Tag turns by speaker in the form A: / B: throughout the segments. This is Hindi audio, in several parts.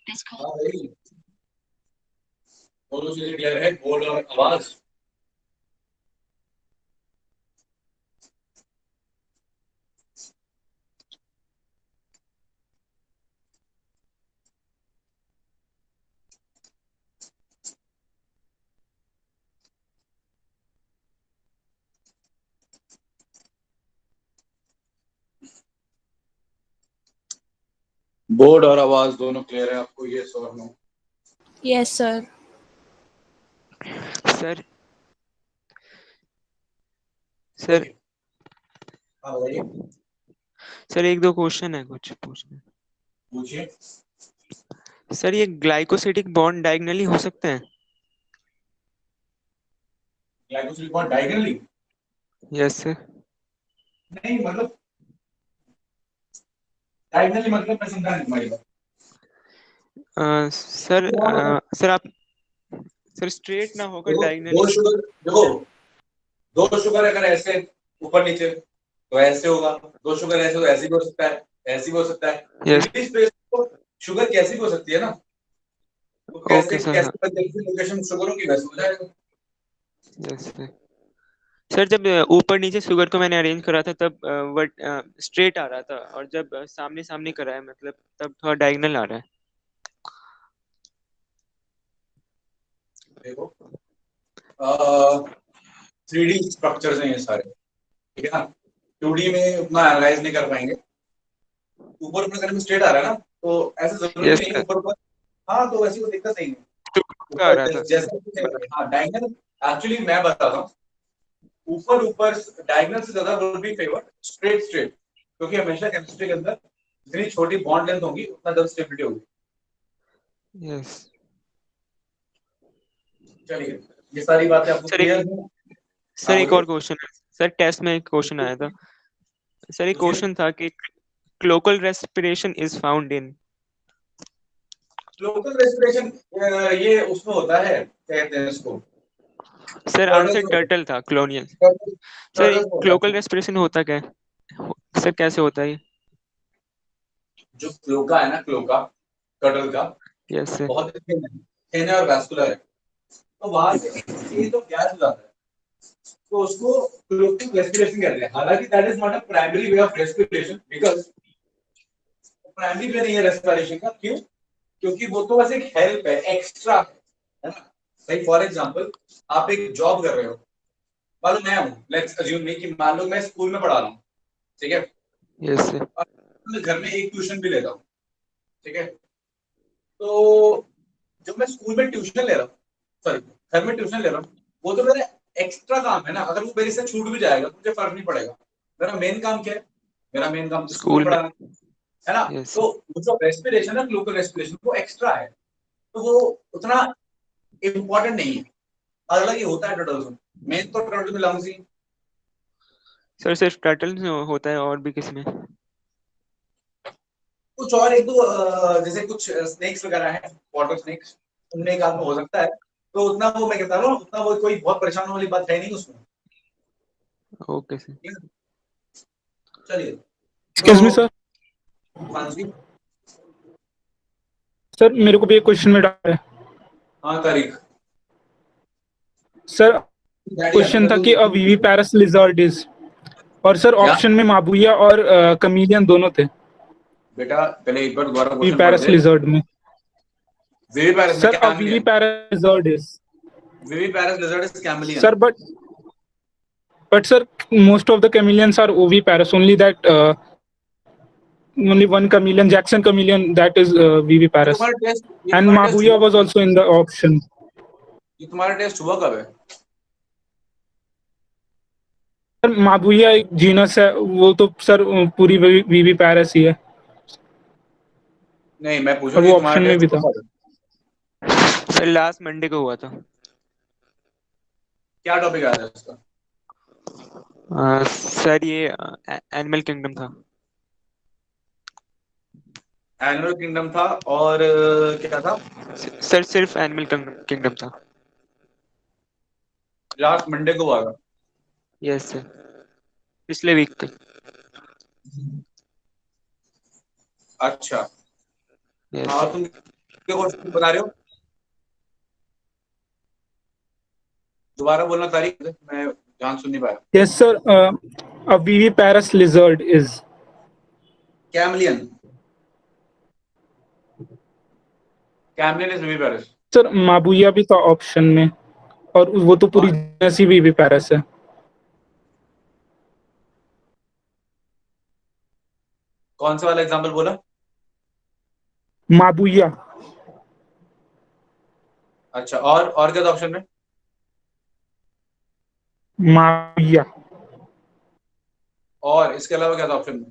A: हाँ भाई, दोनों चीजें क्लियर है, बोल और आवाज। बोर्ड और आवाज दोनों क्लियर है आपको, ये और no?
B: Yes sir.
C: Sir sir
A: okay, हाँ बताइए।
C: सर एक दो क्वेश्चन है कुछ पूछना।
A: पूछिए।
C: सर ये ग्लाइकोसिडिक बॉन्ड डायगनली हो सकते हैं?
A: ग्लाइकोसिलिक बॉन्ड डायगोनली?
C: Yes sir.
A: नहीं मतलब, डायगोनली मतलब मैं समझा नहीं तुम्हारी बात।
C: सर सर आप सर स्ट्रेट ना होकर
A: देखो,
C: डायगनली।
A: दो शुगर, देखो, दो शुगर अगर ऐसे ऊपर नीचे तो ऐसे होगा, दो शुगर ऐसे तो ऐसे भी हो सकता है, ऐसे भी हो सकता है।
C: यस।
A: फ्री स्पेस तो शुगर कैसी भी हो सकती है ना, तो कैसे
C: ओके सर हाँ।
A: कैसे लोकेशन शुगरों की वैसे हो जाएगा।
C: Yes sir. सर जब ऊपर नीचे शुगर को मैंने अरेंज करा था तब वट स्ट्रेट आ रहा था, और जब सामने सामने करा है मतलब तब थोड़ा डायगनल आ रहा है।
A: देखो, 3D स्ट्रक्चर्स हैं ये सारे, ठीक है ना? 2D में उतना एनालाइज नहीं कर पाएंगे। ऊपर ऊपर करने में स्ट्रेट आ रहा है ना, तो ऐसा जरूरी
C: यस
A: नहीं है
C: सर।
A: ऊपर ऊपर। हाँ, तो वैसी कोई दिक्कत नहीं है।
C: शुगर का आ
A: ऊपर
C: रहा था
A: जैसा कुछ है, हाँ डायगनल। एक्चुअली मैं बताता हूँ, ऊपर ऊपर डायगनल से ज्यादा will be favour straight straight, क्योंकि हमेशा केमिस्ट्री के अंदर जितनी छोटी बॉन्ड लेंथ होगी उतना ज्यादा स्टेबिलिटी होगी।
C: यस।
A: चलिए, ये सारी बातें आपको
C: सर एक
A: क्लियर हैं?
C: सर
A: हाँ
C: एक
A: बोलिए।
C: और क्वेश्चन है। सर टेस्ट में एक क्वेश्चन आया था। सर एक
A: पूछिए।
C: क्वेश्चन था कि cloacal respiration is found in.
A: Local respiration, ये उसमें होता है, क्या कहते हैं इसको,
C: सर
A: टर्टल्स
C: आंसर
A: में होता
C: टर्टल था क्लोनियल।
A: है,
C: सर
A: टर्टल्स
C: एक
A: में होता
C: क्लोकल
A: है।
C: रेस्पिरेशन होता क्या है? सर कैसे होता है ये?
A: जो क्लोका है ना, क्लोका टर्टल का,
C: यस सर।
A: बहुत थिन है और वैस्कुलर है, तो वहां से ये तो गैस हो जाता है, तो उसको क्लोकिंग रेस्पिरेशन कहते हैं। हालांकि that is not a primary way of respiration, because primary way नहीं है रेस्पिरेशन का। क्यों? क्योंकि वो तो बस एक हेल्प है, एक्स्ट्रा है ना। लाइक फॉर एग्जांपल, आप एक जॉब कर रहे हो, मान लो मैं हूँ, लेट्स अज्यूम मी कि मान लो मैं स्कूल में पढ़ा रहा हूँ, ठीक है,
C: यस सर।
A: और मैं घर में एक ट्यूशन भी लेता हूँ, ठीक है। तो जब मैं स्कूल में ट्यूशन ले रहा हूँ, सॉरी, घर में ट्यूशन ले रहा हूँ, वो तो मेरा एक्स्ट्रा काम है ना। अगर वो मेरे से छूट भी जाएगा मुझे फर्क नहीं पड़ेगा। मेरा मेन काम क्या है? मेरा मेन काम तो स्कूल में
C: स्कूल में।
A: पढ़ाना है ना।
C: यस।
A: तो वो जो रेस्पिरेशन है, ग्लूकोज रेस्पिरेशन, वो एक्स्ट्रा है, तो वो उतना इम्पोर्टेंट नहीं है। हालांकि होता है टोटल में, मेन तो टोटल में लंग्स ही।
C: सर सिर्फ टर्टल में होता है और भी किसमें?
A: कुछ और एक दो जैसे कुछ स्नेक्स वगैरह हैं, वाटर स्नेक्स, उनमें एक आध में हो सकता है। तो उतना वो मैं कहता हूँ, उतना वो कोई बहुत परेशान होने वाली बात है नहीं उसमें।
C: Okay sir.
A: ठीक है? चलिए, तो
D: एक्सक्यूज मी सर।
A: हाँ जी।
D: सर मेरे को भी एक क्वेश्चन में डाल है
A: हाँ तारीख,
D: सर।
A: डैडी आना
D: क्वेश्चन
A: था
D: था
A: तो
D: कि अ वीवी पैरस लिजर्ड इज, और सर
A: क्या?
D: ऑप्शन में माबुया और कमीलियन दोनों थे।
A: बेटा पहले एक बार दोबारा
D: वी
A: क्वेश्चन पढ़
D: पैरस
A: दे।
D: लिजर्ड में
A: विवी पैरस में
D: सर अ वीवी
A: कैमलियन,
D: पैरस lizard is.
A: Viviparous lizard is chameleon.
D: Sir but sir, most of the chameleons are oviparous. Only that only one chameleon, Jackson chameleon, that is
A: ये
D: viviparous.
A: तुम्हारा टेस्ट, ये
D: And
A: तुम्हारा टेस्ट
D: Mabuya
A: हुआ
D: was
A: कब है?
D: also in the option.
A: ये तुम्हारा टेस्ट हुआ कब है?
D: सर माबुया एक जीनस है, वो तो सर पूरी विविपैरस ही है,
A: नहीं, मैं पूछूं
D: और
A: कि
D: वो
A: तुम्हारा
D: ऑप्शन में
A: टेस्ट
D: भी था।
A: हुआ कब है?
C: सर लास्ट मंडे को हुआ था।
A: क्या टॉपिक आया था इसका?
C: सर ये एनिमल किंगडम था।
A: एनिमल किंगडम था, और क्या था?
C: सर सिर्फ एनिमल किंगडम था।
A: लास्ट मंडे को हुआ था।
C: Yes sir. पिछले वीक पे।
A: अच्छा,
C: यस
A: हाँ
C: सर।
A: तुम क्वेश्चन बता रहे हो? दोबारा बोलना तारीख, मैं ध्यान सुन नहीं पाया।
D: Yes, sir. A viviparous lizard is.
A: Chameleon, chameleon is viviparous.
D: Sir Mabuya भी था ऑप्शन में, और वो तो पूरी जैसी विविपेरस है।
A: कौन सा वाला एग्जांपल बोला?
D: माबुया।
A: अच्छा, और क्या था ऑप्शन में?
D: माबुया।
A: और इसके अलावा क्या था ऑप्शन में?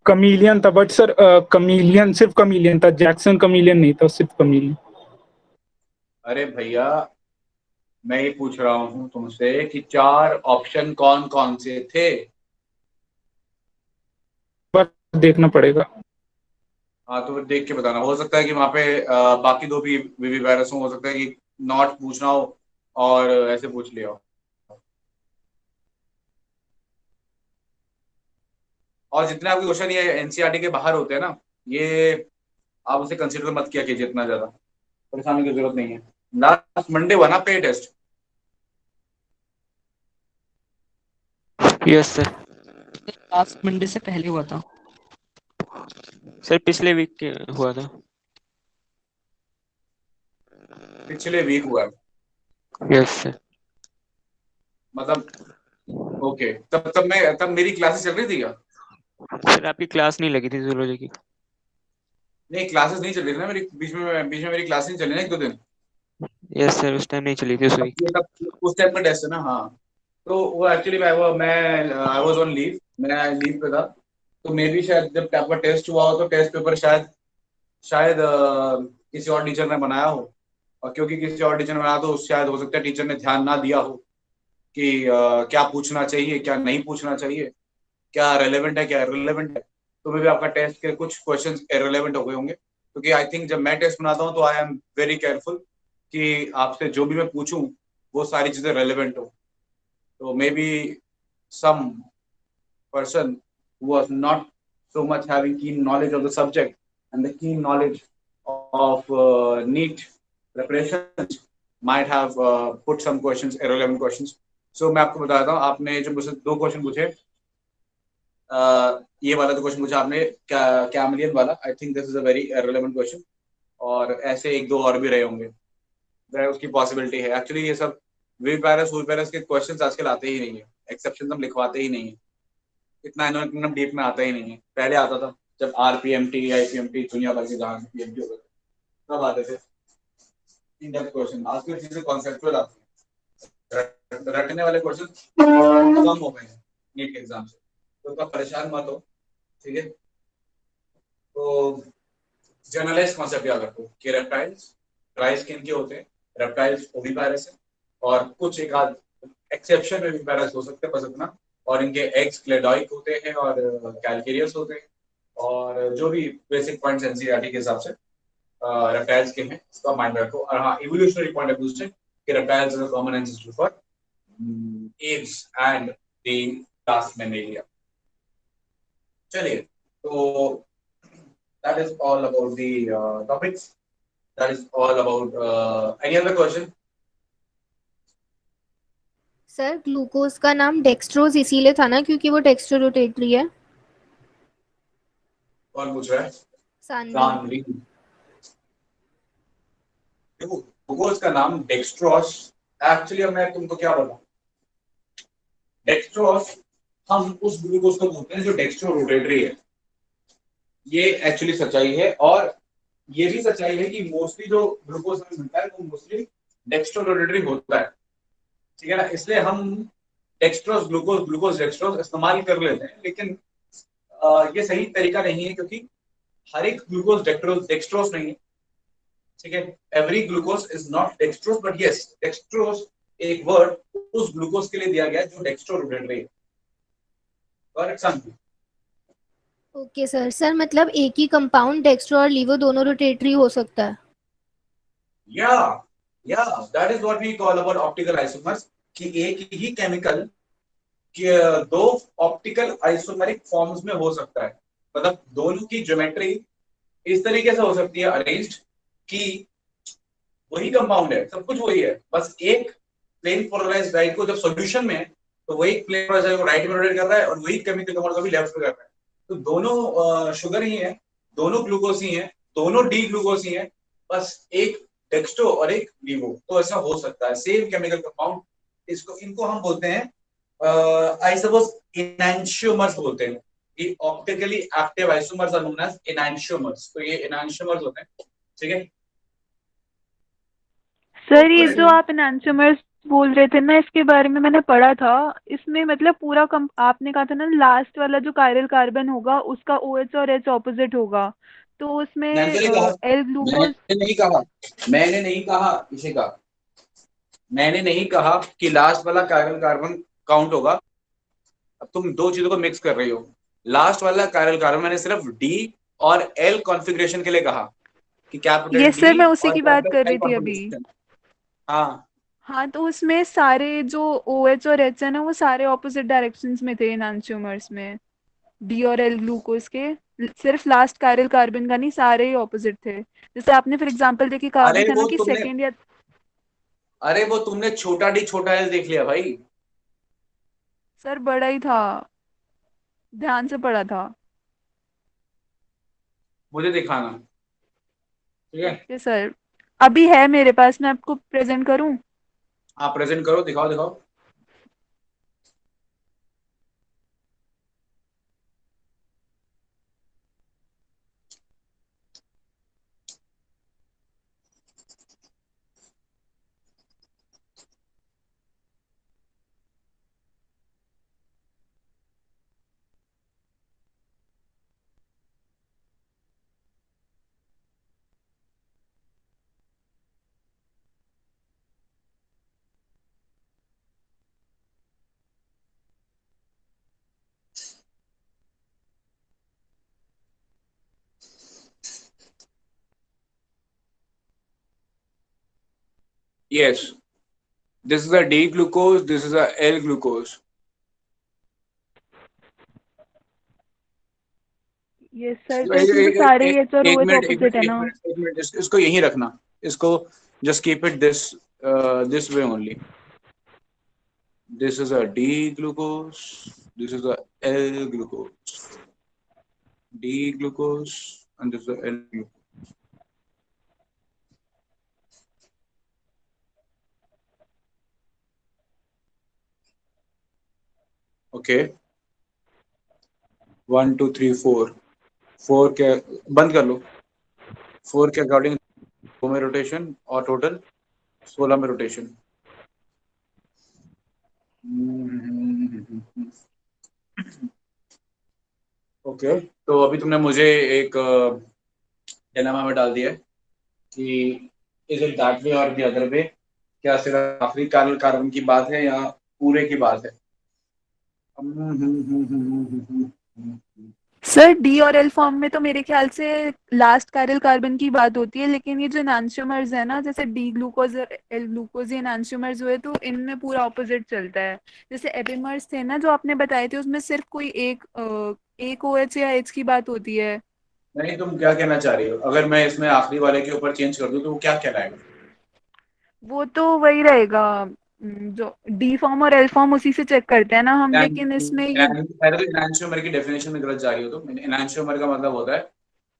D: कमीलियन था, बट सर कमीलियन सिर्फ कमीलियन था, जैक्सन कमीलियन नहीं था, सिर्फ कमीलियन।
A: अरे भैया, मैं ये पूछ रहा हूँ तुमसे कि 4 ऑप्शन कौन कौन से थे?
D: बस देखना पड़ेगा।
A: हाँ, तो फिर देख के बताना। हो सकता है कि वहां पे बाकी 2 भी विविपेरस हो सकता है कि नॉट पूछना हो और ऐसे पूछ लिया हो। और जितने आपके क्वेश्चन ये एनसीईआरटी के बाहर होते हैं ना, ये आप उसे कंसिडर मत किया कीजिए, इतना ज्यादा परेशानी की जरूरत नहीं है। लास्ट मंडे हुआ ना पे test?
C: Yes sir.
E: Last Monday से पहले हुआ था।
C: सर पिछले वीक के हुआ था।
A: पिछले वीक हुआ है?
C: Yes sir.
A: मतलब ओके, तब मेरी क्लासेस चल रही थी क्या?
C: सर आपकी क्लास नहीं लगी थी जूलॉजी की।
A: नहीं, क्लासेस नहीं चल रही थी ना मेरी, बीच में मेरी क्लास नहीं चली ना 1-2 दिन।
C: यस सर, उस टाइम नहीं चली थी उस वीक।
A: तब उस टाइम पे टेस्ट है ना, हाँ। तो वो एक्चुअली मैं आई वाज ऑन लीव, मैं लीव पे था। तो मे बी शायद जब आपका टेस्ट हुआ हो तो टेस्ट पेपर शायद किसी और टीचर ने बनाया हो। और क्योंकि किसी और टीचर ने बनाया तो शायद हो सकता है टीचर ने ध्यान ना दिया हो कि क्या पूछना चाहिए, क्या नहीं पूछना चाहिए, क्या रेलेवेंट है, क्या इररिलेवेंट है। तो मे भी आपका टेस्ट के कुछ क्वेश्चंस इररिलेवेंट हो गए होंगे, क्योंकि आई थिंक जब मैं टेस्ट बनाता हूँ तो आई एम वेरी केयरफुल कि आपसे जो भी मैं पूछूं वो सारी चीजें रेलेवेंट हो। तो may be some person who was not so much having keen knowledge of the subject and the keen knowledge of NEET preparation might have put some questions, irrelevant questions. So मैं आपको बताता हूँ, आपने जो मुझसे 2 क्वेश्चन पूछे, ये वाला तो क्वेश्चन पूछा आपने कैमलियन वाला, I think this is a very irrelevant question. और ऐसे 1-2 और भी रहे होंगे, उसकी पॉसिबिलिटी है। एक्चुअली ये सब विविपेरस के क्वेश्चंस आजकल आते ही नहीं है, एक्सेप्शन हम लिखवाते ही नहीं है, इतना इन्होंने डीप में आता ही नहीं है। पहले आता था जब आरपीएमटी, आईपीएमटी, दुनिया भर के जहां पीएमटी होते थे तब आते थे इन डेप्थ क्वेश्चन। आजकल चीजें कॉन्सेप्चुअल आती हैं, रटने वाले क्वेश्चन कम हो गए हैं नीट के एग्जाम से, तो इतना परेशान मत हो, ठीक है? तो जनरलाइज कॉन्सेप्ट याद रखो कि रेप्टाइल्स ड्राई स्किन के होते हैं, रेप्टाइल्स ओविपायरस है, और कुछ एक आध एक्सेप्शन में विविपायरस हो सकते हैं, बस इतना। और इनके एग्स क्लेडॉइक होते हैं और कैलकेरियस होते हैं। और जो भी बेसिक पॉइंट्स एनसीईआरटी के हिसाब से रेप्टाइल्स के हैं उसका माइंड रखो। और हाँ, इवोल्यूशनरी पॉइंट ऑफ व्यू से कि reptiles is a common ancestor for apps and the last Mammalia. चलिए, तो that is all about the topics. That is all about any other question?
B: Sir glucose का नाम डेक्सट्रोज इसीलिए था ना क्योंकि वो डेक्स्ट्रो रोटेटरी है।
A: कौन पूछ रहा है?
B: सानवी।
A: सानवी। देखो, ग्लूकोज का नाम डेक्स्ट्रोस, एक्चुअली अब मैं तुमको क्या बताऊं, डेक्स्ट्रोस हम उस ग्लूकोज को बोलते हैं जो डेक्स्ट्रो रोटेटरी है। ये एक्चुअली सच्चाई है, और ये भी सच्चाई है कि मोस्टली जो ग्लूकोज हमें मिलता है वो मोस्टली डेक्स्ट्रो रोटेटरी होता है, ठीक है ना? इसलिए हम डेक्स्ट्रोस ग्लूकोज, ग्लूकोज डेक्स्ट्रोस इस्तेमाल कर लेते हैं, लेकिन ये सही तरीका नहीं है, क्योंकि हर एक ग्लूकोज डेक्स्ट्रोस नहीं है, ठीक है? Every glucose is not dextrose, but yes, dextrose एक वर्ड उस ग्लूकोज के लिए दिया गया है जो डेक्स्ट्रो रोटेटरी है। करेक्ट समझ?
B: Okay sir. सर मतलब एक ही कंपाउंड डेक्स्ट्रो और लीवो दोनों रोटेटरी हो सकता है?
A: या that is what we call about optical isomers, कि एक ही केमिकल के 2 ऑप्टिकल आइसोमेरिक फॉर्म्स में हो सकता है। मतलब दोनों की ज्योमेट्री इस तरीके से हो सकती है अरेंज्ड कि वही कंपाउंड है, सब कुछ वही है, बस एक प्लेन पोलराइज्ड डाई को जब सॉल्यूशन में है तो वही प्लेन पोलराइज्ड को राइट में रोटेट कर रहा है और वही केमिकल कंपाउंड को भी लेफ्ट में कर रहा है। तो दोनों शुगर ही है, दोनों ग्लूकोज ही है, दोनों डी ग्लूकोज ही है, बस एक डेक्स्ट्रो और एक लीवो। तो ऐसा हो सकता है सेम केमिकल कंपाउंड। इसको इनको हम बोलते हैं आई सपोज इनैंशियोमर्स बोलते हैं। ये optically active isomers are known as enantiomers. तो ये इनैंशियोमर्स होते हैं, ठीक है।
F: सर ये जो आप एनांटियोमर्स बोल रहे थे ना, इसके बारे में मैंने पढ़ा था। इसमें मतलब पूरा आपने कहा था ना लास्ट वाला जो कायरल कार्बन होगा उसका OH और H ऑपोजिट होगा, तो उसमें
A: मैंने नहीं कहा,
F: एल ग्लूकोज।
A: मैंने नहीं कहा इशिका, मैंने नहीं कहा कि लास्ट वाला कायरल कार्बन काउंट होगा। अब तुम दो चीजों को मिक्स कर रही हो। लास्ट वाला कायरल कार्बन मैंने सिर्फ डी और एल कॉन्फ़िगरेशन के लिए कहा कि कैपिटल
F: ये सर
A: डी
F: मैं उसी
A: और
F: की बात कर
A: कैपिटल एल
F: रही थी अभी।
A: कॉन्फ़िगरेशन। हाँ
F: हाँ, तो उसमें सारे जो OH और H है ना वो सारे ऑपोजिट डायरेक्शंस में थे एनांटियोमर्स में। डी और एल ग्लूकोज के सिर्फ लास्ट कायरल कार्बन का नहीं, सारे ही ऑपोजिट थे। जैसे आपने फॉर एग्जांपल देखिए कहा
A: अरे
F: भी था ना
A: वो
F: कि
A: तुमने
F: सेकंड या
A: अरे वो तुमने छोटा डी छोटा एल देख लिया भाई।
F: सर बड़ा ही था, ध्यान से पढ़ा था।
A: मुझे दिखाना, ठीक है।
F: ओके सर, अभी है मेरे पास, मैं आपको प्रेजेंट करूं?
A: आप प्रेजेंट करो, दिखाओ दिखाओ। Yes, this is a D glucose, this is a L glucose.
F: ये सर तो
A: एक
F: इसमें तो
A: एक
F: सारे
A: एक
F: H और
A: एक
F: OH
A: मिनट एक
F: ऑपोजिट
A: मिनट
F: है
A: एक
F: ना।
A: मिनट एक मिनट इसको यहीं रखना। इसको just keep it this way only. This is a D glucose, this is a L glucose, D glucose and this is L glucose. Okay 1 2 3 4 4 के बंद कर लो। 4 के अकॉर्डिंग 2 में रोटेशन और टोटल 16 में रोटेशन। ओके तो अभी तुमने मुझे एक डिलेमा में डाल दिया है कि इज इट दैट वे और द अदर वे। क्या सिर्फ आखिरी कार्बन की बात है या पूरे की बात है?
F: सर डी और एल फॉर्म में तो मेरे ख्याल से लास्ट कायरल कार्बन की बात होती है, लेकिन ये जो एनांटियोमर्स है ना, जैसे डी ग्लूकोज और एल ग्लूकोज, ये एनांटियोमर्स हुए तो इनमें पूरा ऑपोजिट चलता है। जैसे एपिमर्स थे ना जो आपने बताए थे, उसमें सिर्फ कोई एक OH या H की बात होती है।
A: नहीं, तुम क्या कहना चाह रही हो? अगर मैं इसमें आखिरी वाले के ऊपर चेंज कर दूं तो वो क्या कहलाएगा?
F: वो तो वही रहेगा, जो डी फॉर्म और एल फॉर्म उसी से चेक करते हैं ना हम, लेकिन इसमें ये
A: पहले तो इनैंशियोमर की डेफिनेशन में गलत जा रही हो तुम। इनैंशियोमर का मतलब होता है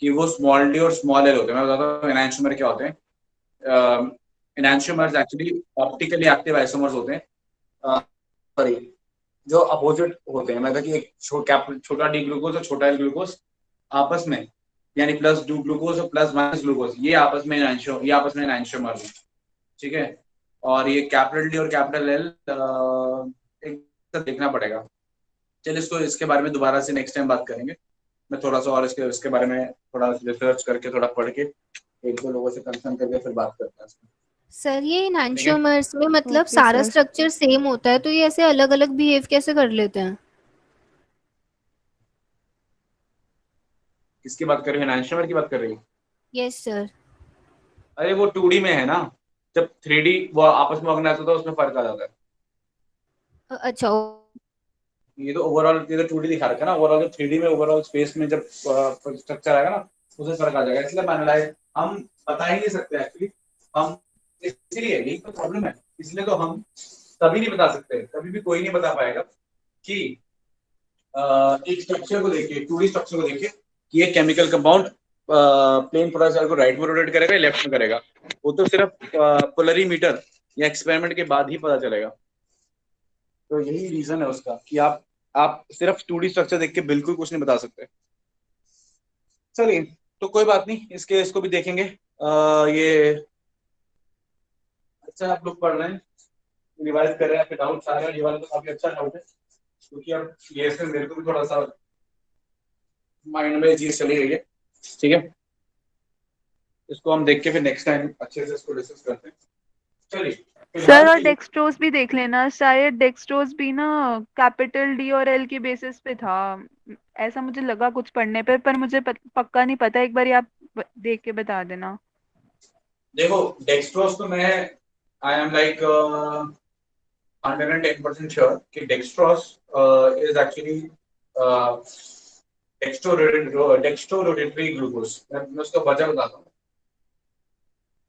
A: कि वो स्मॉल डी और स्मॉल एल होते हैं। मैं बताता हूँ इनैंशियोमर क्या होते हैं। इनैंशियोमर्स एक्चुअली ऑप्टिकली एक्टिव आइसोमर्स होते हैं, सॉरी, जो अपोजिट होते हैं। मतलब कि एक छोटा डी ग्लूकोज और छोटा एल ग्लूकोज आपस में, यानी प्लस टू ग्लूकोज और प्लस माइनस ग्लूकोज, ये आपस में एनांशियोमर हैं, ठीक है। और ये कैपिटल डी और कैपिटल एल एक साथ देखना पड़ेगा। चल इसको इसके बारे में दोबारा से नेक्स्ट टाइम बात करेंगे। मैं थोड़ा सा और इसके बारे में थोड़ा रिसर्च करके, थोड़ा पढ़ के, एक दो लोगों से कंसर्न करके फिर बात करते हैं।
B: सर ये इनैंशियोमर्स में मतलब
F: ओके
B: सारा
F: सर।
B: स्ट्रक्चर सेम होता है, तो ये ऐसे अलग अलग बिहेव कैसे कर लेते हैं?
A: किसकी बात कर रही है? एनांशियोमर की बात कर रही है?
B: Yes sir.
A: अरे वो 2D में है ना, जब 3D वो आपस में ऑर्गेनाइज होता है उसमें फर्क आ जाता है।
B: अच्छा
A: ये तो ओवरऑल, ये तो 2D दिखा रखा है ना। ओवरऑल 3D में ओवरऑल स्पेस में जब स्ट्रक्चर आएगा ना, उससे फर्क आ जाएगा। इसलिए मैंने लाइक हम बता ही नहीं सकते एक्चुअली, हम इसलिए यही तो प्रॉब्लम है, इसलिए तो हम कभी नहीं बता सकते, कभी भी कोई नहीं बता पाएगा कि एक स्ट्रक्चर को देखिए, 2D स्ट्रक्चर को देखिए कि ये केमिकल कंपाउंड प्लेन पोलराइजर को राइट में रोटेट करेगा या लेफ्ट में करेगा, वो तो सिर्फ पोलरीमीटर या एक्सपेरिमेंट के बाद ही पता चलेगा। तो यही रीजन है उसका कि आप सिर्फ 2D स्ट्रक्चर देख के बिल्कुल कुछ नहीं बता सकते। चलिए, तो कोई बात नहीं, इसको भी देखेंगे। ये अच्छा आप लोग पढ़ रहे हैं, रिवाइज कर रहे हैं, आपके डाउट्स आ रहे हैं, ये वाला तो काफी अच्छा डाउट है, क्योंकि अब ये इसमें मेरे को भी थोड़ा सा माइंड में चीज चली गई है। ठीक है, इसको हम देख के फिर नेक्स्ट टाइम अच्छे से इसको डिस्कस करते हैं। चलिए
F: सर
A: फिलहाल
F: और
A: के लिए
F: डेक्सट्रोज भी देख लेना, शायद डेक्सट्रोज भी ना कैपिटल डी और एल के बेसिस पे था, ऐसा मुझे लगा कुछ पढ़ने पर मुझे पक्का नहीं पता, एक बार आप देख के बता देना।
A: देखो डेक्सट्रोज तो मैं आई एम लाइक 110% श्योर कि dextrose is actually dextrorotatory glucose. मैं उसका वजह बताता हूँ।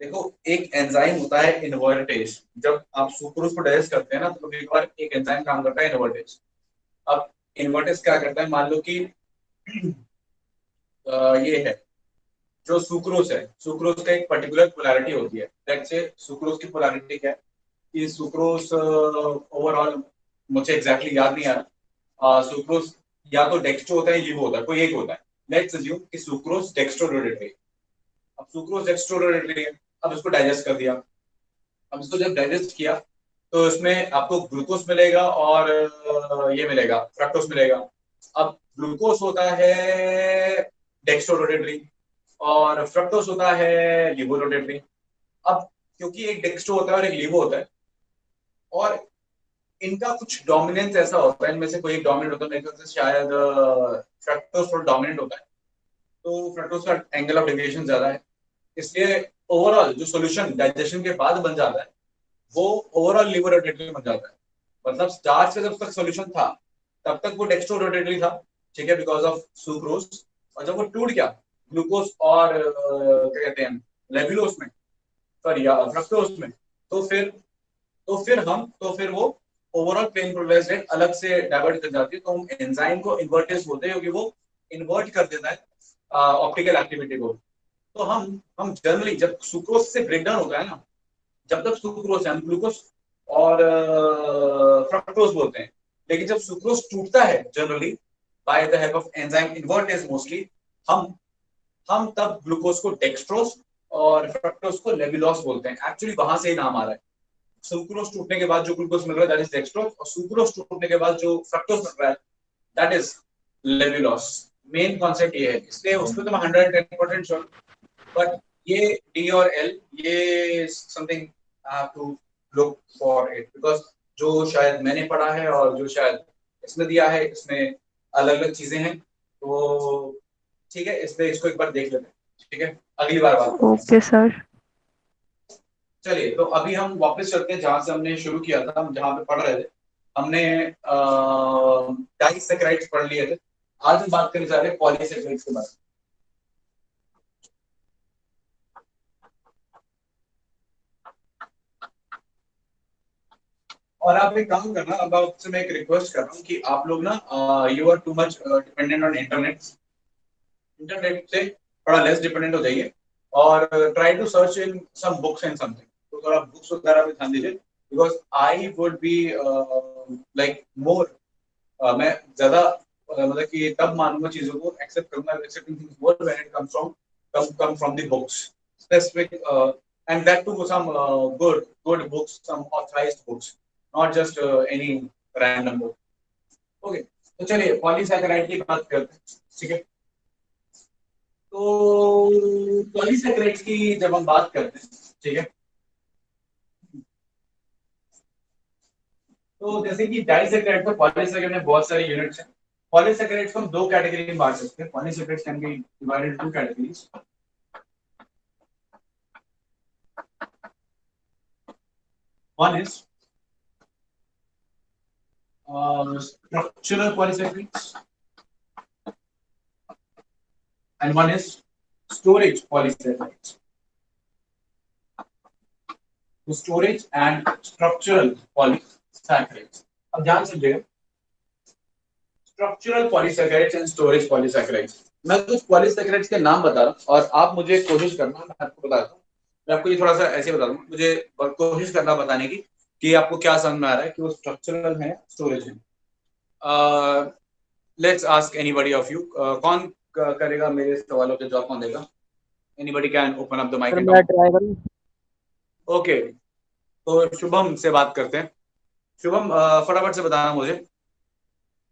A: देखो एक एंजाइम होता है इनवर्टेज, जब आप सुक्रोज को डाइजेस्ट करते हैं ना तो एक बार एक एंजाइम काम करता है इनवर्टेज। अब इनवर्टेज क्या करता है, मान लो कि ये है जो सुक्रोज है, सुक्रोज का एक पर्टिकुलर पोलैरिटी होती है। लेट्स से सुक्रोज की पोलैरिटी क्या है कि सुक्रोज ओवरऑल मुझे एग्जैक्टली याद नहीं आ रहा, सुक्रोज या तो डेक्स्ट्रो होता है, लिवो होता है, कोई एक होता है। लेट्स अज्यूम कि सुक्रोज डेक्स्ट्रोरोटेटरी। अब सुक्रोज डेक्स्ट्रोरोटेटरी है, अब इसको डाइजेस्ट कर दिया। अब इसको जब डाइजेस्ट किया तो इसमें आपको ग्लूकोज मिलेगा और ये मिलेगा, फ्रक्टोज मिलेगा। अब ग्लूकोज होता है डेक्स्ट्रोरोटेटरी और फ्रक्टोज होता है लिवोरोटेटरी। अब क्योंकि एक डेक्स्ट्रो होता है और एक लिवो होता है, और इनका कुछ डोमिनेंस ऐसा होता है, इनमें से कोई एक डोमिनेंट होता है, मेरे ख्याल से शायद फ्रक्टोज थोड़ा डोमिनेंट होता है, तो फ्रक्टोज का एंगल ऑफ डेविएशन ज्यादा है। इसलिए ओवरऑल जो सॉल्यूशन डाइजेशन के बाद बन जाता है वो ओवरऑल लिवर रोटेटरी बन जाता है। मतलब स्टार्च का जब तक सॉल्यूशन था तब तक वो डेक्स्ट्रो रोटेटरी था, ठीक है, बिकॉज ऑफ सुक्रोज। और जब वो टूट गया ग्लूकोज और क्या कहते हैं लेविलोस में, सॉरी फ्रक्टोज में, तो फिर वो ओवरऑल प्लेन प्रोग्रेस रेट अलग से डाइवर्ट कर जाती है। तो हम एंजाइम को इन्वर्टेज बोलते हैं, क्योंकि वो इन्वर्ट कर देता है ऑप्टिकल एक्टिविटी को। तो हम जनरली जब सुक्रोज से ब्रेकडाउन होता है ना, जब तक सुक्रोज है हम ग्लूकोज और फ्रक्टोज बोलते हैं। लेकिन जब सुक्रोज टूटता है generally bye the help of enzyme invertase mostly, हम तब ग्लूकोज को डेक्स्ट्रोज और फ्रक्टोज को लेविलोस बोलते हैं। एक्चुअली वहां से ही नाम आ रहा है। सुक्रोज टूटने के बाद जो ग्लूकोज मिल रहा है दैट इज डेक्स्ट्रोज, और सुक्रोज टूटने के बाद जो फ्रक्टोज मिल रहा है that is levulose. Main concept ये है, इसलिए उसमें तो मैं 110% श्योर। बट ये डी और एल, ये something I have to look for it, because जो शायद मैंने पढ़ा है और जो शायद इसमें दिया है, इसमें अलग अलग चीजें हैं। तो ठीक है, इसलिए इसको एक बार देख लेते हैं, ठीक है, अगली बार बात करते हैं।
F: Okay sir.
A: चलिए, तो अभी हम वापस चलते हैं जहां से हमने शुरू किया था, हम जहां पे पढ़ रहे थे। हमने डाइसैकेराइड्स पढ़ लिए थे। आज हम बात करने जा रहे हैं पॉलीसैकेराइड्स के बारे में। और आप एक काम करना, अब आपसे मैं एक रिक्वेस्ट कर रहा हूँ कि आप लोग ना you are too much dependent on internet, internet से थोड़ा लेस डिपेंडेंट हो जाइए और try to search in some books and something. तो थोड़ा बुक्स वगैरह पे ध्यान दीजिए, because I would be like more, मैं ज्यादा मतलब कि तब मानूंगा चीजों को, एक्सेप्ट करूंगा, excepting things more when it comes come from the books specific, and that to some good books, some authorized books, not just any random book. Okay, तो चलिए पॉलीसैकेराइड की बात करते हैं, ठीक है। तो पॉलीसैकेराइड्स की जब हम बात करते हैं, ठीक है, तो जैसे कि डाइसैकेराइड तो पॉलीसैकेराइड में बहुत सारी यूनिट्स हैं। पॉलीसैकेराइड्स को हम दो कैटेगरी में बांट सकते हैं। Polysaccharides can be divided into categories. One is structural polysaccharides and one is storage polysaccharides. तो storage and structural polysaccharides. अब ध्यान से देखिए, structural polysaccharides and storage polysaccharides. मैं कुछ पॉलीसैकेराइड्स के नाम बता रहा हूं और आप मुझे कोशिश करना, मैं आपको बताता हूं, मैं आपको ये थोड़ा सा ऐसे बता दूं, मुझे कोशिश करना बताने की कि आपको क्या समझ में आ रहा है कि वो स्ट्रक्चरल है स्टोरेज है। Let's ask anybody of you, कौन करेगा मेरे सवालों के जवाब, कौन देगा? Anybody can open up the mic and
E: मैं ट्राई करूं।
A: ओके, तो शुभम से बात करते हैं। शुभम, फटाफट से बताना मुझे,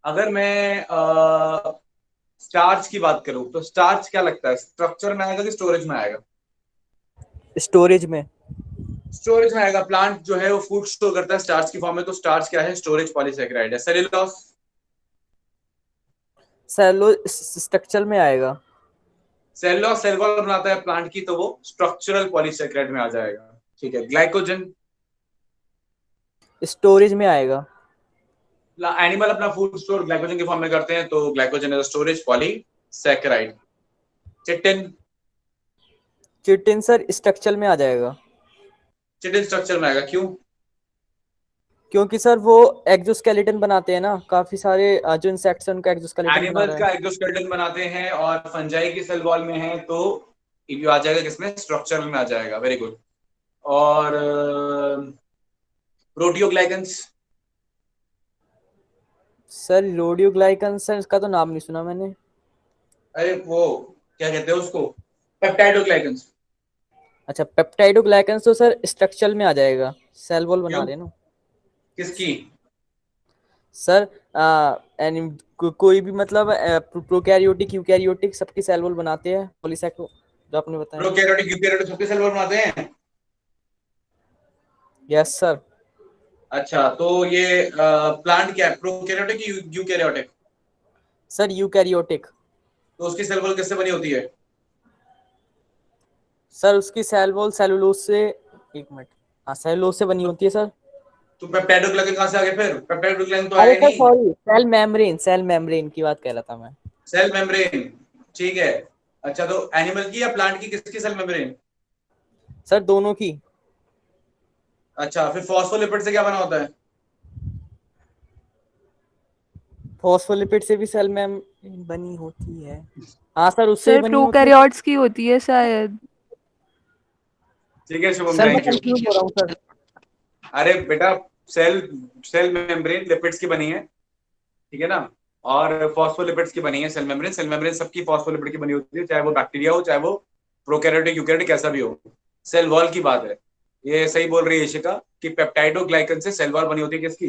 A: अगर मैं स्टार्च की बात करूं तो स्टार्च क्या लगता है, स्ट्रक्चर में आएगा कि स्टोरेज में आएगा?
E: स्टोरेज में।
A: स्टोरेज में आएगा। प्लांट जो है वो फूड स्टोर करता है स्टार्च की फॉर्म में, तो स्टार्च क्या है? स्टोरेज पॉलीसैकेराइड है। सेल्यूलोज?
E: सेलो स्ट्रक्चर में आएगा।
A: सेल्यूलोज सेल वॉल बनाता है प्लांट की, तो वो स्ट्रक्चरल पॉलीसैकेराइड में आ जाएगा। ठीक है। ग्लाइकोजन?
E: स्टोरेज में आएगा।
A: एनिमल अपना फूड स्टोर ग्लाइकोजन की फॉर्म में करते हैं, तो glycogen is storage polysaccharide. Chitin?
E: Chitin sir structure में आ जाएगा।
A: चिटिन स्ट्रक्चर में आएगा, क्यों?
E: क्योंकि सर वो एक्सोस्केलेटन बनाते हैं ना, काफी सारे जो इंसेक्ट्स हैं उनका एक्सोस्केलेटन बना
A: एनिमल्स
E: रहा
A: का
E: है।
A: एक्सोस्केलेटन बनाते हैं और फंजाई की सेल वॉल में है, तो ये आ जाएगा किसमें? स्ट्रक्चर में आ जाएगा। Very good. और प्रोटियोग्लाइकन्स?
E: सर रोडियोग्लाइकन सर इसका तो नाम नहीं सुना मैंने।
A: अरे वो क्या कहते हैं उसको, पेप्टाइडोग्लाइकन्स।
E: अच्छा पेप्टाइडोग्लाइकन तो सर स्ट्रक्चर में आ जाएगा, सेल वॉल बना
A: क्यों?
E: रहे हैं ना
A: किसकी?
E: सर। कोई भी मतलब प्रोकैरियोटिक यूकैरियोटिक सबकी सेल वॉल बनाते हैं पॉलीसैको जो आपने बताया।
A: प्रोकैरियोटिक यूकैरियोटिक सबके सेल वॉल बनाते हैं।
E: Yes sir.
A: अच्छा, तो ये प्लांट क्या है, प्रोकैरियोटिक यूकैरियोटिक?
E: Sir eukaryotic.
A: तो उसकी सेल वॉल किससे बनी होती है?
E: सर उसकी सेल वॉल सेलुलोज से, एक मिनट, हाँ सेलुलोज से बनी होती है सर।
A: तो पेप्टाइडोग्लाइकन कहां से आ गए फिर? पेप्टाइडोग्लाइकन तो
E: अरे
A: आया
E: सर
A: नहीं।
E: सॉरी, सेल मेम्ब्रेन की बात कर रहा था मैं।
A: सेल मेम्ब्रेन, ठीक है। अच्छा, तो एनिमल की या प्लांट की, किसकी सेल मेम्ब्रेन?
E: सर दोनों की।
A: अच्छा, फिर फॉस्फोलिपिड से क्या बना होता है?
E: फॉस्फोलिपिड से भी सेल मेम्ब्रेन बनी होती है। हाँ सर उससे भी
F: सर
E: बनी होती है।
F: प्रोकैरियोट्स की होती है शायद।
A: ठीक है शुभम,
E: सर मैं
A: थैंक यू।
E: कंफ्यूज हो रहा हूँ सर।
A: अरे बेटा, सेल सेल मेम्ब्रेन लिपिड्स की बनी है, ठीक है ना, और फॉस्फोलिपिड्स की बनी है सेल मेम्ब्रेन। सेल मेम्ब्रेन सबकी फॉस्फोलिपिड की बनी होती है, चाहे वो बैक्टीरिया हो, चाहे वो प्रोकैरियोटिक यूकैरियोटिक कैसा भी हो। सेल वॉल की बात है, ये सही बोल रही है इशिका कि पेप्टाइडोग्लाइकन से सेल वॉल बनी होती है, किसकी?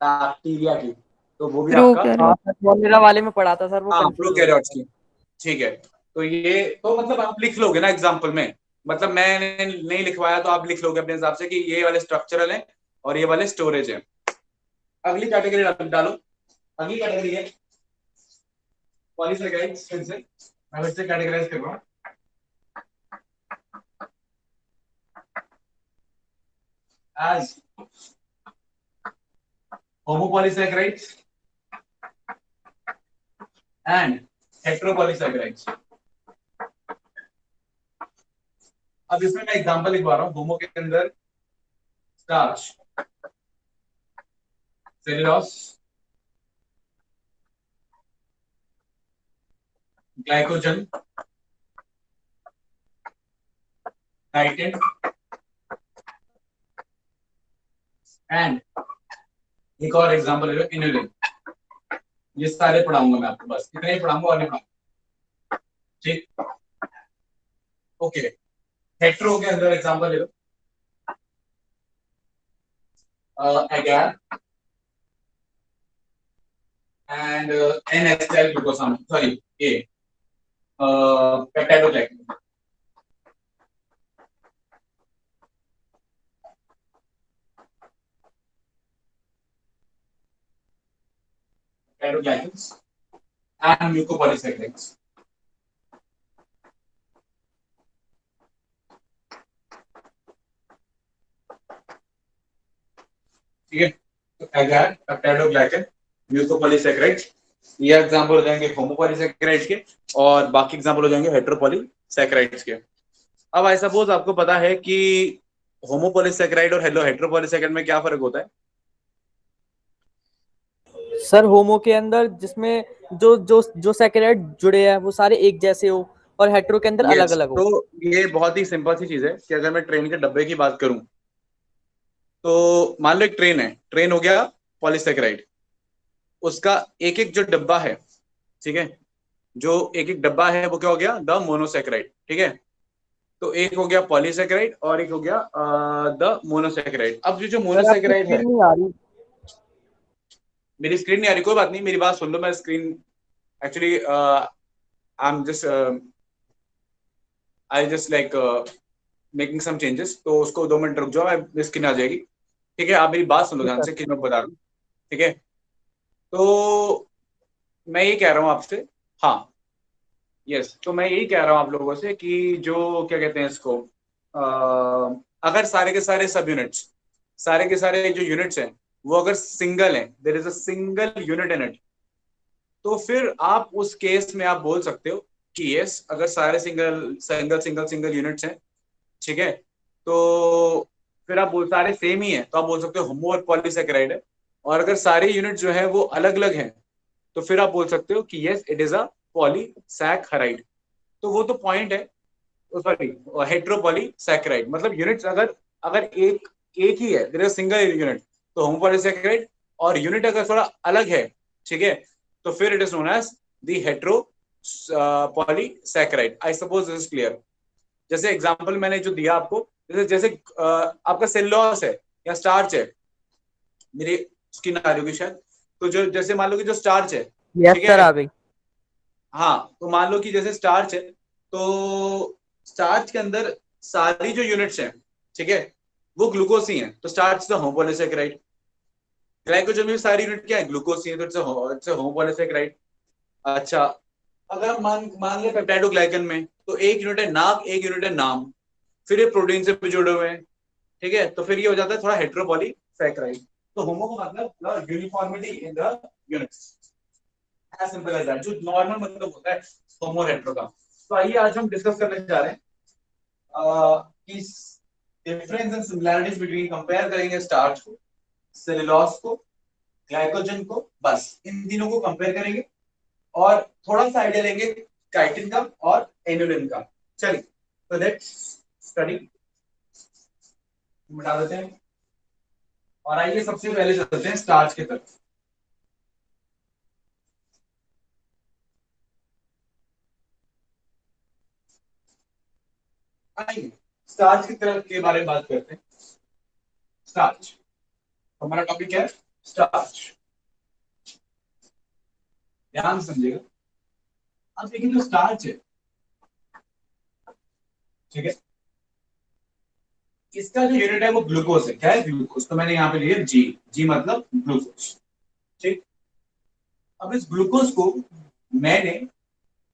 A: बैक्टीरिया की। तो वो भी आपका,
E: हाँ
F: प्रोकैरियोट।
E: सर फॉर्मूला वाले में पढ़ा था सर, वो
A: हाँ,
E: कंफ्यूज हो
A: प्रोकैरियोट्स
E: गया।
A: की। ठीक है, तो ये तो मतलब आप लिख लोगे ना एग्जाम्पल में, मतलब मैंने नहीं लिखवाया तो आप लिख लोगे अपने हिसाब से कि ये वाले स्ट्रक्चरल है और ये वाले स्टोरेज है। अगली कैटेगरी डालो। अगली कैटेगरी है पॉलीसैकेराइड्स। फिर से मैं फिर से कैटेगराइज कर रहा हूँ। as homopolysaccharides and heteropolysaccharides। अब इसमें मैं एग्जांपल लिखवा रहा हूँ। होमो के अंदर starch, cellulose, glycogen, nitrate and एक और एग्जांपल ले लो, इनुलिन। ये सारे पढ़ाऊंगा मैं आपको, बस इतना ही पढ़ाऊंगा और नहीं पढ़ाऊंगा। ठीक, ओके। हेट्रो के अंदर एग्जांपल ले लो, agar and N-acetyl glucosamine, sorry, A, peptidoglycan. Peptidoglycans and mucopolysaccharides. ठीक है, तो agar, peptidoglycan, mucopolysaccharides ये एग्जाम्पल हो जाएंगे होमोपॉलीसैकेराइड्स के, और बाकी एग्जाम्पल हो जाएंगे हेटेरोपॉलीसैकेराइड्स के। अब आई सपोज आपको पता है कि होमोपॉलीसैकेराइड और हेटेरोपॉलीसैकेराइड में क्या फर्क होता है?
E: सर होमो के अंदर जिसमें जो जो जो सैकेराइड जुड़े हैं वो सारे एक जैसे हो, और हेटेरो के अंदर अलग
A: यस,
E: अलग हो।
A: तो ये बहुत ही सिंपल सी चीज है कि अगर मैं ट्रेन के डब्बे की बात करूं, तो मान लो एक ट्रेन है, ट्रेन हो गया पॉलीसैकेराइड, उसका एक एक जो डब्बा है, ठीक है, जो एक एक डब्बा है वो क्या हो गया? द मोनोसैकेराइड, ठीक है। तो एक हो गया पॉलीसैकेराइड और एक हो गया द मोनोसैकेराइड। अब जो
E: सर आपकी
A: मोनोसैकेराइड है,
E: स्क्रीन नहीं आ रही।
A: मेरी स्क्रीन नहीं आ रही, कोई बात नहीं, मेरी बात सुन लो। मैं screen actually I am just I just like making some changes, तो उसको 2 मिनट रुक जाओ, मैं स्क्रीन आ जाएगी। ठीक है, आप मेरी बात सुन लो
E: जी
A: ध्यान
E: सर।
A: से कि मैं बता रहा हूँ। ठीक है, तो मैं ये कह रहा हूँ आपसे, हाँ, यस, तो मैं यही कह रहा हूँ आप लोगों से कि जो क्या कहते हैं इसको, अगर सारे के सारे सब यूनिट्स, सारे के सारे जो यूनिट्स हैं वो अगर सिंगल हैं, there is a single unit in it, तो फिर आप उस केस में आप बोल सकते हो कि यस, अगर सारे single single single single units हैं, ठीक है, तो फिर आप बोल, सारे सेम ही है तो आप बोल सकते हो होमो और पॉलीसैकेराइड है। और अगर सारे यूनिट जो है वो अलग अलग हैं, तो फिर आप बोल सकते हो कि yes, it is a polysaccharide. तो वो तो पॉइंट है, सॉरी, हेट्रोपॉलीसैकेराइड मतलब यूनिट्स अगर अगर एक एक ही है, देयर इज सिंगल यूनिट, तो होमोपॉलीसैकेराइड। और यूनिट अगर थोड़ा अलग है, ठीक है, तो फिर it is known as the hetero polysaccharide. I suppose this is clear. जैसे एग्जांपल मैंने जो दिया आपको, जैसे जैसे आपका सेलुलोज है या स्टार्च है, मेरी स्किन आ रही होगी शायद, तो जो जैसे मान लो कि जो स्टार्च है,
E: यस
A: ठीक
E: सर
A: है,
E: आ गई।
A: हाँ, तो मान लो कि जैसे स्टार्च है, तो स्टार्च के अंदर सारी जो यूनिट्स हैं, ठीक है, वो ग्लूकोज ही हैं, तो स्टार्च तो होमोपॉलीसैकेराइड। ग्लाइकोजन में भी सारी यूनिट क्या है? ग्लूकोज ही है, तो इट्स होमोपॉलीसैकेराइड। अच्छा, अगर हम मान मान ले पेप्टाइडोग्लाइकन में, तो एक यूनिट है नाग, एक यूनिट है नाम, फिर ये प्रोटीन से भी जुड़े हुए हैं, ठीक है, तो फिर ये हो जाता है थोड़ा हेट्रोपॉलीसैकेराइड। तो होमो का मतलब uniformity in the units, as simple as that, जो नॉर्मल मतलब होता है होमो हेट्रो का। तो आइए आज हम डिस्कस करने जा रहे हैं कि difference and similarities between, compare करेंगे स्टार्च को, सेलुलोज को, ग्लाइकोजन को, बस इन तीनों को कंपेयर करेंगे और थोड़ा सा आइडिया लेंगे काइटिन का और एनुलिन का। चलिए, तो लेट्स स्टडी, मिटा देते हैं और आइए सबसे पहले चलते हैं स्टार्च की तरफ। आइए स्टार्च की तरफ के बारे में बात करते हैं। स्टार्च, हमारा टॉपिक क्या है? स्टार्च। ध्यान से समझिएगा। अब देखिए, जो स्टार्च है, ठीक है, इसका जो यूनिट है वो ग्लूकोज है। क्या है? ग्लूकोज। तो मैंने यहाँ पे लिया जी, जी मतलब ग्लूकोज, ठीक। अब इस ग्लूकोज को मैंने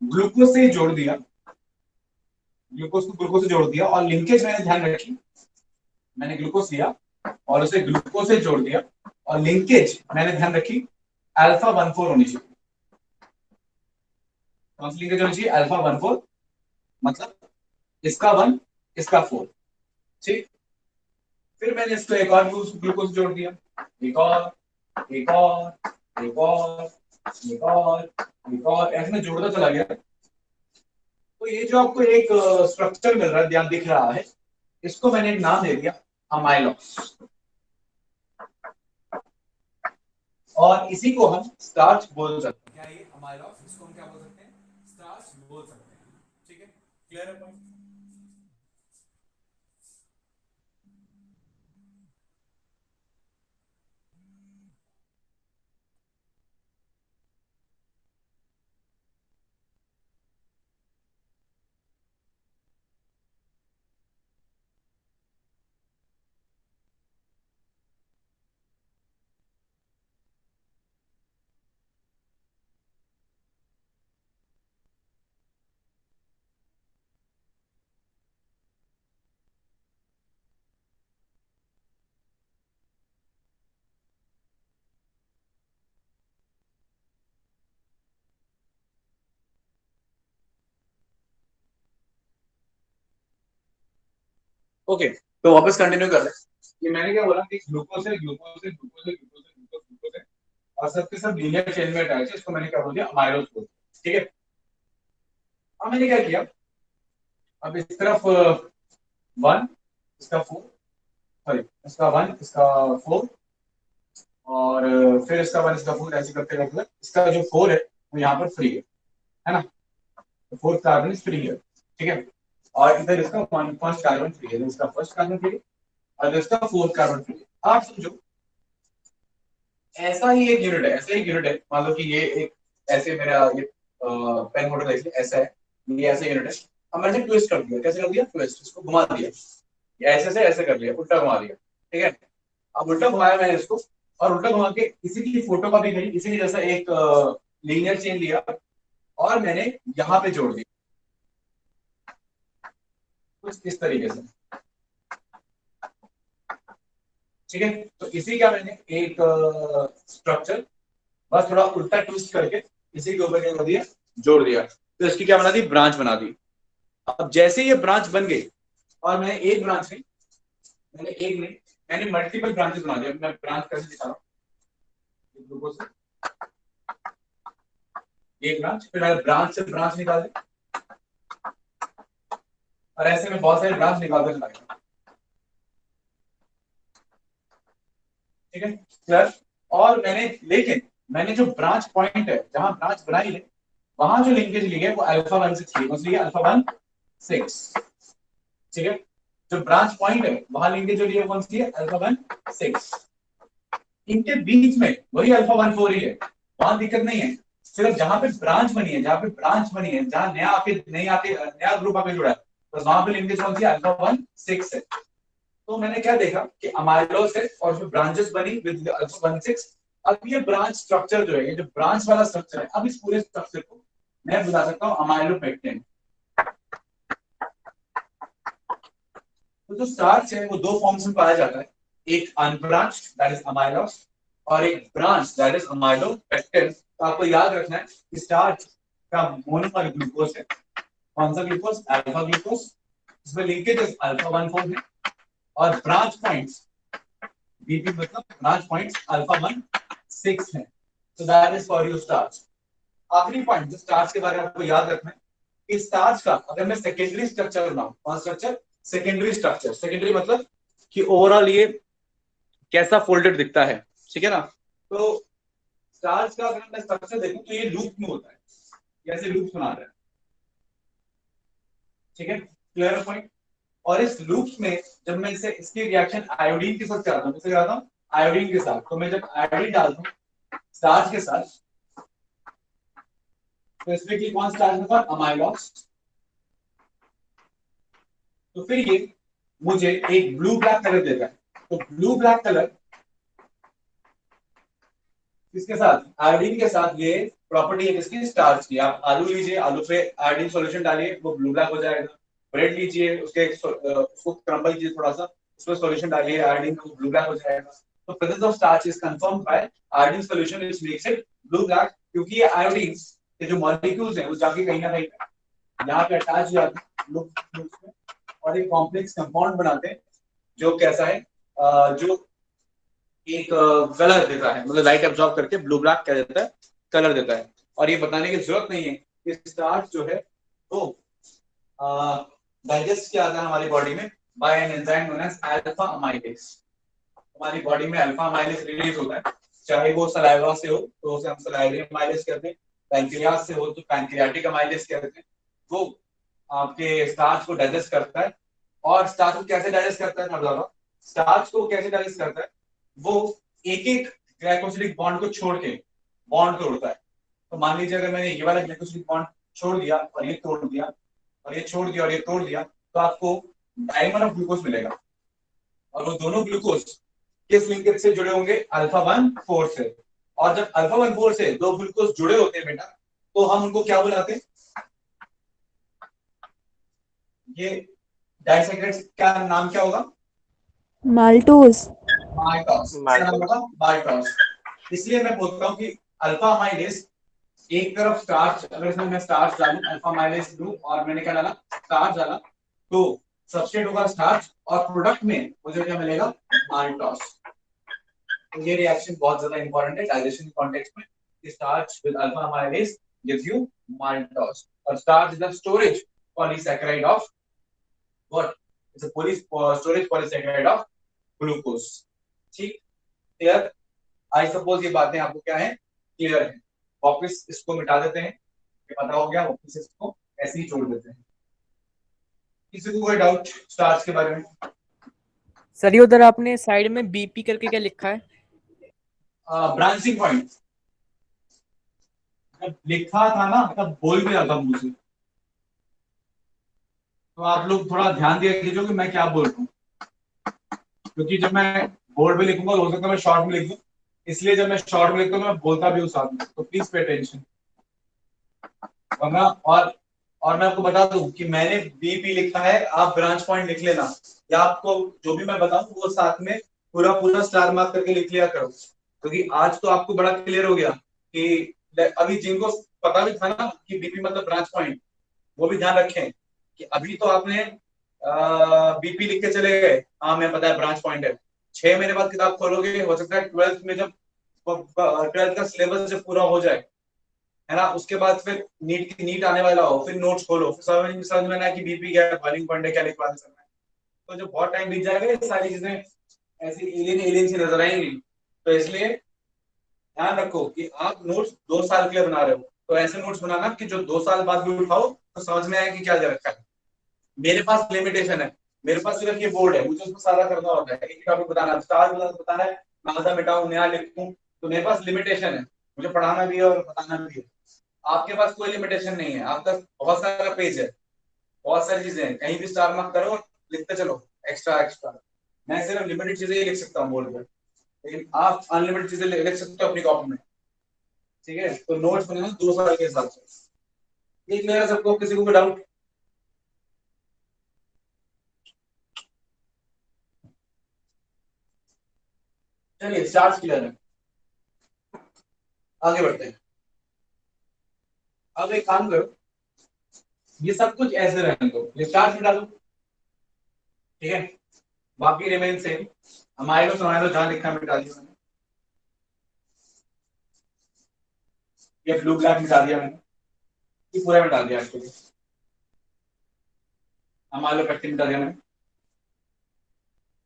A: ग्लूकोज से जोड़ दिया, ग्लूकोज को ग्लूकोज से जोड़ दिया, और लिंकेज मैंने ध्यान रखी, मैंने ग्लूकोज लिया और उसे ग्लूकोज से जोड़ दिया, और लिंकेज मैंने ध्यान रखी α14 होनी चाहिए। कौन सी लिंकेज होनी चाहिए? α14, मतलब इसका 1, इसका 4, ठीक। फिर मैंने इसको एक और ग्लूकोज जोड़ दिया, एक और, एक और, एक और, एक और, एक और, ऐसे में जोड़ता चला गया। तो ये जो आपको एक स्ट्रक्चर मिल रहा है, ध्यान दिख रहा है, इसको मैंने एक नाम दे दिया अमाइलोस, और इसी को हम स्टार्च बोल सकते हैं। क्या ये अमाइलोस, इसको हम क्या बोल सकते हैं? स्टार्च बोल सकते हैं, ठीक है। क्लियर है? ओके, तो वापस कंटिन्यू कर रहे हैं कि मैंने क्या बोला कि ग्लूकोज है, ग्लूकोज है, ग्लूकोज है, ग्लूकोज है, ग्लूकोज, ग्लूकोज है, और सबके सब लीनियर चेन में अटैच है। इसको मैंने क्या बोल दिया, अमाइलोज बोल दिया। ठीक है, अब मैंने क्या किया, अब इस तरफ 1, इसका 4, सॉरी इसका 1, इसका 4, और फिर इसका 1, इसका 4, ऐसे करते करते इसका जो 4 है वो यहाँ पर फ्री है ना, तो 4th कार्बन इज फ्री है। ठीक है, और इधर इसका 1st कार्बन फ्री है, इसका 1st कार्बन फ्री है और इसका 4th कार्बन फ्री है। आप समझो ऐसा ही एक यूनिट है, ऐसा ही यूनिट है, मान लो कि ये एक ऐसे मेरा ये पेन होल्डर देखिए ऐसा है, ये ऐसा यूनिट है। अब मैंने ट्विस्ट कर दिया, कैसे कर दिया, ट्विस्ट, इसको घुमा दिया, ये ऐसे से ऐसे कर लिया, उल्टा घुमा दिया। ठीक है, अब उल्टा घुमाया मैंने इसको, और उल्टा घुमा के इसी की फोटो कॉपी करी, इसी की जैसा एक लीनियर चेन लिया और मैंने यहाँ पे जोड़ दिया कुछ इस तरीके से। ठीक है, तो इसी का मैंने एक स्ट्रक्चर बस थोड़ा उल्टा ट्विस्ट करके इसी के ऊपर क्या कर दिया, जोड़ दिया, तो इसकी क्या बना दी, ब्रांच बना दी। अब जैसे ये ब्रांच बन गई, और मैंने एक ब्रांच नहीं, मैंने मल्टीपल ब्रांचेस बना दिया। मैं ब्रांच कैसे दिखा रहा हूँ, ग्लूकोज से एक ब्रांच, फिर मैंने ब्रांच से ब्रांच निकाल दी, और ऐसे में बहुत सारे ब्रांच निकाल कर चला। ठीक है, क्लियर। और मैंने जो ब्रांच पॉइंट है, जहां ब्रांच बनाई है, वहां जो लिंकेज ली है वो अल्फा 1 6 ली है, अल्फा 1 6। ठीक है, जो ब्रांच पॉइंट है वहां लिंकेज जो ली है कौन सी है, अल्फा 1 6। इनके बीच में वही अल्फा 1 4 ही है, वहां दिक्कत नहीं है। सिर्फ जहां पे ब्रांच बनी है, जहां नया ग्रुप आके जुड़ा है, बस वहां पे लिंकेज कौन सी है, अल्फा 1 6 है। तो मैंने क्या देखा कि अमाइलोज है और जो ब्रांचेस बनी विद अल्फा 1 6। अब ये ब्रांच स्ट्रक्चर जो है, ये जो ब्रांच वाला स्ट्रक्चर है, अब इस पूरे स्ट्रक्चर को मैं बता सकता हूँ अमाइलोपेक्टिन। तो जो स्टार्च है वो दो फॉर्म्स में पाया जाता है, एक अनब्रांच्ड दैट इज अमाइलोज, और एक ब्रांच दैट इज अमाइलोपेक्टिन। तो आपको याद रखना है कि स्टार्च का मोनोमर ग्लूकोज है, कौन सा ग्लूकोज, अल्फा ग्लूकोज, इसमें लिंकेज अल्फा 1 4 है, और ब्रांच पॉइंट्स बीपी मतलब ब्रांच पॉइंट्स अल्फा 1 6 है। So that is for your starch. आखिरी पॉइंट जो स्टार्च के बारे में आपको याद रखना है कि स्टार्च का अगर मैं सेकेंडरी स्ट्रक्चर बनाऊं, कौन स्ट्रक्चर, सेकेंडरी स्ट्रक्चर। सेकेंडरी मतलब कि ओवरऑल ये कैसा फोल्डेड दिखता है। ठीक है ना, तो स्टार्च का अगर मैं स्ट्रक्चर देखूं तो ये लूप में होता है, जैसे लूप बना रहा है। ठीक है, क्लियर पॉइंट। और इस लूप्स में जब मैं इसे इसकी रिएक्शन आयोडीन के साथ कराता हूँ, किससे कराता हूँ, आयोडीन के साथ। तो मैं जब आयोडीन डालता हूँ स्टार्च के साथ, तो इसमें की कौन स्टार्च होगा, अमाइलोज। तो फिर ये मुझे एक ब्लू ब्लैक कलर देता है। तो ब्लू ब्लैक कलर किसके साथ, आयोडीन के साथ, ये प्रॉपर्टी है किसकी, स्टार्च की। आप आलू लीजिए, आलू पे आयोडीन सॉल्यूशन डालिए, वो ब्लू ब्लैक हो जाएगा। ब्रेड लीजिए, उसको क्रम्बल कीजिए थोड़ा सा, उसमें सॉल्यूशन डालिए आयोडीन, वो ब्लू ब्लैक हो जाएगा। तो presence of starch is confirmed by iodine solution which makes it blue black, क्योंकि ये आयोडीन के जो मॉलिक्यूल्स हैं वो जाके कहीं ना कहीं यहाँ पे अटैच हो जाते हैं लूप्स में, और एक कॉम्प्लेक्स कंपाउंड बनाते हैं जो कैसा है, जो एक कलर देता है, मतलब लाइट एब्जॉर्ब करके ब्लू ब्लैक क्या देता है, कलर देता है। और ये बताने की जरूरत नहीं है कि स्टार्च जो है वो डाइजेस्ट किया जाता है हमारी बॉडी में by an enzyme known as alpha amylase. हमारी बॉडी में अल्फा अमाइलेज रिलीज होता है, चाहे वो सलाइवा से हो तो उसे हम सलाइवरी अमाइलेज कहते हैं, पैंक्रियास से हो तो पैंक्रियाटिक अमाइलेज कहते हैं। वो आपके स्टार्च को डाइजेस्ट करता है। और स्टार्च को कैसे डाइजेस्ट करता है, मैं बता रहा हूं। स्टार्च को कैसे डाइजेस्ट करता है, वो एक एक ग्लाइकोसिलिक बॉन्ड को छोड़ के बॉन्ड तोड़ता है। तो मान लीजिए अगर मैंने ये वाला ग्लाइकोसिलिक बॉन्ड छोड़ दिया और ये तोड़ दिया, और ये छोड़ दिया और ये तोड़ दिया, तो आपको डाइमर ऑफ ग्लूकोज मिलेगा। और वो दोनों ग्लूकोज किस लिंकेज से जुड़े होंगे, अल्फा 1 4 से। और जब अल्फा 1 4 से दो ग्लूकोज जुड़े होते हैं बेटा, तो हम उनको क्या बुलाते हैं, ये डाइसैकराइड्स का नाम क्या होगा,
F: माल्टोज।
A: माल्टोज। इसलिए मैं बोलता हूँ कि अल्फा अमाइलेज एक तरफ स्टार्च, अगर इसमें मैं स्टार्च डालूं, अल्फा अमाइलेज लूं और मैंने क्या डाला, स्टार्च डाला, तो सबस्ट्रेट होगा स्टार्च और प्रोडक्ट में मुझे क्या मिलेगा, माल्टोस। तो ये रिएक्शन बहुत ज्यादा इंपॉर्टेंट है डाइजेशन कॉन्टेक्स्ट में। Starch with alpha amylase gives you maltose, और starch is the storage polysaccharide of what, it's a storage polysaccharide of glucose. ठीक, क्लियर? आई सपोज ये बातें आपको क्या है, क्लियर है। वापस इसको मिटा देते हैं, ये पता हो गया, वापस इसको ऐसे ही छोड़ देते हैं। किसी को कोई डाउट स्टार्च के बारे में?
E: सर ये उधर आपने साइड में बीपी करके क्या लिखा है?
A: ब्रांचिंग पॉइंट जब लिखा था ना तब बोल भी रहा था मुझे, तो आप लोग थोड़ा ध्यान दिया कीजिए कि मैं क्या बोल रहा हूँ, क्योंकि जब मैं बोर्ड पे लिखूंगा हो सकता है मैं शॉर्ट में लिख दूं, इसलिए जब मैं शॉर्ट में लिखता हूँ मैं बोलता भी हूँ साथ में, तो प्लीज पे अटेंशन। वरना और मैं आपको बता दूं कि मैंने बीपी लिखा है, आप ब्रांच पॉइंट लिख लेना, या आपको जो भी मैं बताऊं वो साथ में पूरा पूरा स्टार मार्क करके लिख लिया करो, क्योंकि आज तो आपको बड़ा क्लियर हो गया कि अभी जिनको पता भी था ना कि बीपी मतलब ब्रांच पॉइंट, वो भी ध्यान रखें कि अभी तो आपने बीपी लिख के चले गए, हाँ मैं पता है ब्रांच पॉइंट है, 6 महीने बाद किताब खोलोगे, हो सकता है 12th में जब 12th का सिलेबस जब पूरा हो जाए, है ना, उसके बाद फिर नीट आने वाला हो, फिर नोट्स खोलो, फिर समझ में ना कि बीपी क्या है, बॉइलिंग पॉइंट है, क्या लिखवा दे सकते हैं, तो जब बहुत टाइम बीत जाएगा ये सारी चीजें ऐसी एलियन सी नजर आएंगी। तो इसलिए ध्यान रखो कि आप नोट्स 2 साल के लिए बना रहे हो, तो ऐसे नोट्स बनाना कि जो 2 साल बाद भी उठाओ तो समझ में आए कि क्या दे रखा है। मेरे पास लिमिटेशन है, मेरे पास सिर्फ ये बोर्ड है, मुझे उसमें सारा करना होता है, एक टॉपिक बताना, स्टार बताना है, नाजा मिटाऊं नया लिखूं, तो मेरे पास लिमिटेशन है, मुझे पढ़ाना भी है और बताना भी है। आपके पास कोई लिमिटेशन नहीं है, आपका बहुत सारा पेज है, बहुत सारी चीजें हैं, कहीं भी स्टार मार्क करो और लिखते चलो एक्स्ट्रा एक्स्ट्रा। मैं सिर्फ लिमिटेड चीजें ही लिख सकता हूँ बोर्ड पर, लेकिन आप अनलिमिटेड चीजें लिख सकते हो अपनी कॉपी में। ठीक है, तो नोट्स बनाना 2 साल के हिसाब से। ये क्लियर है सबको? किसी को कोई डाउट? चलिए स्टार्ट क्लियर है, आगे बढ़ते हैं। अब एक काम करो, ये सब कुछ ऐसे रहने दो, ये स्टार्ट मिटा दो, ठीक है, बाकी रिमेन सेम। हमारे को समझ लो जहां लिखा मिटा दिया मैंने, ये ब्लू ब्लैक मिटा दिया मैंने, ये पूरा मिटा दिया एक्चुअली, हमारे लो पट्टी मिटा दिया मैंने।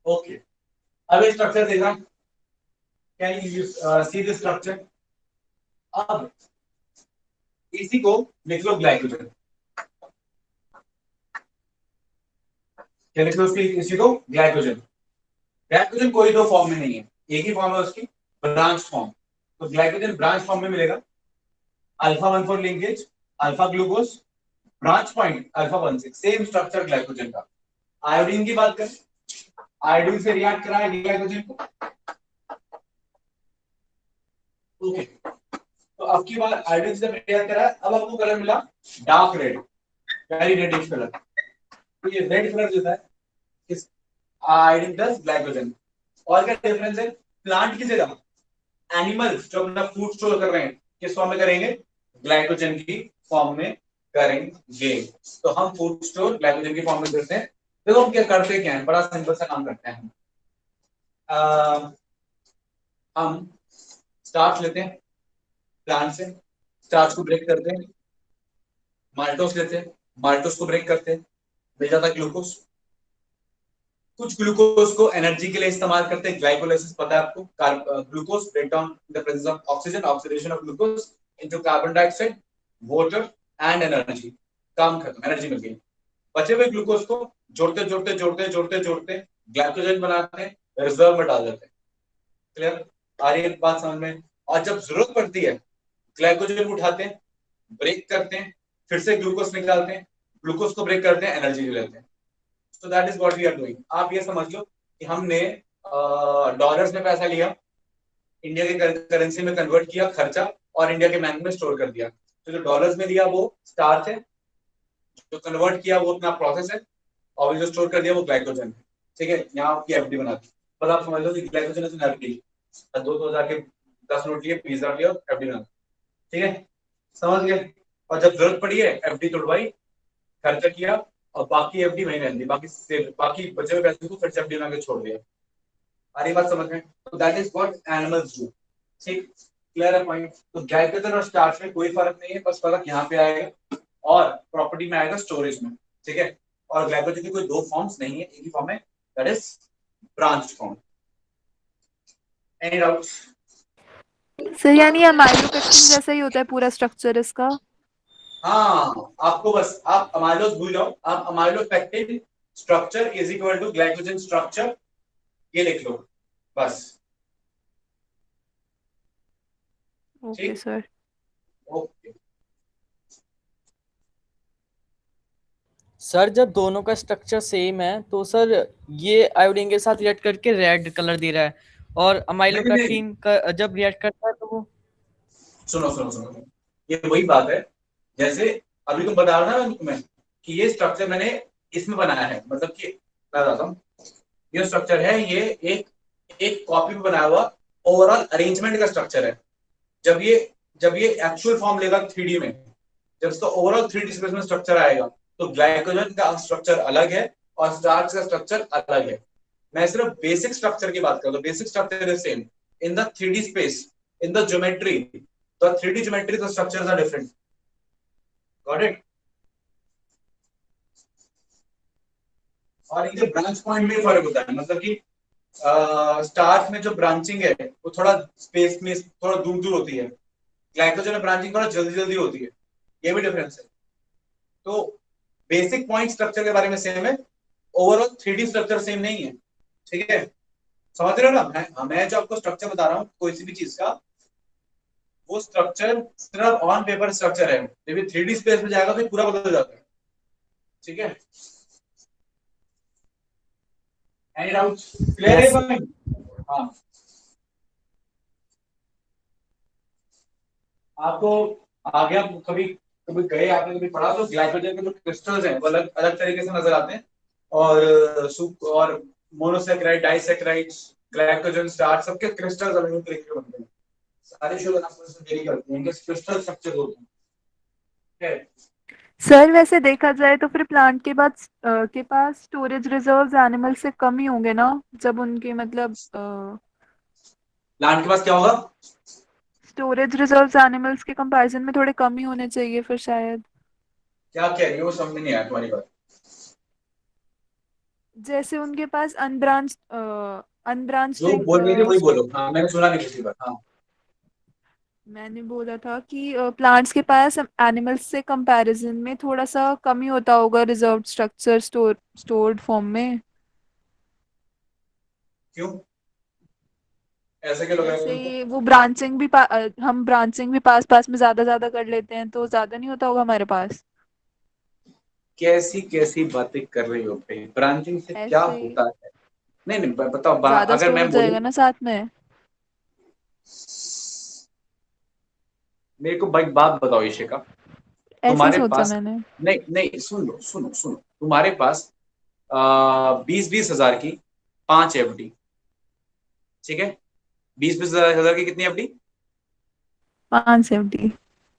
A: ओके, अब ये स्ट्रक्चर देखना, can you see this structure? अब इसी को लिख लो ग्लाइकोजन, क्या लिख लो इसी को ग्लाइकोजन। ग्लाइकोजन कोई दो फॉर्म में नहीं है, एक ही फॉर्म है उसकी, ब्रांच फॉर्म। तो ग्लाइकोजन ब्रांच फॉर्म में मिलेगा, alpha 1,4 linkage, alpha glucose, branch point alpha 1,6, same structure glycogen का। आयोडीन की बात करें, आयोडीन से रिएक्ट करा है ग्लाइकोजन को, ओके, तो अब की बार आयोडीन से रिएक्ट करा है, अब आपको कलर मिला dark red, very reddish colour. तो ये रेड कलर जो है किस आयोडीन प्लस ग्लाइकोजन। और क्या डिफरेंस है? प्लांट की जगह एनिमल्स जो अपना फूड स्टोर कर रहे हैं किस फॉर्म में करेंगे? ग्लाइकोजन की फॉर्म में करेंगे। तो हम फूड स्टोर ग्लाइकोजन की फॉर्म में करते हैं। देखो हम क्या करते क्या है, बड़ा सिंपल सा काम करते हैं। हम स्टार्च लेते हैं प्लांट से, स्टार्च को ब्रेक करते हैं, माल्टोस लेते हैं, माल्टोस को ब्रेक करते हैं, मिल जाता है ग्लूकोज। कुछ ग्लूकोज को एनर्जी के लिए इस्तेमाल करते हैं, ग्लाइकोलाइसिस पता है आपको, glucose break down in the presence of oxygen, oxidation of glucose into carbon dioxide, water and energy, काम खत्म, एनर्जी मिल गई। बचे हुए ग्लूकोज को जोड़ते जोड़ते जोड़ते जोड़ते जोड़ते ग्लाइकोजन बनाते हैं, रिजर्व में डाल देते हैं। क्लियर? आ रही है बात समझ में? और जब जरूरत पड़ती है ग्लाइकोजन उठाते हैं, ब्रेक करते हैं, फिर से ग्लूकोज निकालते हैं, ग्लूकोज को ब्रेक करते हैं, एनर्जी लेते हैं। So that is what we are doing. आप ये समझ लो कि हमने डॉलर्स में पैसा लिया, इंडिया के करेंसी में कन्वर्ट किया खर्चा, और इंडिया के बैंक में स्टोर कर दिया। तो जो डॉलर्स में लिया वो स्टार्च है, जो कन्वर्ट किया वो अपना प्रोसेस है, और जो स्टोर कर दिया वो ग्लाइकोजन है। ठीक है, यहाँ आपकी एफडी बनाती, बस आप समझ लो कि ग्लाइकोजन इज एन एफडी। 2,000 के 10 नोट लिए, 20,000 लिया, एफडी बना। ठीक है, समझ गए? और जब जरूरत पड़ी है एफडी तोड़वाई, खर्चा किया, और बाकी एफडी वहीं रहती, बाकी बचे हुए पैसे को फिर से एफडी बना के छोड़ दिया। आ रही बात समझ में? तो that is what animals do. ठीक, क्लियर है पॉइंट? तो ग्लाइकोजन और स्टार्च में कोई फर्क नहीं है, बस फर्क यहाँ पे आएगा और प्रॉपर्टी में आएगा स्टोरेज में। ठीक है, और ग्लाइकोजन की कोई दो फॉर्म्स नहीं है, एक ही फॉर्म है, that is branched form. Any doubts?
F: Sir यानी अमाइलोपेक्टिन जैसा ही होता है पूरा स्ट्रक्चर इसका?
A: हाँ, आपको बस आप अमाइलोज भूल जाओ, आप amylopectin structure is equal to glycogen structure ये लिख लो बस।
F: ओके
A: ठीक,
F: सर।
A: ओके।
E: सर जब दोनों का स्ट्रक्चर सेम है तो सर ये आयोडीन के साथ रिएक्ट करके रेड कलर दे रहा है, और अमाइलोपेक्टिन का जब रिएक्ट करता है तो वो
A: सुनो सुनो सुनो, ये वही बात है जैसे अभी तुम बता रहा ना तुम्हें कि ये स्ट्रक्चर मैंने इसमें बनाया है, मतलब कि मैं बताता हूँ, ये स्ट्रक्चर है, ये एक कॉपी में बनाया हुआ ओवरऑल अरेंजमेंट का स्ट्रक्चर है। जब ये एक्चुअल फॉर्म लेगा 3D में, जब इसका ओवरऑल 3D स्पेस में स्ट्रक्चर आएगा, तो ग्लाइकोजन का स्ट्रक्चर अलग है और स्टार्च का स्ट्रक्चर अलग है। मैं सिर्फ बेसिक स्ट्रक्चर की बात कर रहा हूँ, basic structure is same in the 3D space, in the geometry, the 3D geometry, the structures are different. Got it? और ये ब्रांच पॉइंट में फर्क होता है, मतलब कि स्टार्च में जो ब्रांचिंग है वो थोड़ा स्पेस में थोड़ा दूर दूर होती है, ग्लाइकोजन में ब्रांचिंग थोड़ा जल्दी जल्दी होती है, ये भी डिफरेंस है। तो बेसिक पॉइंट स्ट्रक्चर के बारे में सेम है, ओवरऑल 3D स्ट्रक्चर सेम नहीं है। ठीक है, समझ रहे हो ना? मैं जो आपको स्ट्रक्चर बता रहा हूँ कोई सी भी चीज का, वो स्ट्रक्चर सिर्फ ऑन पेपर स्ट्रक्चर है, जब 3D स्पेस में जाएगा फिर पूरा बदल जाता है। ठीक है, एनी डाउट्स? क्लियर है भाई? हाँ, आपको आगे आप कभी कभी गए, आपने कभी पढ़ा तो ग्लाइकोजन के जो क्रिस्टल्स हैं वो अलग अलग तरीके से नजर आते हैं, और मोनोसैकेराइड, डाइसैकेराइड्स, ग्लाइकोजन, स्टार्च, सबके क्रिस्टल्स अलग अलग तरीके के बनते हैं। सारी शुगर आपको इसमें देरी करती हैं, इनके क्रिस्टल स्ट्रक्चर होते हैं। ठीक है,
F: सर वैसे देखा जाए तो फिर प्लांट के पास स्टोरेज रिजर्व्स एनिमल से कम ही होंगे ना, जब उनके मतलब
A: प्लांट के पास क्या होगा?
F: स्टोरेज रिजर्व्स एनिमल्स के कंपैरिजन में थोड़े कम ही होने चाहिए फिर शायद।
A: क्या कह रही हो, समझ में नहीं आया तुम्हारी बात।
F: जैसे उनके पास अनब्रांच्ड
A: जो बोल रही थी वही बोलो। हाँ, मैंने सुना नहीं पिछली बार। हाँ,
F: मैंने बोला था कि प्लांट्स के पास एनिमल्स से कंपैरिजन में थोड़ा सा कम ही होता होगा रिजर्व्ड स्ट्रक्चर स्टोर्ड फॉर्म में।
A: क्यों ऐसा क्या लग रहा है
F: जैसे
A: तुमको?
F: वो हम ब्रांचिंग भी पास पास में ज्यादा ज्यादा कर लेते हैं तो ज्यादा नहीं होता होगा हमारे पास।
A: कैसी कैसी बातें कर रही हो भाई, ब्रांचिंग से क्या
F: ऐसे ही
A: होता है? नहीं नहीं, बताओ
F: ज्यादा
A: अगर
F: स्टोर हो
A: मैं बोलूं,
F: जाएगा ना साथ में।
A: मेरे को भाई बात बताओ इशिका,
F: ऐसे ही
A: तुम्हारे
F: सोचा
A: पास,
F: मैंने।
A: नहीं नहीं, सुन लो सुनो सुनो, तुम्हारे पास 20-20 हजार की 5 FD, ठीक है? 20-20 हजार की कितनी FD?
F: 570।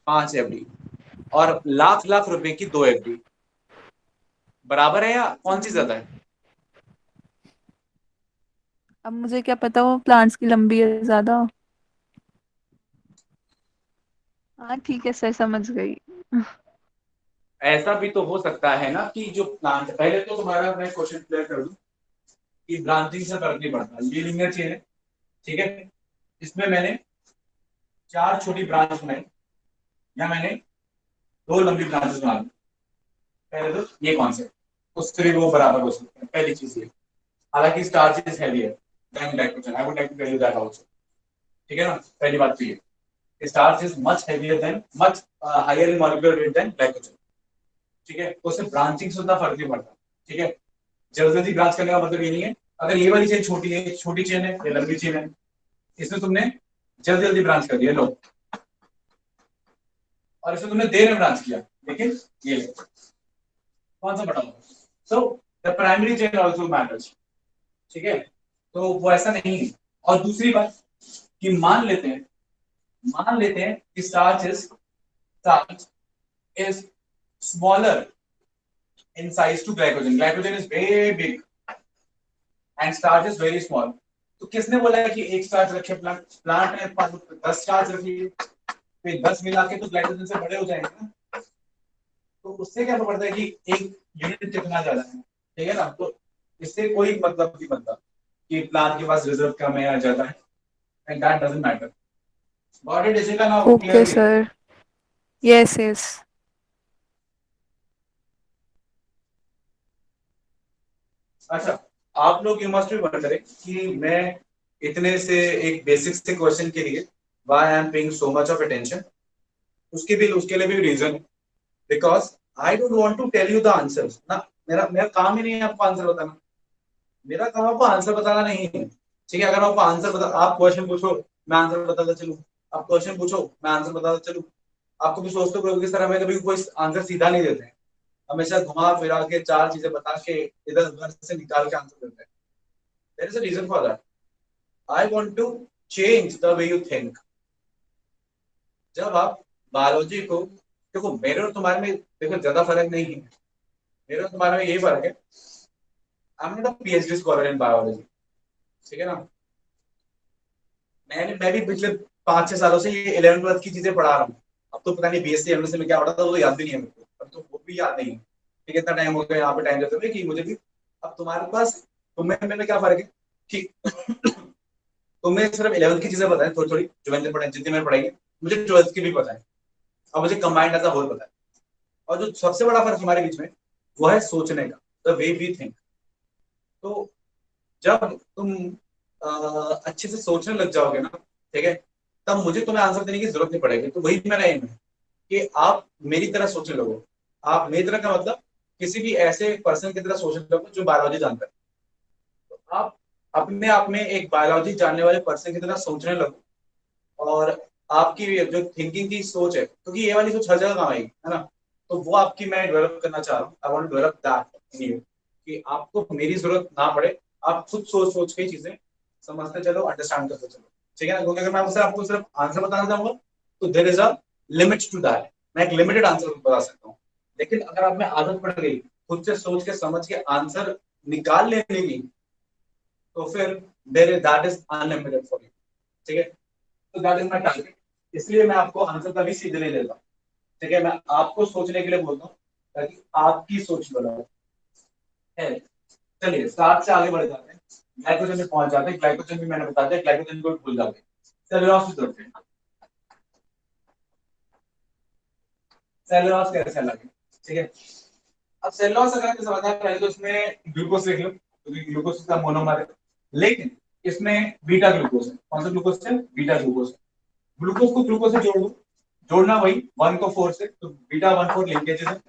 A: 5 FD, और लाख लाख रुपए की 2 FD, बराबर है या कौन सी ज्यादा है?
F: अब मुझे क्या पता वो प्लांट्स की लंबी है ज्यादा। हाँ ठीक है सर, समझ गई।
A: ऐसा भी तो हो सकता है ना कि जो प्लांट, पहले तो तुम्हारा मैं क्वेश्चन क्लियर कर दूं कि ब्रांचिंग से फर्क नहीं पड़ता, ये लीनियर चेन है। ठीक है, इसमें मैंने 4 छोटी ब्रांच बनाई या मैंने 2 लंबी ब्रांचेस बना दी, पहले तो ये कॉन्सेप्ट, उससे भी वो बराबर हो सकते हैं, पहली चीज ये। हालांकि starch is heavier than glycogen, I would like to tell you that also. ठीक है ना, पहली बात तो ये, starch is much heavier than, much higher in molecular weight than glycogen. ठीक है, तो उससे ब्रांचिंग से उतना फर्क नहीं पड़ता। ठीक है, जल्दी जल्दी ब्रांच करने का मतलब ये नहीं है, अगर ये वाली चेन छोटी है, छोटी चेन है या लंबी चेन है, इसमें तुमने जल्दी जल्दी ब्रांच कर दिया लो, और इसमें तुमने देर में ब्रांच किया, लेकिन ये लो, कौन सा बड़ा होगा? So the primary chain also matters. ठीक है, तो वो ऐसा नहीं है। और दूसरी बात कि मान लेते हैं कि starch is smaller in size to glycogen. Glycogen is very big and starch is very small. तो किसने बोला है कि एक स्टार्च रखे प्लांट में 10 स्टार्च रखिए, फिर 10 मिला के तो ग्लाइकोजन से बड़े हो जाएंगे ना, तो उससे क्या पड़ता है कि एक यूनिट कितना ज्यादा है, ठीक है ना। तो इससे कोई मतलब नहीं बनता कि प्लांट के पास रिजर्व कम है या ज्यादा है, and that doesn't matter. Got it इजिका now
F: Okay,
A: clearly?
F: sir. Yes, yes.
A: अच्छा, आप लोग यू मस्ट बी वंडरिंग कि मैं इतने से एक बेसिक से क्वेश्चन के लिए why I am paying so much of attention. उसके लिए भी reason, because I don't want to tell you the answers ना। मेरा काम ही नहीं है आपको आंसर बताना, मेरा काम आपको आंसर बताना नहीं है, ठीक है। अगर आपको आंसर बता, आप क्वेश्चन पूछो मैं आंसर बताता चलूं, आप क्वेश्चन पूछो मैं आंसर बताता चलूं, आपको भी सोचते हो कि सर हमें कभी कोई आंसर सीधा नहीं देते हैं, हमेशा घुमा फिरा के 4 चीजें बता के इधर उधर से निकाल के आंसर देते हैं। There is a reason for that. I want to change the way you think. जब आप बायोलॉजी को देखो, मेरे और तुम्हारे में देखो ज्यादा फर्क नहीं है, मेरे और तुम्हारे में यही फर्क है, I am not a PhD scholar in biology, ठीक है ना। मैं भी पिछले 5-6 सालों से ये 11th-12th की चीजें पढ़ा रहा हूँ। अब तो पता नहीं बीएससी एमएससी में क्या पढ़ा था वो याद भी नहीं है मेरे को, अब तो वो भी याद नहीं है, ठीक है। इतना टाइम हो गया यहाँ पे टाइम देते हुए कि मुझे भी। अब तुम्हारे पास तुम्हें में क्या फर्क है कि तुम्हें सिर्फ 11th की चीजें पता है, थोड़ी थोड़ी जो मैंने पढ़ाई, जितनी मैंने पढ़ाई है, मुझे 12th की भी पता है, और मुझे कंबाइंड एज अ होल पता है। और जो सबसे बड़ा फर्क हमारे बीच में वो है सोचने का, द वे वी थिंक। तो जब तुम अच्छे से सोचने लग जाओगे ना, ठीक है, तब मुझे तुम्हें आंसर देने की जरूरत नहीं पड़ेगी। तो वही मेरा एम है कि आप मेरी तरह सोचने लगो। आप मेरी तरह का मतलब किसी भी ऐसे पर्सन की तरह सोचने लगो जो बायोलॉजी जानता है। तो आप अपने आप में एक बायोलॉजी जानने वाले पर्सन की तरह सोचने लगो, और आपकी जो थिंकिंग की सोच है, क्योंकि ये वाली सोच हर जगह काम आएगी, है ना। तो वो आपकी मैं डेवलप करना चाह रहा हूँ। I want to develop that in you, कि आपको मेरी जरूरत ना पड़े, आप खुद सोच सोच के चीजें समझते चलो, अंडरस्टैंड करते चलो, ठीक है ना। क्योंकि अगर मैं आपको सिर्फ आंसर बताना चाहूंगा तो there is a limit to that, मैं एक लिमिटेड आंसर बता सकता हूँ। लेकिन अगर आप में आदत पड़ गई खुद से सोच के समझ के आंसर निकाल लेने की, तो फिर that is unlimited for you, ठीक है। तो दैट इज माय टारगेट। इसलिए मैं आपको आंसर कभी सीधे नहीं देता, ठीक है। मैं आपको सोचने के लिए बोलता हूँ ताकि आपकी सोच बनाओ है। चलिए स्टार्ट से आगे बढ़ जाते हैं, ग्लाइकोजन में पहुंच जाते हैं। ग्लाइकोजन भी मैंने बता दिया, ग्लाइकोजन को भी भूल जाते हैं। सेलुलोज की तरफ से, सेलुलोज कैसे लगे, ठीक है। अब सेलुलोज अगर आपको समझना है, पहले तो इसमें ग्लूकोज लिख लो क्योंकि ग्लूकोज का मोनोमर है, लेकिन इसमें बीटा ग्लूकोज है। कौन सा ग्लूकोज है? Beta glucose. ग्लूकोज को ग्लूकोज से जोड़ दो, जोड़ना वही 1 को 4 से, तो बीटा 1,4 लिंकेजेस है,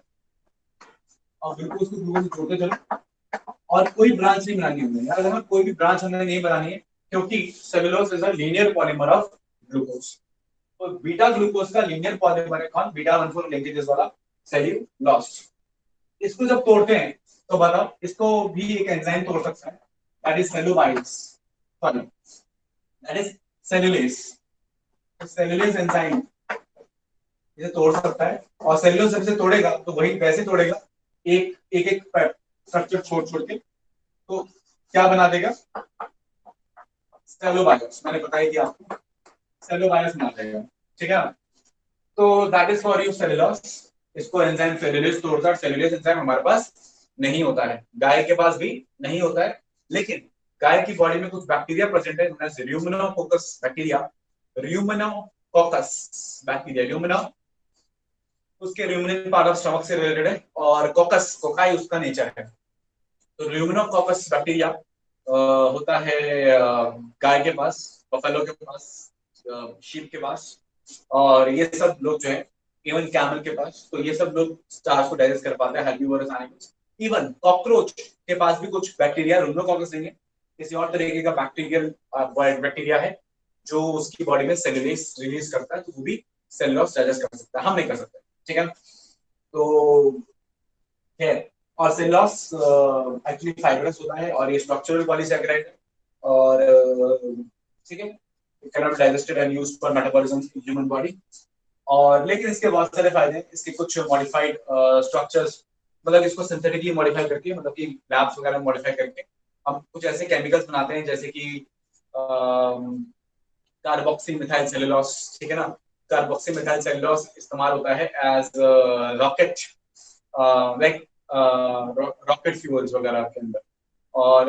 A: और ग्लूकोज को ग्लूकोज से जोड़ते चलो। और कोई ब्रांच नहीं बनानी है यार, हमें कोई भी ब्रांच हमें नहीं बनानी है, क्योंकि cellulose is a linear polymer of glucose. तो बीटा ग्लूकोज का लीनियर पॉलीमर है कौन? बीटा 1,4 लिंकेजेस वाला सेल्यूलोज। इसको जब तोड़ते हैं तो बताओ, इसको भी एक एंजाइम तोड़ सकता है, that is cellulose, sorry that is cellulase. Cellulase enzyme इसे तोड़ सकता है, और सेलुलोज जब से तोड़ेगा तो वही वैसे तोड़ेगा, एक एक स्ट्रक्चर छोड़ के, तो क्या बना देगा? सेलुलोबायोस। मैंने बताई थी आपको, सेलुलोबायोस बना देगा, ठीक है। तो that is for you cellulose. इसको एंजाइम सेलुलेज तोड़ता है। सेलुलेज एंजाइम हमारे पास नहीं होता है, गाय के पास भी नहीं होता है, लेकिन गाय की बॉडी में कुछ बैक्टीरिया प्रेजेंट है, र्यूमेनोकोकस बैक्टीरिया, र्यूमेनोकोकस बैक्टीरिया, र्यूमेनो उसके र्यूमिनेंट पार्ट ऑफ स्टमक से रिलेटेड है, और कोकस कोकाई उसका नेचर है। तो र्यूमेनोकोकस बैक्टीरिया होता है गाय के पास, बफेलो के पास, शीप के पास, और ये सब लोग जो है इवन कैमल के पास, तो ये सब लोग स्टार्च को डाइजेस्ट कर पाते हैं, हेर्बीवोरस एनिमल्स। इवन कॉकरोच के पास भी कुछ बैक्टीरिया, र्यूमेनोकोकस नहीं है, किसी और तरीके का बैक्टीरिया है जो उसकी बॉडी में सेलुलोज रिलीज करता है, तो वो भी सेलुलोज डाइजेस्ट कर सकता है, हम नहीं कर सकते, ठीक है। तो है, और सेलुलोज एक्चुअली फाइब्रस होता है, और ये स्ट्रक्चरल पॉलीसैकेराइड है, और ठीक है, it can not digested and used for metabolism in human body. और लेकिन इसके बहुत सारे फायदे हैं, इसके कुछ मॉडिफाइड स्ट्रक्चर्स मतलब इसको सिंथेटिकली मॉडिफाई करके, मतलब कि लैब्स वगैरह में मॉडिफाई करके हम कुछ ऐसे केमिकल्स बनाते हैं जैसे कि कार्बोक्सी मिथाइल सेलुलोज, ठीक है ना। कार्बोक्सी मिथाइल सेलुलोज इस्तेमाल होता है as rocket, like rocket fuels वगैरह के अंदर। और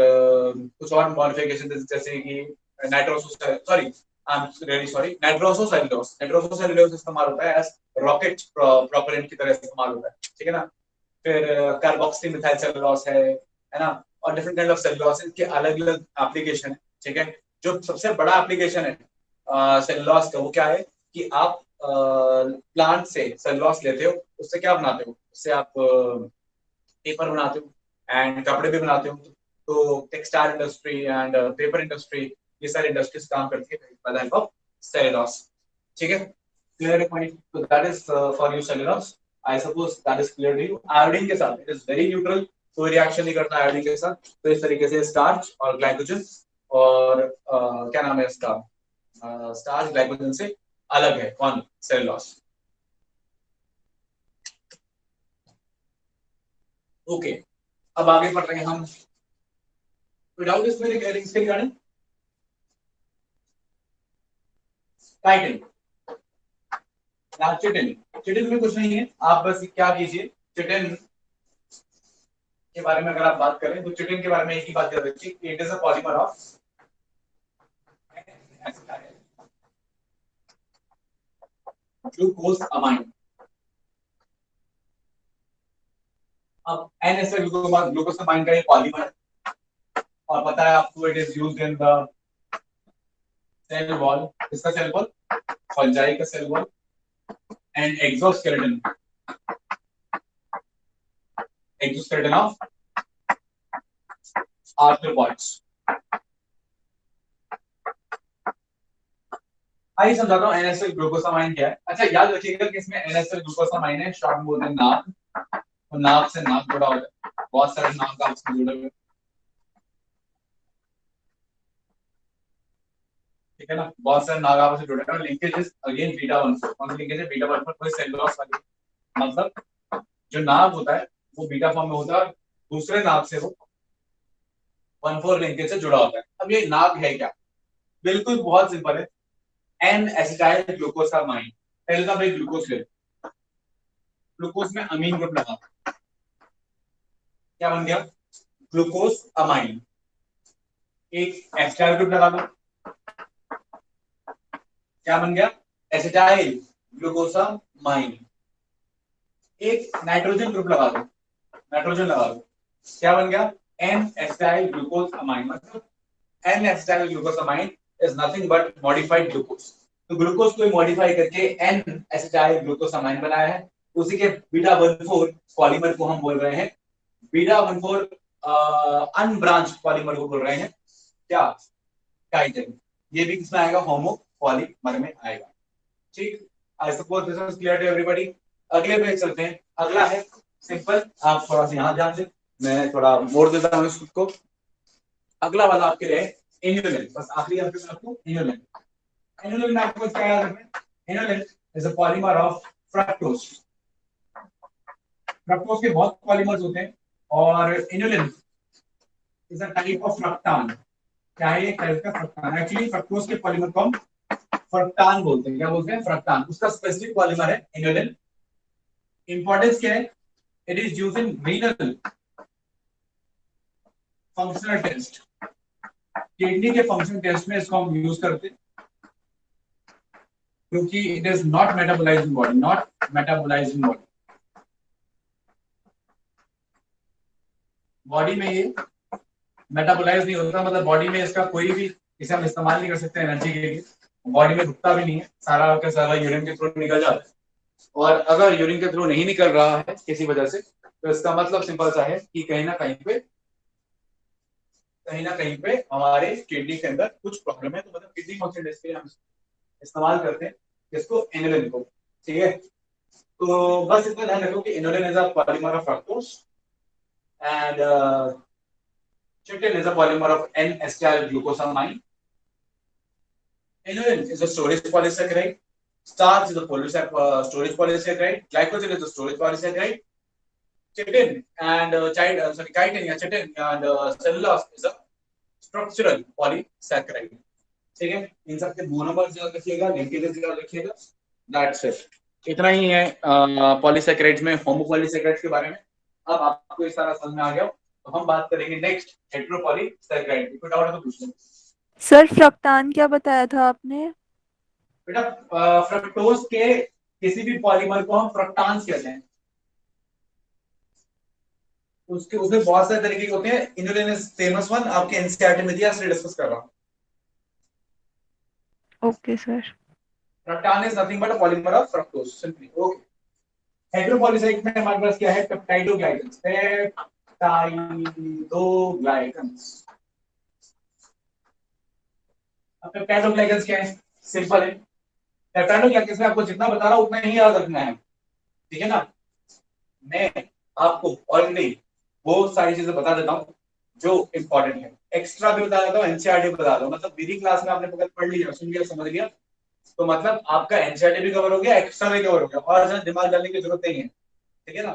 A: कुछ और मॉडिफिकेशन जैसे कि नाइट्रोसोसेलुलोज इस्तेमाल होता है एज रॉकेट प्रोपेलेंट की तरह इस्तेमाल होता है, ठीक है ना। फिर कार्बोक्सी मिथाइल सेलुलोज है ना। और डिफरेंट काइंड ऑफ सेलुलोज के अलग अलग एप्लीकेशन है, ठीक है। जो सबसे बड़ा एप्लीकेशन है सेलुलोज का, वो क्या है कि आप प्लांट से सेलुलोज लेते हो, उससे क्या बनाते हो, उससे आप पेपर बनाते हो एंड कपड़े भी बनाते हो। तो textile industry and paper industry, ये सारी इंडस्ट्रीज काम करती है by the help of cellulose, ठीक है। Clear point? तो that is for you cellulose. I suppose that is clear to you. Iodine के साथ इट इज वेरी न्यूट्रल, कोई रिएक्शन नहीं करता आयोडीन के साथ। तो इस तरीके से स्टार्च और ग्लाइकोजन और क्या नाम है इसका, स्टार्च ग्लाइकोजन से अलग है कौन, सेलुलोज। ओके, अब आगे बढ़ रहे हैं हम। विदाउट इसमें इसके रिगार्डिंग टाइटल चिटिन। चिटिन में कुछ नहीं है, आप बस क्या कीजिए, चिटिन के बारे में अगर आप बात करें तो चिटिन के बारे में एक ही बात याद रखिए, it is a polymer of glucose amine. अब NSA ग्लूकोज अमाइन का एक पॉलीमर, और पता है आपको it is used in the cell wall. इसका सेल वॉल फंजाई का cell wall and exoskeleton of arthropods. आइए समझाता हूँ NaCl ग्लूकोसामाइन क्या है। अच्छा याद रखिएगा कि इसमें NaCl ग्लूकोसामाइन है, शॉर्ट में बोलते हैं नाक, तो नाक से नाक जुड़ा होता है, बहुत सारे नाक आपस में जुड़े हुए, ठीक है ना। बहुत सारे नाक आपस में जुड़े हैं। लिंकेज अगेन बीटा-1,4, कौन सी लिंकेज है, बीटा-1,4, कोई सेलुलोज वाली, मतलब जो नाक होता है वो बीटा फॉर्म में होता है, दूसरे नाक से वो 1,4 लिंकेज से जुड़ा होता है। अब ये नाक है क्या, बिल्कुल बहुत सिंपल है, N-एसिटाइल ग्लूकोसामाइन। पहले तो आप एक ग्लूकोज ले, ग्लूकोज में अमीन ग्रुप लगा, क्या बन गया, ग्लूकोज अमाइन। एक एसिटाइल ग्रुप लगा दो, क्या बन गया, एसिटाइल ग्लूकोसामाइन। एक नाइट्रोजन ग्रुप लगा दो, नाइट्रोजन लगा दो, क्या बन गया, N-एसिटाइल ग्लूकोसामाइन। मतलब N acetyl glucosamine is nothing but modified glucose। तो ग्लूकोज को मॉडिफाई करके N-एसिटाइल ग्लूकोसामाइन बनाया है। उसी के बीटा-1,4 पॉलीमर को हम बोल रहे हैं बीटा-1,4 अनब्रांच्ड पॉलीमर को बोल रहे हैं क्या, टाइटन। ये भी किसमें आएगा, होमो पॉलीमर में आएगा, ठीक। I suppose this is clear to everybody. अगले पे चलते हैं। अगला है सिंपल, आप थोड़ा सा यहाँ ध्यान दें, मैं थोड़ा मोड़ देता हूँ इसको। अगला वाला आपके लिए इन्युलिन, बस आखिरी आपको इन्युलिन। इन्युलिन में आपको क्या याद रखना है, inulin is a polymer of fructose. Fructose के बहुत पॉलीमर्स होते हैं, और inulin is a type of fructan. क्या है ये टाइप का फ्रक्टान, एक्चुअली फ्रक्टोज के पॉलीमर को हम फ्रक्टान बोलते हैं। क्या बोलते हैं, फ्रक्टान। उसका स्पेसिफिक पॉलीमर है इन्युलिन। इंपॉर्टेंस क्या है, it is used in renal functional test. Kidney के फंक्शन टेस्ट में इसको हम यूज करते हैं, क्योंकि it is not metabolized in body, not metabolized in body. Body में ये मेटाबोलाइज नहीं होता, मतलब बॉडी में इसका कोई भी, इसे हम इस्तेमाल नहीं कर सकते एनर्जी के लिए। बॉडी में रुकता भी नहीं है, सारा का सारा यूरिन के थ्रू निकल जाता है। और अगर यूरिन के थ्रू नहीं निकल रहा है किसी वजह से, तो इसका मतलब सिंपल सा है कि कहीं ना कहीं पे हमारे किडनी के अंदर कुछ प्रॉब्लम है। तो मतलब किडनी फंक्शन टेस्ट के लिए हम इस्तेमाल करते हैं इसको, इन्युलिन को, ठीक है। तो बस इतना ध्यान रखो कि inulin is a polymer of fructose and chitin is a polymer of N-acetyl glucosamine. Inulin is a storage polysaccharide. Starch is a storage polysaccharide. Glycogen is a storage polysaccharide. chitin and chitin या chitin and cellulose is a structural polysaccharide. ठीक है, इन सब के मोनोमर्स याद रखिएगा, लिंकेजेस याद रखिएगा, दैट्स इट। इतना ही है पॉलीसैकेराइड्स में, होमोपॉलीसैकेराइड्स के बारे में। अब आपको ये सारा समझ में आ गया, तो हम बात करेंगे नेक्स्ट हेटेरोपॉलीसैकेराइड। कोई डाउट है तो पूछ लो।
F: सर फ्रक्टान क्या बताया था आपने?
A: बेटा फ्रक्टोज के किसी भी पॉलीमर को हम फ्रक्टान्स कहते हैं। उसके उसमें बहुत सारे तरीके के होते हैं, इनुलिन इज फेमस वन, आपके एनसीईआरटी में दिया, इसलिए डिस्कस कर रहा हूं।
F: Okay sir.
A: Fructan is nothing but a polymer of fructose, simply. Okay, heteropolysaccharide में हमारे पास क्या है? पेप्टाइडोग्लाइकन्स। पेप्टाइडोग्लाइकन्स। अब पेप्टाइडोग्लाइकन्स क्या है? सिंपल है, पेप्टाइडोग्लाइकन्स में आपको जितना बता रहा हूं उतना ही याद रखना है, ठीक है ना? मैं आपको ऑलरेडी वो सारी चीजें बता देता हूँ जो इंपॉर्टेंट है, एक्स्ट्रा भी बता देता हूँ, एनसीईआरटी बता देता हूँ। मतलब मेरी क्लास में आपने पढ़ लिया, सुन लिया, समझ लिया, तो मतलब आपका एनसीईआरटी भी कवर हो गया, एक्स्ट्रा भी कवर हो गया, और ज्यादा दिमाग डालने की जरूरत नहीं है, ठीक है ना?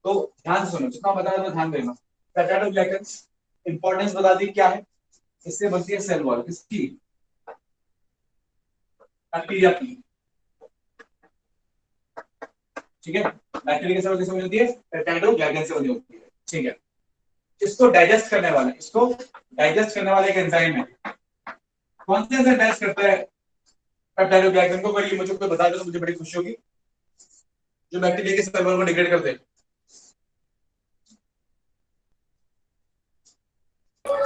A: तो ध्यान से सुनो, जितना बता रहा था ध्यान देना। पेप्टाइडोग्लाइकन्स इंपॉर्टेंस बता दी क्या है? इससे बनती है सेल वॉल, किसकी? बैक्टीरिया की, ठीक है? बैक्टीरिया से कैसे मिलती है? पेप्टाइडोग्लाइकन से बनी होती है, ठीक है? इसको डाइजेस्ट करने वाला एक एंजाइम है। कौन से एंजाइम डाइजेस्ट करता है पेप्टाइडोग्लाइकन को? अगर ये मुझे कोई बता दे तो मुझे बड़ी खुशी होगी। जो बैक्टीरिया के सेल वॉल को डिग्रेड कर दे।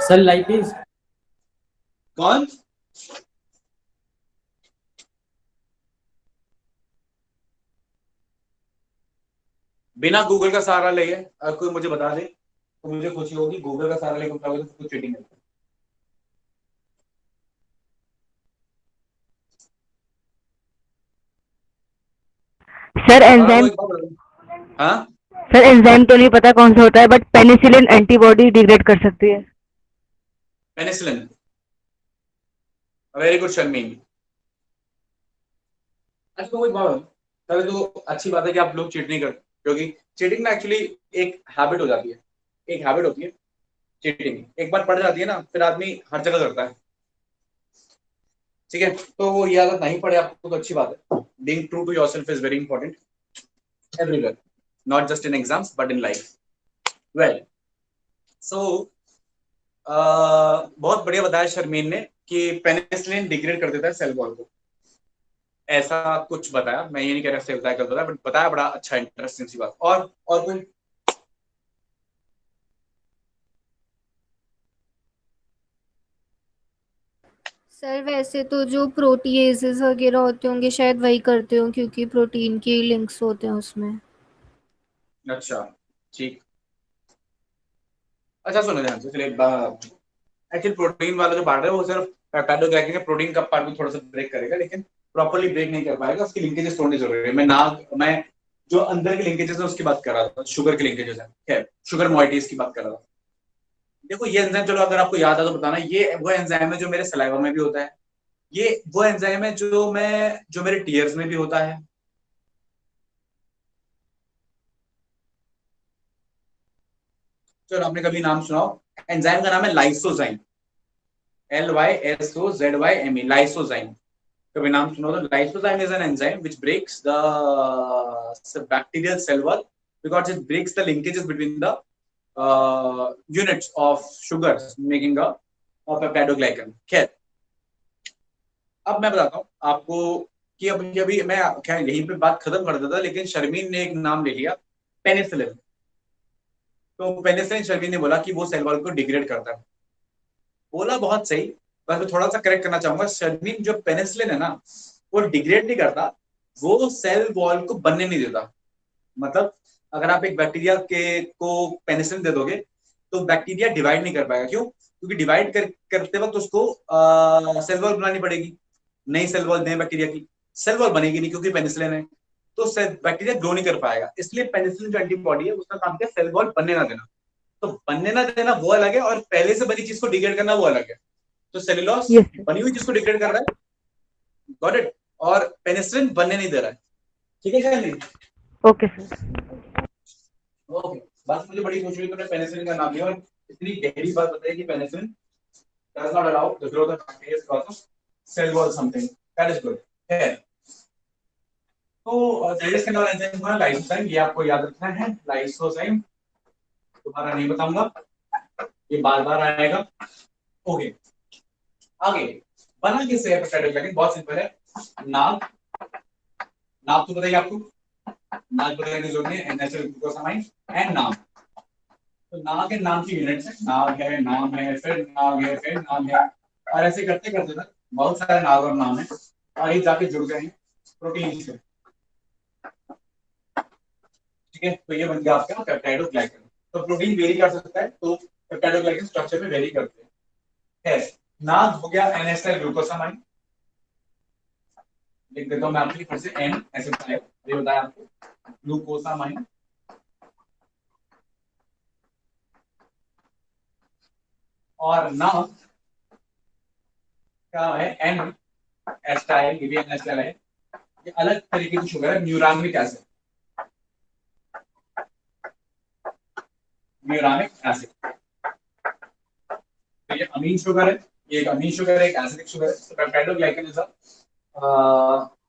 E: Sir lipase.
A: कौन? बिना गूगल का सहारा लिए अगर कोई मुझे बता दे तो मुझे खुशी होगी। गूगल का सहारा लेकर बताओगे तो कुछ चीटिंग है।
G: सर
A: हाँ,
G: एंजाइम।
A: वो एक बात बताओ। हाँ,
G: सर एंजाइम तो नहीं पता कौन सा होता है, बट पेनिसिलिन एंटीबॉडी डिग्रेड कर सकती है।
A: पेनिसिलिन। Very good Sharmeen. अच्छा तो एक बात बताओ, पहले तो अच्छी बात है कि आप लोग चीट नहीं करते, क्योंकि चीटिंग ना एक्चुअली एक हैबिट हो जाती है, एक हैबिट होती है चीटिंग। एक बार पड़ जाती है ना, फिर आदमी हर जगह करता है, ठीक है? तो वो ये आदत नहीं पड़े आपको तो अच्छी बात है। Being true to yourself is very important everywhere, not just in exams but in life. Well, so बहुत बढ़िया बताया शर्मीन ने कि पेनिसिलिन डिग्रेड कर देता है सेल वॉल को, ऐसा कुछ बताया। मैं ये नहीं कह रहा सही बताया गलत बताया, बट बताया बड़ा अच्छा, इंटरेस्टिंग सी बात। और कोई?
B: सर वैसे तो जो प्रोटीएजेस वगैरह होते होंगे शायद वही करते हो, क्योंकि प्रोटीन के लिंक्स होते हैं उसमें।
A: अच्छा, ठीक। अच्छा सुनो ध्यान से, चलिए एक्चुअली प्रोटीन वाला जो पार्ट है वो सिर्फ पेप्टाइडोग्लाइकन के प्रोटीन का पार्ट को थोड़ा सा ब्रेक करेगा, लेकिन प्रॉपर्ली ब्रेक नहीं कर पाएगा। उसकी लिंकेजेस तोड़नी जरूरी है। मैं जो अंदर के लिंकेजेस है उसकी बात कर रहा था, शुगर के लिंकेजेस है, शुगर मॉइटीज की बात कर रहा था। देखो ये एंजाइम, चलो अगर आपको याद है तो बताना, ये वो एंजाइम है जो मेरे सलाइवा में भी होता है, ये वो एंजाइम है जो मेरे टीयर्स में भी होता है। चलो आपने कभी नाम सुनाओ, एंजाइम का नाम है लाइसोजाइम, LYSOZYME, लाइसोजाइम। कभी नाम सुनो तो? Lysozyme is an enzyme which breaks the bacterial cell wall because it breaks the linkages between the units of sugars making a peptidoglycan. खैर, अब मैं बताता हूँ आपको कि अभी मैं क्या यहीं पे बात खत्म कर देता, लेकिन शर्मीन ने एक नाम ले लिया, पेनिसिलिन। तो पेनिसिलिन शर्मीन ने बोला कि वो सेल वॉल को डिग्रेड करता है। बोला बहुत सही, बस मैं थोड़ा सा करेक्ट करना चाहूंगा। शर्मीन, जो पेनिसिलिन है ना, वो डिग्रेड नहीं करता, वो सेल वॉल को बनने नहीं देता। मतलब अगर आप एक बैक्टीरिया को पेनिसिलिन दे दोगे तो बैक्टीरिया डिवाइड नहीं कर पाएगा। क्यों? क्योंकि डिवाइड करते वक्त उसको सेल वॉल बनानी पड़ेगी, नई सेल वॉल, नए बैक्टीरिया की सेल वॉल बनेगी नहीं, क्योंकि पेनिसिलिन है तो बैक्टीरिया ग्रो नहीं कर पाएगा। इसलिए पेनिसिलिन जो एंटीबॉडी है उसका काम क्या है? सेल वॉल बनने ना देना। तो बनने ना देना वो अलग है, और पहले से बनी चीज को डिग्रेड करना वो अलग है। तो सेलुलोज
G: Yes, sir.
A: बनी हुई चीज को डिग्रेड कर रहा है, गॉट इट? और पेनिसिलिन बनने नहीं दे रहा है, ठीक है क्या? नहीं,
G: ओके सर।
A: ओके। बस मुझे बड़ी खुशी हुई तुमने पेनिसिलिन का नाम लिया और इतनी गहरी बात बताई कि penicillin does not allow the growth of bacteria because of cell wall something. That is good. है। तो डाइजेस्ट करने वाला एंजाइम है लाइसोजाइम, ये आपको याद रखना है। लाइसोजाइम तुम्हारा नहीं बताऊंगा, ये बार-बार आएगा। ओके, आगे बना किससे है पेप्टाइडोग्लाइकन? बहुत सिंपल है, नाग। नाग तो बताइए आपको, नाग बताने की जरूरत नहीं है, नेचुरल ग्लूकोसामाइन एंड नाम। तो नाग के नाम की यूनिट्स है, नाग है, नाम है, फिर नाग है, फिर नाम है, और ऐसे करते करते तक बहुत सारे नाग और नाम है और ये जाके जुड़ गए हैं प्रोटीन से। ठीक है, तो ये बन गया आपका पेप्टाइडोग्लाइकन। तो प्रोटीन वेरी कर सकता है, तो पेप्टाइडोग्लाइकन स्ट्रक्चर में वेरी करते हैं। नाग हो गया एन-एसिटाइल ग्लूकोसामाइन, लिख देता हूं मैं आपके फिर से एन एसिटाइल, ये बताया आपको ग्लूकोसामाइन। और नाम क्या है? एन एसिटाइल, ये भी एन एसिटाइल है, ये अलग तरीके की शुगर है, म्यूरामिक एसिड। म्यूरामिक एसिड, तो ये अमीन शुगर है, ये एक अमीन शुगर है, एक एसिडिक शुगर है। तो पेप्टाइडोग्लाइकन इज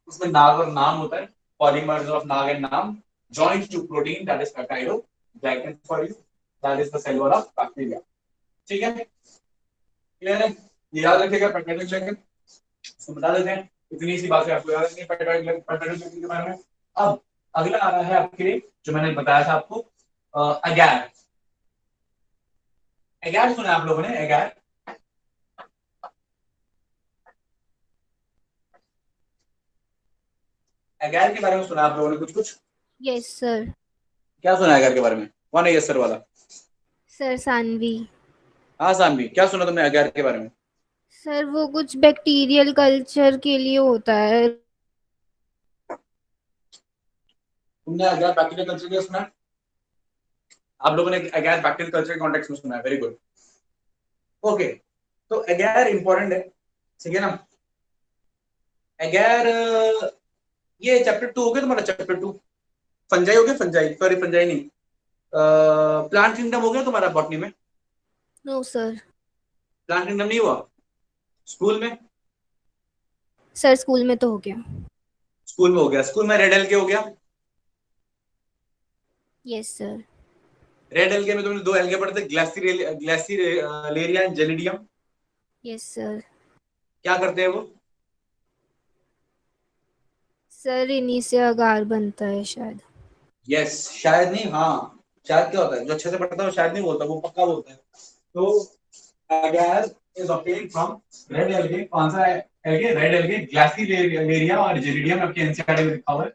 A: उसमें नाग और नाम होता है, पॉलीमर्स ऑफ नाग एंड नाम joined to protein that is peptidoglycan for you, that is the cell wall of bacteria। ठीक है, क्लियर है? ये याद रखिएगा पेप्टाइडोग्लाइकन, इसको बता देते हैं, इतनी सी बातें आपको याद रखनी है पेप्टाइडोग्लाइकन के बारे में। अब अगला आ रहा है आपके लिए जो मैंने बताया था आपको, एगार। एगार सुना आप लोगों ने? एगार एगार के बारे में सुना आप लोगों ने कुछ कुछ?
B: Yes sir.
A: क्या सुना एगार के बारे में? कौन है यस सर वाला?
B: सर सानवी।
A: हाँ सानवी, क्या सुना तुमने एगार के बारे में?
B: सर वो कुछ बैक्टीरियल कल्चर के लिए होता है।
A: तुमने एगार बैक्टीरियल कल्चर के लिए सुना? आप लोगों ने एगार बैक्टीरियल कल्चर के कॉन्टेक्स्ट में सुना है, वेरी गुड। ओके, तो एगार इंपॉर्टेंट है, ठीक है ना? एगार ये चैप्टर 2 हो गया तुम्हारा, चैप्टर 2 फंजाई हो गया, फंजाई सॉरी फंजाई नहीं, प्लांट किंगडम हो गया तुम्हारा बॉटनी में?
B: No sir.
A: प्लांट किंगडम नहीं हुआ स्कूल में?
B: सर स्कूल में तो हो गया।
A: स्कूल में हो गया, स्कूल में रेड एल्गे हो गया?
B: Yes sir.
A: रेड एल्गे में तुमने दो एल्गे पढ़े थे, ग्लासिलेरिया एंड जेलिडियम।
B: Yes sir.
A: क्या करते हैं वो?
B: सर इन्हीं से अगार बनता है शायद।
A: यस, शायद नहीं, हाँ शायद क्या होता है, जो अच्छे से पढ़ता है वो शायद नहीं बोलता, वो पक्का बोलता है। तो agar is obtained from red algae. कौन सा एल्गे? रेड एल्गे, ग्लासिलेरिया और जेलिडियम आपके एनसीईआरटी में लिखा हुआ है,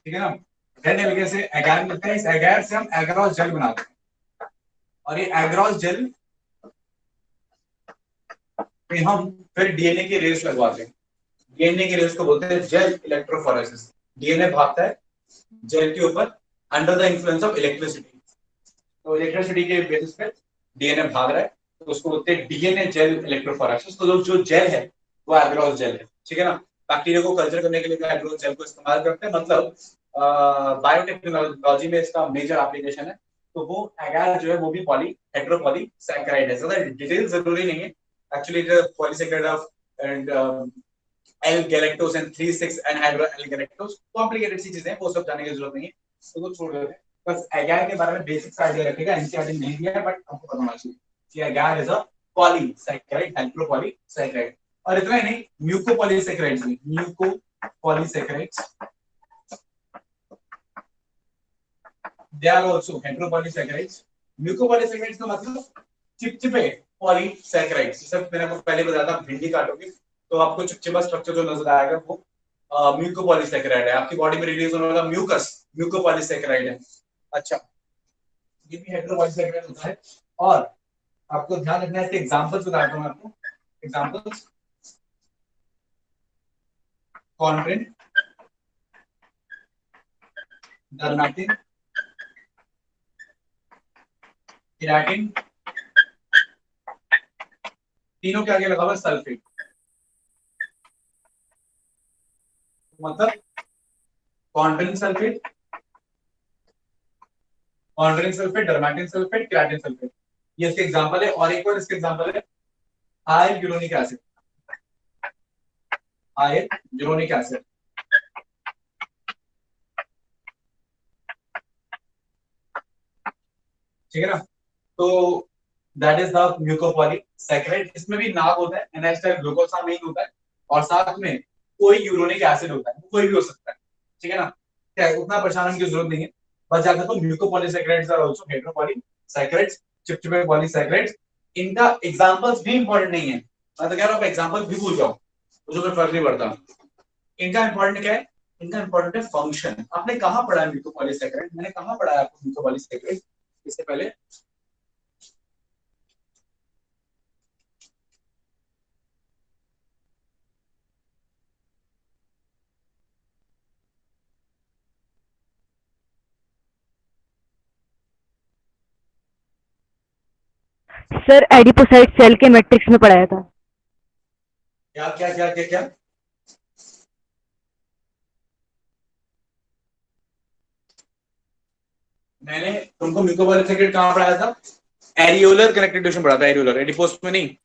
A: ठीक है ना? रेड एल्गे से एगार मिलता है, इस एगार से हम एगरोस जेल बनाते हैं और ये एगरोस जेल पे हम फिर डीएनए की रेस लगवाते हैं। डीएनए की रेस को बोलते हैं जेल इलेक्ट्रोफोरेसिस। डीएनए भागता है जेल के ऊपर under the influence of electricity, तो इलेक्ट्रिसिटी के बेसिस पे डीएनए भाग रहा है, तो उसको बोलते हैं डीएनए जेल इलेक्ट्रोफोरेसिस। तो जो जेल है वो एगरोस जेल है, ठीक है ना? बैक्टीरिया को कल्चर करने के लिए एगरोस जेल को इस्तेमाल करते हैं, मतलब बायोटेक्नोलॉजी में इसका मेजर एप्लीकेशन है। तो वो एगार जो है वो भी हेटेरोपॉलीसैकेराइड है, ज्यादा डिटेल जरूरी नहीं है actually, polysaccharide of and L-galactose and 3,6 anhydrous L-galactose, complicated सी चीजें हैं, वो सब जानने की जरूरत नहीं है, तो छोड़ देते हैं। बस एगार के बारे में बेसिक्स आइडिया रखेगा, एनसीईआरटी नहीं दिया है बट आपको पता होना चाहिए कि एगार इज अ पॉलीसैकेराइड, हेटेरोपॉलीसैकेराइड। और इतना ही नहीं, म्यूकोपॉलीसैकेराइड्स भी, म्यूकोपॉलीसैकेराइड्स दे आर आल्सो हेटेरोपॉलीसैकेराइड्स। म्यूकोपॉलीसैकेराइड्स का मतलब चिपचिपे पॉलीसैकेराइड्स। जैसे मैंने आपको पहले बताया था, भिंडी काटोगे तो आपको चिपचिपा स्ट्रक्चर जो नजर आएगा वो म्यूकोपॉलीसैकेराइड है। आपकी बॉडी में रिलीज होने वाला म्यूकस म्यूकोपॉलीसैकेराइड है। अच्छा, ये भी हेटेरोपॉलीसैकेराइड होता है। और आपको ध्यान रखना है, इसके एग्जांपल्स बताता हूं आपको। एग्जांपल्स: कॉन्ड्रिन, डर्मेटिन, केराटिन, तीनों के आगे लगा हुआ सल्फेट, मतलब chondrin sulphate, chondrin sulphate, dermatan sulphate, keratin sulphate, ये इसके एग्जांपल है। और एक और इसके एग्जांपल है हाइलुरोनिक एसिड, हाइलुरोनिक एसिड, ठीक है ना। तो दैट इज द म्यूकोपॉलीसैकेराइड। इसमें भी नाक होता है, NH टाइप ग्लूकोसामाइन होता है, और साथ में कोई यूरोनिक एसिड होता है, कोई भी हो सकता है, ठीक है ना। क्या है, उतना परेशान होने की जरूरत नहीं है। बस जाकर तो म्यूकोपॉलीसैकेराइड्स आर आल्सो हेटेरोपॉलीसैकेराइड्स, चिपचिपे पॉलीसैकेराइड्स। इनका एग्जांपल्स भी इंपॉर्टेंट नहीं है, मैं तो कह रहा हूं एग्जांपल भी भूल जाओ, मुझे कोई फर्क नहीं पड़ता। इनका इंपॉर्टेंट क्या है, इनका इंपॉर्टेंट है फंक्शन। आपने कहां पढ़ा है म्यूकोपॉलीसैकेराइड, मैंने कहां पढ़ा है आपको म्यूकोपॉलीसैकेराइड इससे पहले?
G: सर एडिपोसाइट सेल के मैट्रिक्स में पढ़ाया था।
A: क्या क्या क्या क्या क्या? मैंने तुमको म्यूकोपॉलीसैकेराइड कहां पढ़ाया था? एरियोलर कनेक्टिव टिश्यू पढ़ा था, एरियोलर, एडिपोस में नहीं।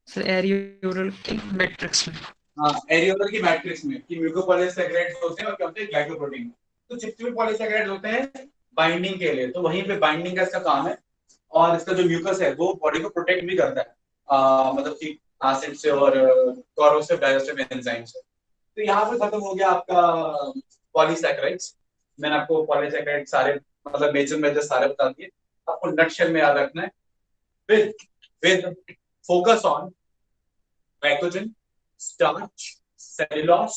H: सर एरियोलर मैट्रिक्स में।
A: हाँ, एरियोलर की मैट्रिक्स में कि म्यूकोपॉलीसैकेराइड्स होते हैं और क्या होते हैं, ग्लाइकोप्रोटीन। तो चिपचिपे पॉलीसैकेराइड्स होते हैं बाइंडिंग के लिए, तो वहीं पे बाइंडिंग का इसका काम है। और इसका जो म्यूकस है वो बॉडी को प्रोटेक्ट भी करता है, मतलब कि एसिड से और कोरोसिव डाइजेस्टिव एंजाइम से। तो यहाँ पे खत्म हो गया आपका पॉलीसैकेराइड्स। मैंने आपको पॉलीसैकेराइड सारे मतलब मेजर सारे बता दिए। आपको नटशेल में याद रखना है, with focus on glycogen, starch, cellulose,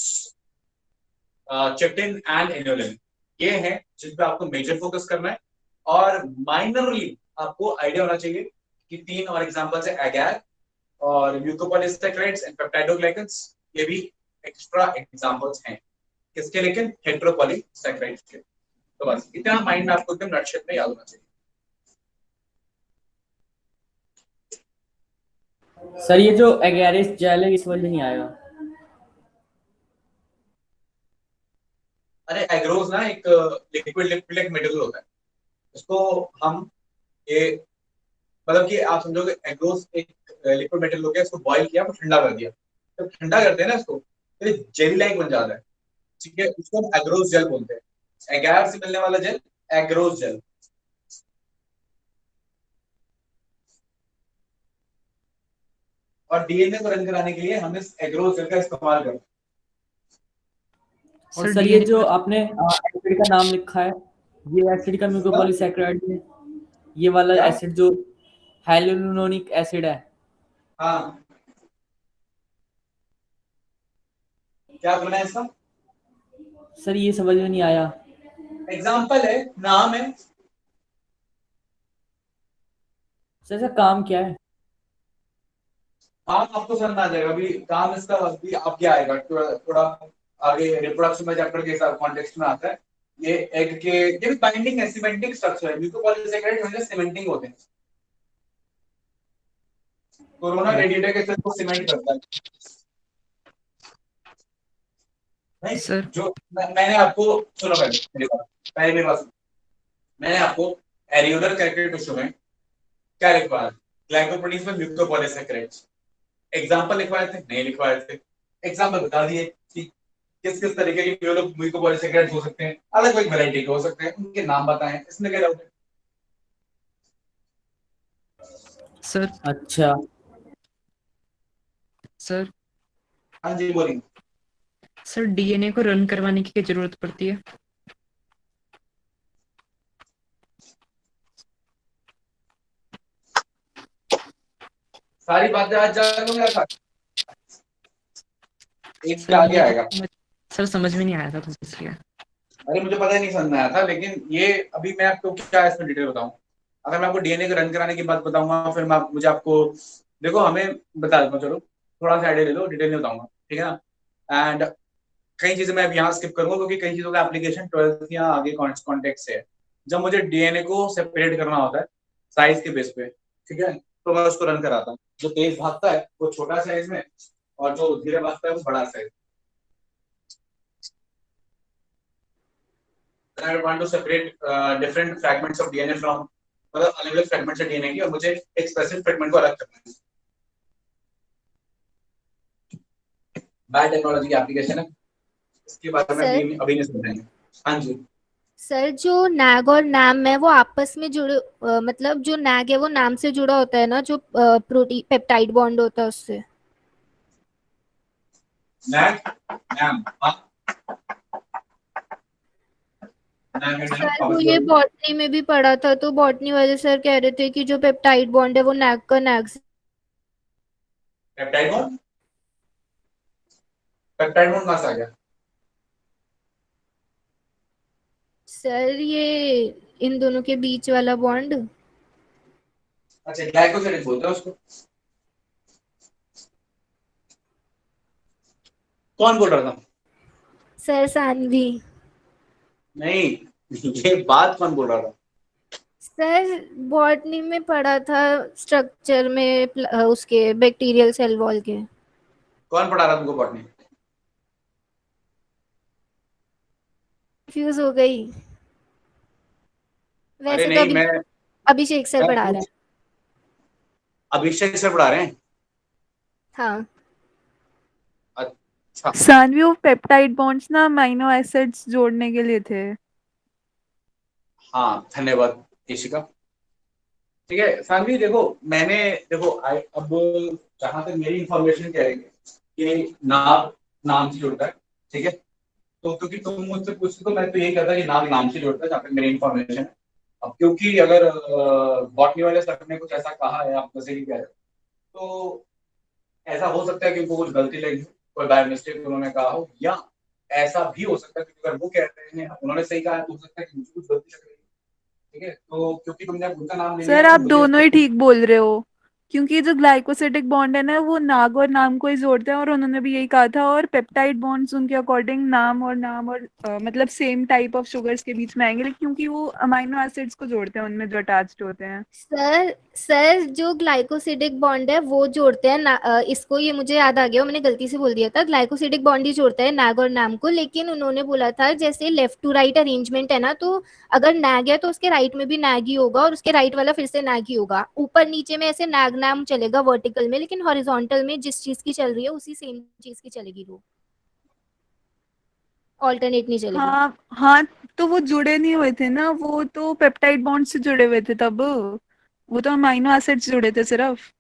A: chitin and inulin. ये है जिन पे आपको मेजर फोकस करना है। और माइनरली आपको आइडिया होना चाहिए कि 3 और एग्जांपल्स है, एगैर और म्यूकोपॉलीसैकेराइड्स एंड पेप्टाइडोग्लाइकन्स, ये भी एक्स्ट्रा एग्जांपल्स हैं किसके, लेकिन हेटेरोपॉलीसैकेराइड्स के। तो बस इतना माइंड में आपको एकदम नटशेल में याद होना चाहिए।
E: सर ये जो एगेरिस जेल है इस वजह नहीं आएगा?
A: अरे एग्रोज ना एक लिक्विड लिपिड मेटेरियल होता है, इसको हम ये मतलब कि आप समझोगे एग्रोज एक लिक्विड मेटेरियल हो गया, इसको बॉईल किया तो ठंडा कर दिया, जब ठंडा करते हैं ना इसको तो ये जेली लाइक बन जाता है, ठीक है। उसको हम एग्रोज जेल बोलते हैं। एगार से मिलने वाला जेल एग्रोज जेल। और डीएनए को रन कराने के लिए हम इस एग्रोज जेल का इस्तेमाल करते हैं।
E: और सर ये जो आपने एसिड का नाम लिखा है, ये एसिड का म्यूकोपॉलीसैकेराइड है, ये वाला
A: क्या?
E: एसिड जो हाइलुरोनिक एसिड है।
A: हाँ, क्या बना है इसका?
E: सर ये समझ में नहीं आया।
A: एग्जाम्पल है, नाम है।
E: सर इसका काम क्या है?
A: काम आपको समझ में आ जाएगा। अभी काम इसका अभी आपके आएगा, थोड़ा आगे रिप्रोडक्शन में चैप्टर के हिसाब कॉन्टेक्स्ट में आता है। ये एग के ये भी बाइंडिंग है, सीमेंटिंग स्ट्रक्चर है। म्यूकोपॉलीसैकेराइड हमेशा सीमेंटिंग होते हैं। कोरोना रेडिएटर के साथ सीमेंट करता है नहीं
H: सर
A: जो मैंने आपको सुनो पहले मेरी बात सुनो। मैंने आपको एरियोलर कनेक्टिव टिश्यू में क्या लिखवाया, ग्लाइकोप्रोटीन्स में म्यूकोपॉलीसैकेराइड्स। एग्जांपल लिखवाए थे, नहीं लिखवाए थे? एग्जांपल बता दिए कि किस किस तरीके के म्यूकोपॉलीसैकेराइड्स हो सकते हैं, अलग अलग वैरायटी के हो सकते हैं, उनके नाम बताएं, इसमें क्या डाउट है?
H: सर
E: अच्छा
H: सर
A: हाँ जी बोलिए।
H: सर डीएनए को रन करवाने की क्या जरूरत पड़ती है?
A: सारी बातें आज जान लूंगा था, एक
H: सर
A: आगे आएगा।
H: सर समझ में नहीं आया था तो इसलिए।
A: अरे मुझे पता ही नहीं समझ में आया था, लेकिन ये अभी मैं आपको क्या इसमें डिटेल बताऊं। अगर मैं आपको डीएनए को रन कराने की बात बताऊंगा, फिर मैं मुझे आपको देखो हमें बता दूंगा, चलो थोड़ा सा आइडिया ले लो, डिटेल में बताऊंगा, ठीक है ना। एंड कई चीजें मैं अब यहाँ स्किप करूंगा क्योंकि कई चीजों का एप्लीकेशन 12th या आगे कॉन्टेक्स्ट से है। जब मुझे डीएनए को सेपरेट करना होता है साइज के बेस पे, ठीक है, तो मैं उसको रन कराता हूँ। जो तेज भागता है वो छोटा साइज में, और जो धीरे भागता है वो बड़ा size. then I want to separate different fragments of DNA from मतलब अलग अलग फ्रेगमेंट है डीएनए की और मुझे एक स्पेसिफिक फ्रेगमेंट को अलग करना है। बायोटेक्नोलॉजी की एप्लीकेशन है, इसके बारे में
B: सर
A: अभी नहीं समझेंगे। हाँ जी
B: सर, जो नैग और नैम है वो आपस में जुड़े मतलब जो नैग है वो नाम से जुड़ा होता है ना, जो प्रोटीन पेप्टाइड बॉन्ड होता है उससे।
A: नैग नैम हाँ नैग एंड नैम
B: सर वो
A: आपस
B: ये
A: में
B: बॉटनी में भी पढ़ा था, तो बॉटनी वाले सर कह रहे थे कि जो पेप्टाइड बॉन्ड है वो नैग का नैग से।
A: पेप्टाइड बॉन्ड कहाँ से आ गया?
B: सर ये इन दोनों के बीच वाला बॉन्ड।
A: अच्छा ग्लाइकोसाइड बोलते हैं उसको। कौन बोल रहा था?
B: सर सानवी।
A: नहीं ये बात कौन बोल रहा था?
B: सर बॉटनी में पढ़ा था स्ट्रक्चर में उसके बैक्टीरियल सेल वॉल के।
A: कौन पढ़ा रहा तुमको बॉटनी?
B: कंफ्यूज हो गई।
A: अरे
B: वैसे तो
A: नहीं मैं
B: अभिषेक सर पढ़ा रहे हैं।
A: अभिषेक सर पढ़ा रहे हैं।
B: हाँ
A: अच्छा
F: सानवी वो पेप्टाइड बॉन्ड्स ना अमीनो एसिड्स जोड़ने के लिए थे।
A: हाँ धन्यवाद केशिका। ठीक है सानवी देखो मैंने देखो अब जहां तक मेरी इंफॉर्मेशन कह रही है कि नाग नाम से जुड़ता है, ठीक है, तो क्योंकि तुम मुझसे पूछते तो मैं तो यही कहता कि नाग नाम से जुड़ता है जहाँ तक मेरी इंफॉर्मेशन है। अब क्योंकि अगर बॉटनी वाले सर ने कुछ ऐसा कहा है, आप जैसे कि कह रहे हो, तो ऐसा हो सकता है कि उनको कुछ गलती लगी, कोई बाय मिस्टेक उन्होंने कहा हो, या ऐसा भी हो सकता है कि अगर वो कह रहे हैं उन्होंने सही कहा है तो हो सकता है कि मुझे कुछ गलती लग रही है। ठीक है तो क्योंकि तुमने अब उनका नाम ले लिया
F: सर
A: है तो
F: आप
A: मुझे
F: दोनों
A: लगता
F: ही
A: है
F: ठीक बोल रहे हो, क्योंकि जो ग्लाइकोसिडिक बॉन्ड है ना वो नाग और नाम को ही जोड़ते हैं, और उन्होंने भी यही कहा था। और पेप्टाइड बॉन्ड्स उनके अकॉर्डिंग नाम और मतलब सेम टाइप ऑफ शुगर्स के बीच में आएंगे, लेकिन क्योंकि वो अमीनो एसिड्स को जोड़ते हैं उनमें जो अटैच्ड होते हैं।
B: सर जो ग्लाइकोसिडिक बॉन्ड है वो जोड़ते हैं इसको, ये मुझे याद आ गया, मैंने गलती से बोल दिया था, ग्लाइकोसिडिक बॉन्ड ही जोड़ता है नाग और नाम को। लेकिन उन्होंने बोला था जैसे लेफ्ट टू राइट अरेंजमेंट है ना, तो अगर नाग है तो उसके राइट में भी नाग ही होगा और उसके राइट वाला फिर से नाग ही होगा। ऊपर नीचे में ऐसे नाग नाम चलेगा वर्टिकल में, लेकिन हॉरिजॉन्टल में जिस चीज की चल रही है उसी सेम चीज की चलेगी, वो ऑल्टरनेट नहीं चलेगी।
F: हाँ हाँ, तो वो जुड़े नहीं हुए थे ना, वो तो पेप्टाइड बॉन्ड से जुड़े हुए थे तब। वो तो अमीनो एसिड्स जुड़े थे सिर्फ,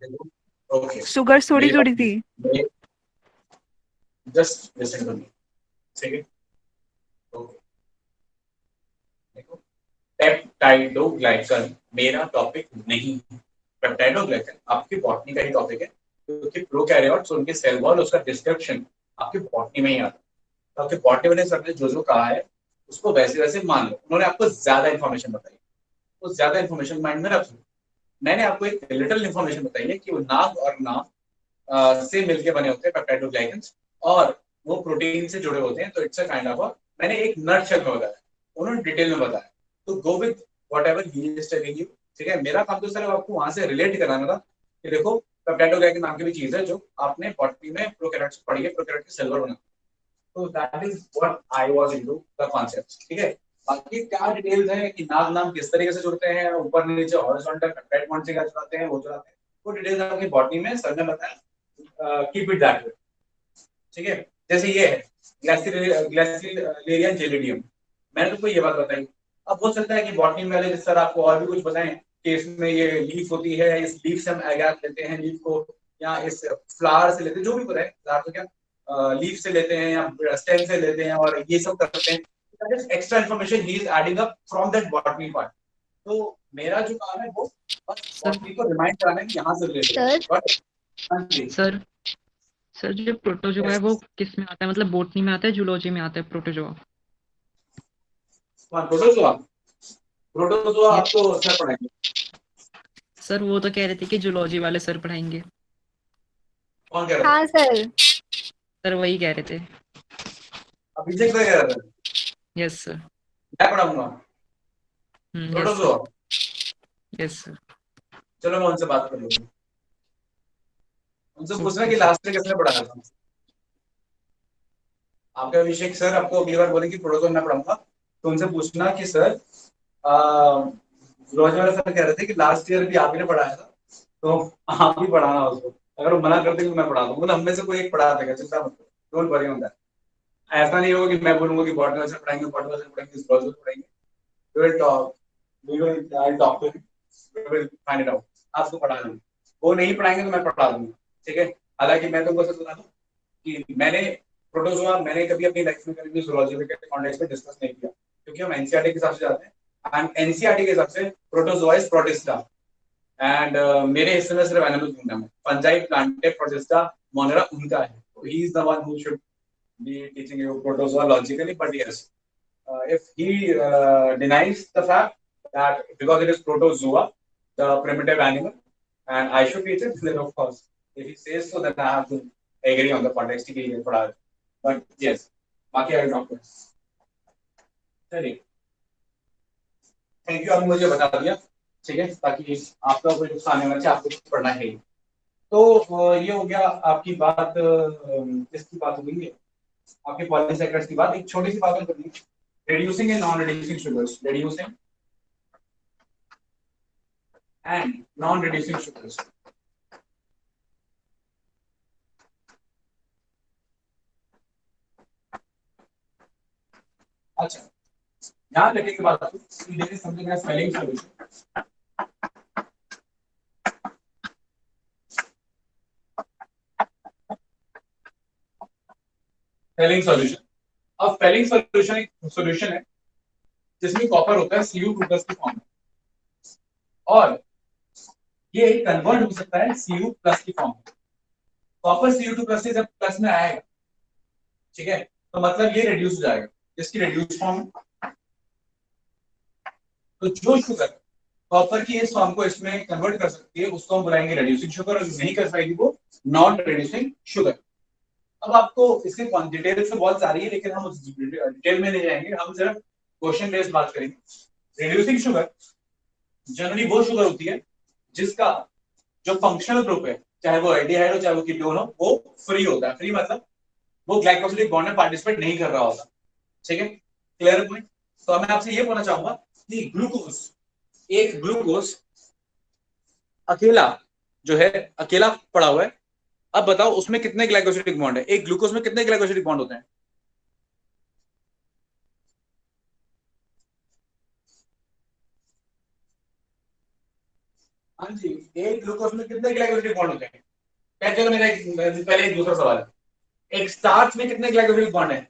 A: ओके
F: शुगर थोड़ी
A: मेरी
F: जुड़ी थी।
A: बात जस्ट लिसन टू मी, ठीक है ओके। देखो पेप्टाइडोग्लाइकन मेरा टॉपिक नहीं है। पेप्टाइडोग्लाइकन आपकी बॉटनी का ही टॉपिक है, क्योंकि प्रोकैरियोट्स उनके सेल वॉल उसका डिस्क्रिप्शन आपकी बॉटनी में ही आता है। तो आपके बॉटनी वाले सर ने जो कहा है उसको वैसे वैसे मान लो, उन्होंने आपको ज्यादा इन्फॉर्मेशन बताई, उस ज्यादा इन्फॉर्मेशन माइंड में रख लो। मैंने आपको एक लिटिल इन्फॉर्मेशन बताई है कि वो नाग और नाम से मिलके बने होते हैं पेप्टाइडोग्लाइकन्स, और वो प्रोटीन से जुड़े होते हैं। तो इट्स अ काइंड ऑफ, मैंने एक नटशेल में बताया, उन्होंने डिटेल में बताया। तो go with whatever he is telling you, ठीक है। मेरा काम तो सर आपको वहां से रिलेट कराना था कि देखो पेप्टाइडोग्लाइकन नाम की भी चीज है जो आपने बॉटनी में प्रोकैरियोट्स पढ़ी है, प्रोकैरियोट के सेल वॉल बना। तो that is what I was into the concept, ठीक है। बाकी क्या डिटेल्स है कि नाम नाम किस तरीके से जुड़ते हैं, ऊपर नीचे हॉरिजॉन्टल पेप्टाइड बॉन्ड से क्या जुड़ाते हैं, वो जुड़ाते हैं, वो डिटेल्स आपकी बॉटनी में सर ने बताया। कीप इट दैट वे, ठीक है। जैसे ये है ग्लाइसिलेरिया जेलिडियम, मैंने तुमको ये बात बताई। अब हो सकता है कि बॉटनी में वाले सर आपको और भी कुछ बताएं कि इसमें ये लीफ होती है, इस लीफ से हम अगैर लेते हैं लीफ को, या इस फ्लावर से लेते हैं, जो भी बताए फ्लावर तो क्या लीफ से लेते हैं या स्टेम से लेते हैं, और ये सब करते हैं। That is extra information he is adding up from that botany part. तो मेरा जो काम है वो बस
H: सर
A: बॉटनी को रिमाइंड कराना है कि यहाँ से रिलेटेड। बट हाँ जी
H: सर सर जो प्रोटोजोआ है वो किस में आता है, मतलब बोटनी में आता है, जूलॉजी में आता है प्रोटोजोआ?
A: प्रोटोजोआ, प्रोटोजोआ आपको सर पढ़ाएंगे।
H: सर वो तो कह रहे थे कि जूलॉजी वाले सर पढ़ाएंगे।
A: कौन कह रहा था?
B: हाँ सर।
H: सर वही कह रहे थे।
A: अभिषेक सर कह रहा था
H: यस सर।
A: मैं पढ़ाऊंगा
H: yes
A: protozoa.
H: Sir. Yes sir.
A: चलो मैं उनसे बात कर लूंगा, उनसे पूछना
H: ओके
A: कि
H: सर।
A: लास्ट में किसने पढ़ाया था। आपके अभिषेक सर आपको अगली बार बोले कि प्रोटोजोआ मैं पढ़ाऊंगा, तो उनसे पूछना कि सर जूलॉजी वाले सर कह रहे थे कि लास्ट ईयर भी आप ही ने पढ़ाया था, तो आप ही पढ़ाना उसको। अगर वो मना करते तो मैं पढ़ा दूंगा, मतलब हम में से कोई एक पढ़ा देगा, चिंता मत करो, डोंट वरी ऑन दैट। ऐसा नहीं होगा कि मैं बोलूंगा कि बॉटनी से पढ़ाएंगे, बॉटनी से पढ़ाएंगे, जूलॉजी पढ़ाएंगे। We will talk, I talk to him, we will find it out, आपको पढ़ा दूंगा। वो नहीं पढ़ाएंगे तो मैं पढ़ा दूंगा, ठीक है। हालांकि मैं तुमको सच बता दूं कि मैंने प्रोटोजोआ मैंने कभी अपनी लाइफ में कभी जूलॉजी के कॉन्टेक्स्ट में डिस्कस नहीं किया, क्योंकि हम एनसीईआरटी के हिसाब से जाते हैं, एंड एनसीईआरटी के हिसाब से प्रोटोजोआ इज प्रोटिस्टा, एंड मेरे हिस्से में सिर्फ एनिमल किंगडम है। फंजाई, प्लांटे, प्रोटिस्टा, मोनेरा उनका है, तो he is the one who should be teaching you protozoa logically, but yes, if he denies the fact that because it is protozoa, the primitive animal, and I should teach it, then of course, if he says so, then I have to agree on the context की ये पढ़ा। But yes, बाकी I don't know। चलिए, थैंक यू, आपने मुझे बता दिया, ठीक है, ताकि आपका कोई नुकसान नहीं होना चाहिए, आपको पढ़ना है ही। तो ये हो गया आपकी बात, इसकी बात हो गई है आपके पॉलीसैकेराइड्स की बात। एक छोटी सी बात और करनी है, reducing and non-reducing sugars, reducing and non-reducing sugars। अच्छा, ध्यान रखने की बात there is something as Fehling solution. Fehling solution, अब फेलिंग सॉल्यूशन एक सॉल्यूशन है जिसमें कॉपर होता है Cu2+ की फॉर्म में, और ये कन्वर्ट हो सकता है Cu+ की फॉर्म में। कॉपर Cu2+ से जब प्लस में आएगा, ठीक है, तो मतलब ये रिड्यूस हो जाएगा, जिसकी रिड्यूस फॉर्म। तो जो शुगर कॉपर की इस फॉर्म को इसमें कन्वर्ट कर सकती है उसको हम बुलाएंगे रिड्यूसिंग शुगर, और नहीं कर पाएगी वो नॉन रिड्यूसिंग शुगर। अब आपको इसके डिटेल से बहुत सारी है, लेकिन हम उस डिटेल में नहीं जाएंगे, हम सिर्फ क्वेश्चन बेस्ड बात करेंगे। रिड्यूसिंग शुगर जनरली वो शुगर होती है जिसका जो फंक्शनल ग्रुप है, चाहे वो एल्डिहाइड हो चाहे वो कीटोन हो, वो फ्री होता है। फ्री मतलब वो ग्लाइकोसिलिक बॉन्ड में पार्टिसिपेट नहीं कर रहा होता, ठीक है, क्लियर पॉइंट। तो मैं आपसे ये बोलना चाहूंगा कि ग्लूकोज, एक ग्लूकोज अकेला जो है, अकेला पड़ा हुआ है, अब बताओ उसमें कितने ग्लाइकोसिलिक बॉन्ड है? एक ग्लूकोज में कितने ग्लाइकोसिलिक बॉन्ड होते हैं? हाँ जी, एक ग्लूकोज में कितने ग्लाइकोसिलिक बॉन्ड होते हैं? चलो मेरा पहले एक दूसरा सवाल है, एक स्टार्च में कितने ग्लाइकोसिलिक बॉन्ड है?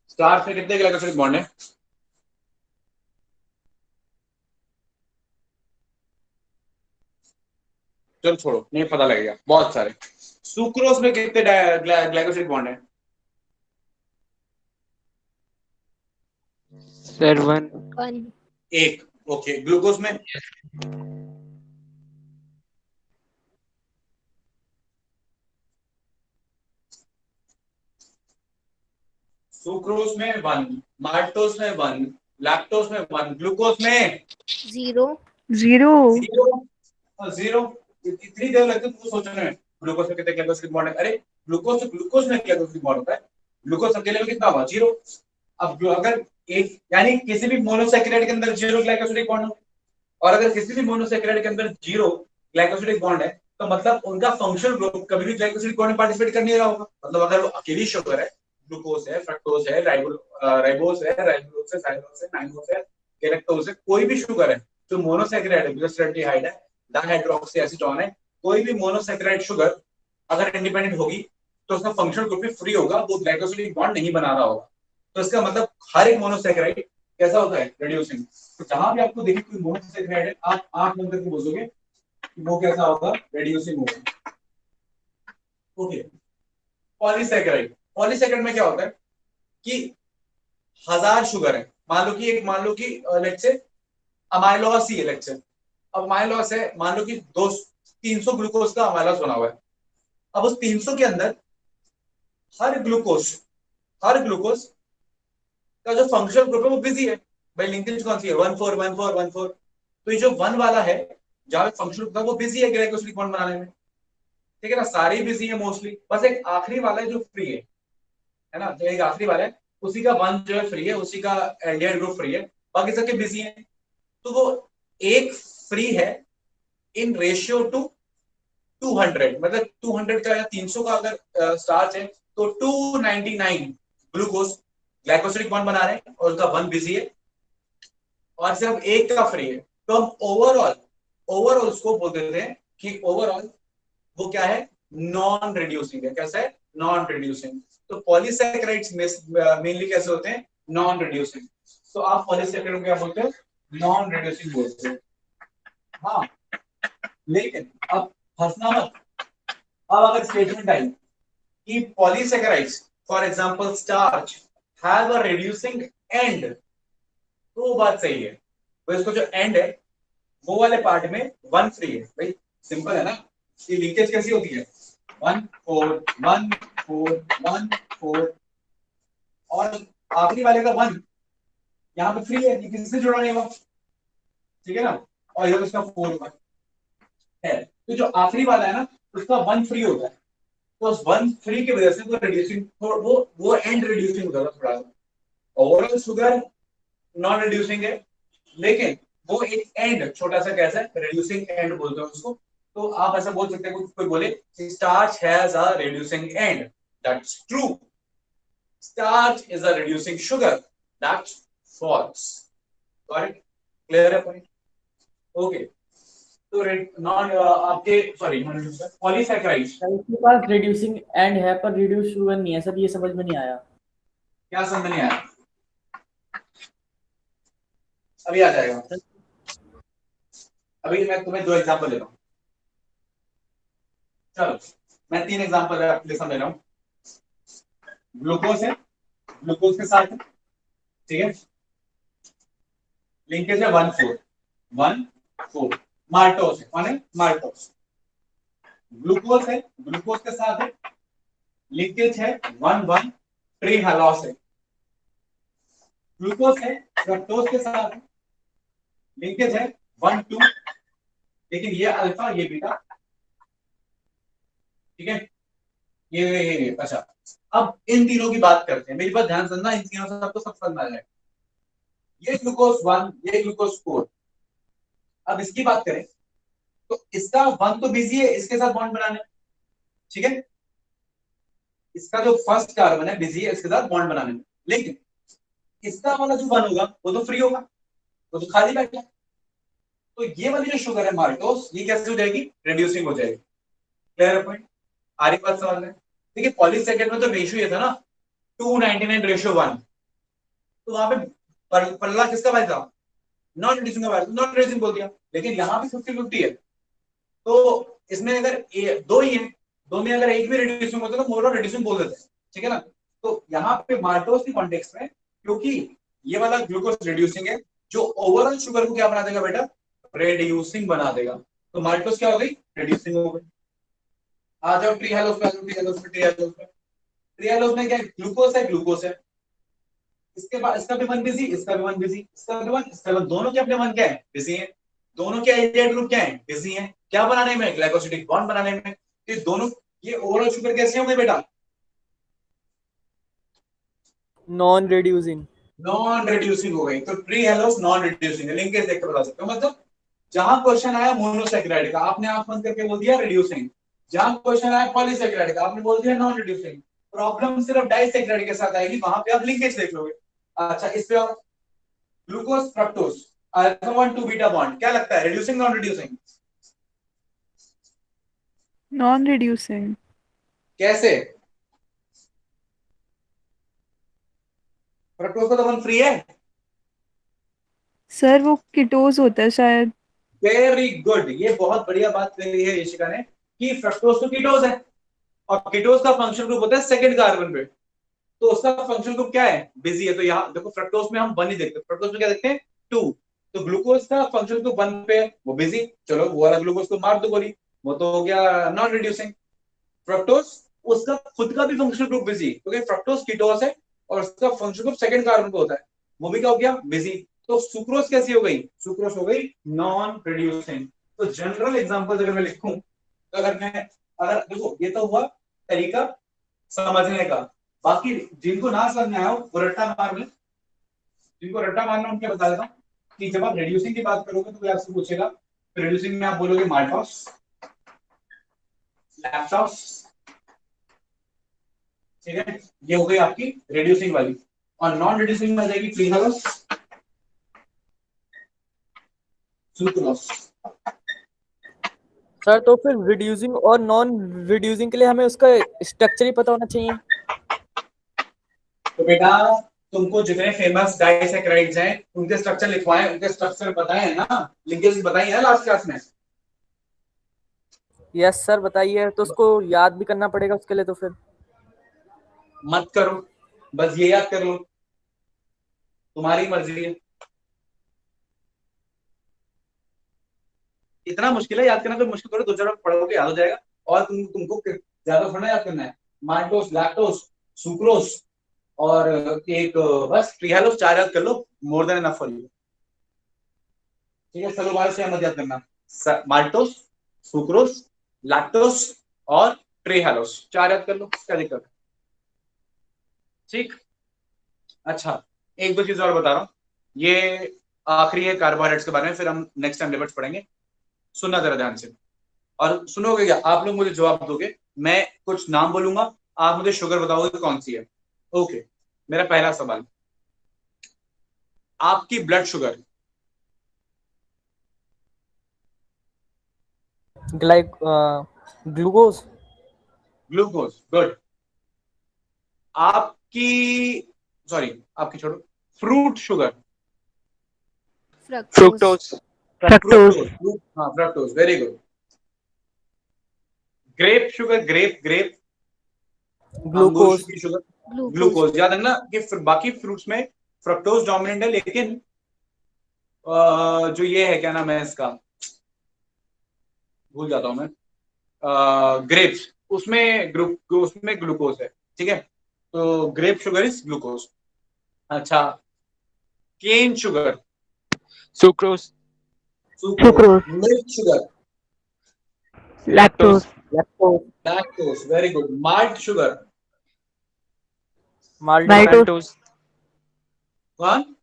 A: स्टार्च में कितने ग्लाइकोसिलिक बॉन्ड है? चलो छोड़ो, नहीं पता लगेगा, बहुत सारे। सुक्रोज में कितने ग्लाइकोसिलिक बॉन्ड है?
C: सर 1।
B: 1।
A: एक। ओके, ग्लूकोज में? सुक्रोज में 1, माल्टोज में 1, लैक्टोज में 1, ग्लूकोज में
B: 0।
A: 0। इतनी देर लगती है तुमको सोचने में ग्लूकोज में कितने ग्लाइकोसिलिक बॉन्ड है? अरे ग्लूकोज तो ग्लूकोज में ग्लाइकोसिलिक बॉन्ड होता है, ग्लूकोज अकेले में कितना होगा? 0। अब अगर एक, यानी किसी भी मोनोसैकेराइड के अंदर 0 ग्लाइकोसिलिक बॉन्ड हो, और अगर किसी भी मोनोसैकेराइड के अंदर 0 ग्लाइकोसिलिक बॉन्ड है, तो मतलब उनका फंक्शनल ग्रुप कभी भी ग्लाइकोसिलिक बॉन्ड में पार्टिसिपेट कर नहीं रहा होगा। मतलब अगर वो अकेली शुगर है, ग्लूकोज है, फ्रक्टोज है, राइबोज है, राइबोज है, साइलोज है, नाइलोज है, गैलेक्टोज है, कोई भी शुगर है जो मोनोसैकेराइड है, ग्लिसरॉल्डिहाइड है, डाइहाइड्रोक्सीएसीटोन है, कोई भी मोनोसैकेराइड शुगर अगर इंडिपेंडेंट होगी तो उसका फंक्शनल ग्रुप भी फ्री होगा, वो ग्लाइकोसिलिक बॉन्ड नहीं बना रहा होगा। तो इसका मतलब हर एक मोनोसैकेराइड कैसा होता है? रिड्यूसिंग। तो जहां भी आपको देखिए कोई मोनोसैकेराइड है, आप आंख बंद करके बोलोगे कि वो कैसा होगा? रिड्यूसिंग होगा। ओके, पॉलीसैकेराइड, पॉलीसैकेराइड में क्या होता है कि 1000 शुगर है, मान लो कि लेट्स से अमाइलोस ही है, लेट्स से अब अमाइलोस है, मान लो कि 300 ग्लूकोज का अमाइलोस बना हुआ है। अब उस 300 के अंदर हर ग्लूकोज का जो फंक्शनल ग्रुप है वो बिजी है। भाई लिंकेज कौन सी है? 14 14 14। तो ये जो 1 वाला है जहां पे फंक्शनल ग्रुप था वो बिजी है ग्लाइकोसिडिक बॉन्ड बनाने में, ठीक है ना, सारे बिजी है मोस्टली, बस एक आखिरी वाला है जो फ्री है ना, जो एक आखिरी वाला है उसी का 1 जो है फ्री है, उसी का एल्डिहाइड ग्रुप फ्री है, बाकी सबके बिजी है। तो वो एक फ्री है इन रेशियो टू 200, मतलब 200 का या 300 का अगर स्टार्च है तो 299 ग्लूकोज ग्लाइकोसिडिक बॉन्ड बना रहे हैं और उसका 1 बिजी है और सिर्फ एक का फ्री है। तो हम ओवरऑल उसको बोल देते हैं कि ओवरऑल वो क्या है, नॉन रिड्यूसिंग है। कैसा है, नॉन रिड्यूसिंग। तो पॉलीसैकेराइड्स मेनली कैसे होते हैं, नॉन रिड्यूसिंग। तो आप पॉलीसैकेराइड क्या बोलते हैं, नॉन रिड्यूसिंग बोलते हैं। हाँ, लेकिन अब हंसना मत। अब अगर स्टेटमेंट आई कि polysaccharides for example starch have a reducing and, तो वो बात सही है। तो इसको जो एंड है वो वाले पार्ट में 1 फ्री है। भाई सिंपल है ना, ये लीकेज कैसी होती है, 1 4 1 4 1 4 और आखिरी वाले का 1 यहाँ पे फ्री है, ये किससे जुड़ा नहीं हुआ, ठीक है ना, और इधर उसका 4 होगा है। तो जो आखिरी वाला है ना उसका 1 फ्री होता है, तो उस 1 फ्री की वजह से वो रिड्यूसिंग, वो एंड रिड्यूसिंग होता है थोड़ा सा। ओवरऑल शुगर नॉन रिड्यूसिंग है, लेकिन वो एक एंड छोटा सा कैसा है, रिड्यूसिंग एंड बोलते हैं उसको। तो आप ऐसा बोल सकते हैं, कोई बोले starch has a reducing end, that's true. Starch is a reducing sugar, that's false. Got it, clear है पॉइंट? ओके, तो नॉन आपके सॉरी पॉलीसैकेराइड्स
E: इसके पास रिड्यूसिंग एंड है पर रिड्यूस शुगर नहीं है सर, ये समझ में नहीं आया।
A: क्या समझ नहीं आया, अभी आ जाएगा। अभी मैं तुम्हें 2 एग्जांपल दे रहा हूं, चलो मैं 3 एग्जांपल आपके लिए समझ रहा हूं। ग्लूकोज है, ग्लूकोज के साथ है, ठीक है, लिंकेज है 1 4 1 4। माल्टोस है, कौन है, माल्टोस। ग्लूकोज है, ग्लूकोज के साथ है, लिंकेज है 1 1 ट्री हेलोस है। ग्लूकोज है, फ्रक्टोज के साथ है, लिंकेज है 1 2, लेकिन ये अल्फा ये बीटा, ठीक है, ये अच्छा। अब इन तीनों की बात करते हैं, मेरी बात ध्यान सुनना, इन तीनों से आपको सब समझ आ जाएगा। ये ग्लूकोज 1, ये ग्लूकोज 4। अब इसकी बात करें तो इसका 1 तो बिजी है इसके साथ बॉन्ड बनाने, ठीक है, इसका जो फर्स्ट कार्बन है बिजी है इसके साथ बॉन्ड बनाने में, लेकिन इसका वाला जो 1 होगा वो तो फ्री होगा, वो तो खाली बैठा है। तो ये वाली जो शुगर है माल्टोस, ये कैसे हो जाएगी, रिड्यूसिंग हो जाएगी। क्लियर पॉइंट, आ रही बात समझ में? देखिए पॉलीसैकेराइड में तो रेशियो ये था ना 299:1, तो वहां पे पल्ला किसका भाई था, नॉन रिड्यूसिंग का भाई, नॉन रिड्यूसिंग बोल दिया। लेकिन यहाँ पे 50-50 है, तो इसमें अगर दो ही है, दो में अगर एक भी रिड्यूसिंग होता है तो मोर रिड्यूसिंग बोल देते हैं, ठीक है ना। तो यहाँ पे माल्टोस की कॉन्टेक्स्ट में, क्योंकि ये वाला ग्लूकोज रिड्यूसिंग है, जो ओवरऑल शुगर को क्या बना देगा बेटा, रिड्यूसिंग बना देगा। तो माल्टोस क्या हो गई, रिड्यूसिंग हो गई। आ जाओ ट्री हेलोस पे, ट्री हेलोस पे, ट्री हेलोस पे। ट्री हेलोस में क्या ग्लूकोज है, ग्लूकोज है, इसके बाद इसका भी 1 बिजी, इसका भी 1 बिजी, इसका भी 1, इसका भी, दोनों के अपने 1 क्या है, बिजी है। दोनों के एल्डिहाइड ग्रुप क्या है, बिजी है। क्या बनाने में, ग्लाइकोसिडिक बॉन्ड बनाने में। तो दोनों ये ओवरऑल शुगर कैसे होंगे बेटा,
E: नॉन रिड्यूसिंग,
A: नॉन रिड्यूसिंग हो गई। तो ट्री हेलोस नॉन रिड्यूसिंग है, लिंकेज देख के बता सकते हो। मतलब जहां क्वेश्चन आया मोनोसैकेराइड का, आपने आंख बंद करके बोल दिया रिड्यूसिंग। जहां क्वेश्चन आया पॉलीसैकेराइड का, आपने बोल दिया नॉन रिड्यूसिंग। प्रॉब्लम सिर्फ डाइसैकेराइड के साथ आएगी, वहां पे आप लिंकेज देख लोगे। अच्छा, इस पे आप glucose fructose alpha 1 2 beta bond, क्या लगता है, reducing non reducing?
F: Non reducing.
A: कैसे, फ्रक्टोज का तो 1 फ्री है।
F: सर वो कीटोज होता है शायद।
A: वेरी गुड, ये बहुत बढ़िया बात कही है यशिका ने कि फ्रक्टोज तो कीटोज है, और कीटोज का फंक्शन ग्रुप होता है सेकंड कार्बन पे, तो उसका फंक्शन ग्रुप क्या है, बिजी है। तो यहाँ देखो फ्रक्टोज में हम 1 ही देखते हैं, फ्रक्टोज में क्या देखते हैं, 2। तो ग्लूकोज का फंक्शन ग्रुप 1 पे वो बिजी, चलो वो वाला ग्लूकोज को मार दो गोली, वो तो हो गया नॉन रिड्यूसिंग। फ्रक्टोज उसका खुद का भी फंक्शनल ग्रुप बिजी, क्योंकि फ्रक्टोज कीटोज है और उसका फंक्शनल ग्रुप सेकंड कार्बन पे होता है, वो भी क्या हो गया, बिजी। तो सुक्रोज कैसी हो गई? सुक्रोज हो गई नॉन रिड्यूसिंग। तो जनरल एग्जांपल अगर मैं लिखूं तो अगर देखो ये तो हुआ तरीका समझने का, बाकी जिनको ना समझ में आया वो रट्टा मार ले। जिनको रट्टा मारना उनके बता देता हूँ कि जब आप रिड्यूसिंग की बात करोगे तो कोई आपसे पूछेगा, रिड्यूसिंग में आप बोलोगे माल्टोस, लैक्टोस, ठीक है, ये हो गई आपकी रिड्यूसिंग वाली। और नॉन रिड्यूसिंग में आ जाएगी फ्रीहलोस, सुक्रोज।
E: सर तो फिर रिड्यूसिंग और नॉन रिड्यूसिंग के लिए हमें उसका स्ट्रक्चर ही पता होना चाहिए।
A: तो बेटा तुमको जितने फेमस डाइसैकेराइड्स हैं उनके स्ट्रक्चर लिखवाएं, उनके स्ट्रक्चर बताए हैं ना, लिंकेज बताई है ना लास्ट क्लास में।
E: यस सर बताइए, तो उसको याद भी करना पड़ेगा उसके लिए, तो फिर
A: मत करो, बस ये याद कर लो, तुम्हारी मर्जी है। इतना मुश्किल है याद करना, तो मुश्किल करो, दो चार बार पढ़ोगे याद हो जाएगा। और तुमको ज्यादा थोड़ा याद करना है। माल्टोस, लैक्टोस, सुक्रोज और एक बस ट्रीहेलोस, 4 याद कर लो, more than enough for you. ठीक है, चलो बार से मत याद करना। माल्टोस, सुक्रोज, लैक्टोस और ट्रीहेलोस, 4 याद कर लो, क्या दिक्कत है? ठीक, अच्छा एक दो चीज और बता रहा हूँ, ये आखिरी है कार्बोहाइड्रेट्स के बारे में, फिर हम नेक्स्ट टाइम लिपिड्स पढ़ेंगे। सुनना जरा ध्यान से, और सुनोगे क्या? आप लोग मुझे जवाब दोगे, मैं कुछ नाम बोलूंगा, आप मुझे शुगर बताओगे कौन सी है। ओके, मेरा पहला सवाल, आपकी blood sugar.
E: Glucose.
A: Glucose, good. आपकी, सॉरी आपकी छोड़ो, फ्रूट शुगर।
C: फ्रुक्टोज।
G: फ्रक्टोज।
A: हाँ fructose, very good. Grape sugar, grape अंगूर
E: ग्लूकोज।
A: की शुगर,
B: ग्लूकोज।
A: ग्लूकोज। याद रखना कि बाकी फ्रूट्स में फ्रक्टोज डोमिनेंट है, लेकिन जो ये है क्या नाम है इसका, भूल जाता हूं मैं, ग्रेप्स, उसमें ग्लूकोज है, ठीक है, तो ग्रेप शुगर इज ग्लूकोज। अच्छा, cane sugar,
C: sucrose.
G: Sucrose.
A: Milk sugar,
G: lactose.
A: Lactose, very good. Malt sugar,
G: maltose.
C: Maltose.
A: कौन?